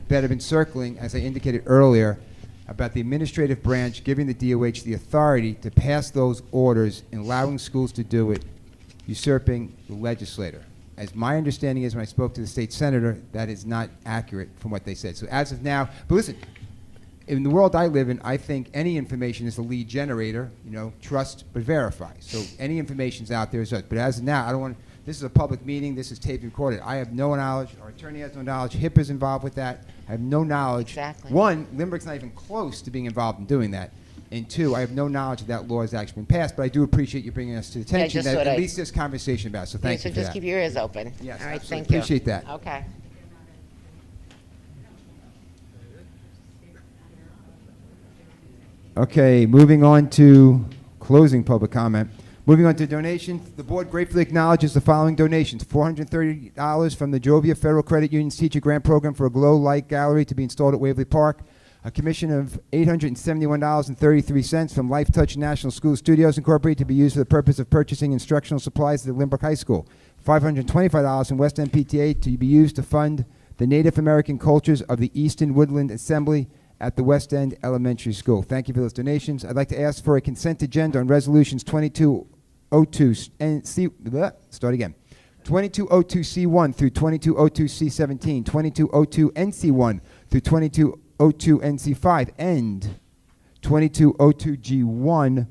that have been circling, as I indicated earlier, about the administrative branch giving the DOH the authority to pass those orders and allowing schools to do it, usurping the legislator. As my understanding is, when I spoke to the state senator, that is not accurate from what they said. So as of now, but listen, in the world I live in, I think any information is a lead generator. Trust but verify. So any information's out there is us. But as of now, I don't want. This is a public meeting. This is taped and recorded. I have no knowledge. Our attorney has no knowledge. HIPAA is involved with that. I have no knowledge. Exactly. One, Lynbrook's not even close to being involved in doing that. And two, I have no knowledge that law has actually been passed. But I do appreciate you bringing us to the attention just that thought at I- least there's conversation about it. So thank So you for just that. keep your ears open. Yes, All right. absolutely. Thank you. Appreciate that. Okay. Okay, moving on to closing public comment. Moving on to donations, the board gratefully acknowledges the following donations. $430 from the Jovia Federal Credit Union's Teacher Grant Program for a glow light gallery to be installed at Waverly Park. A commission of $871.33 from Life Touch National School Studios Incorporated to be used for the purpose of purchasing instructional supplies at Lynbrook High School. $525 from West End PTA to be used to fund the Native American cultures of the Eastern Woodland Assembly at the West End Elementary School. Thank you for those donations. I'd like to ask for a consent agenda on resolutions 2202 and start again. 2202C1 through 2202C17, 2202NC1 through 2202NC5, and 2202G1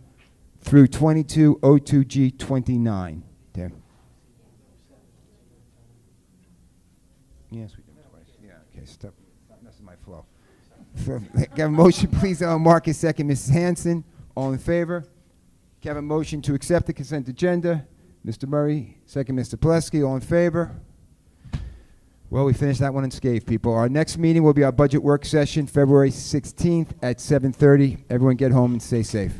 through 2202G29. There. Yes, we can twice. Yeah, okay, stop messing my flow. Can I have a motion, please, Marcus, second, Mrs. Hanson. All in favor? Can I have a motion to accept the consent agenda? Mr. Murray, second, Mr. Plesky. All in favor? Well, we finished that one unscathed, people. Our next meeting will be our budget work session, February 16th at 7:30. Everyone get home and stay safe.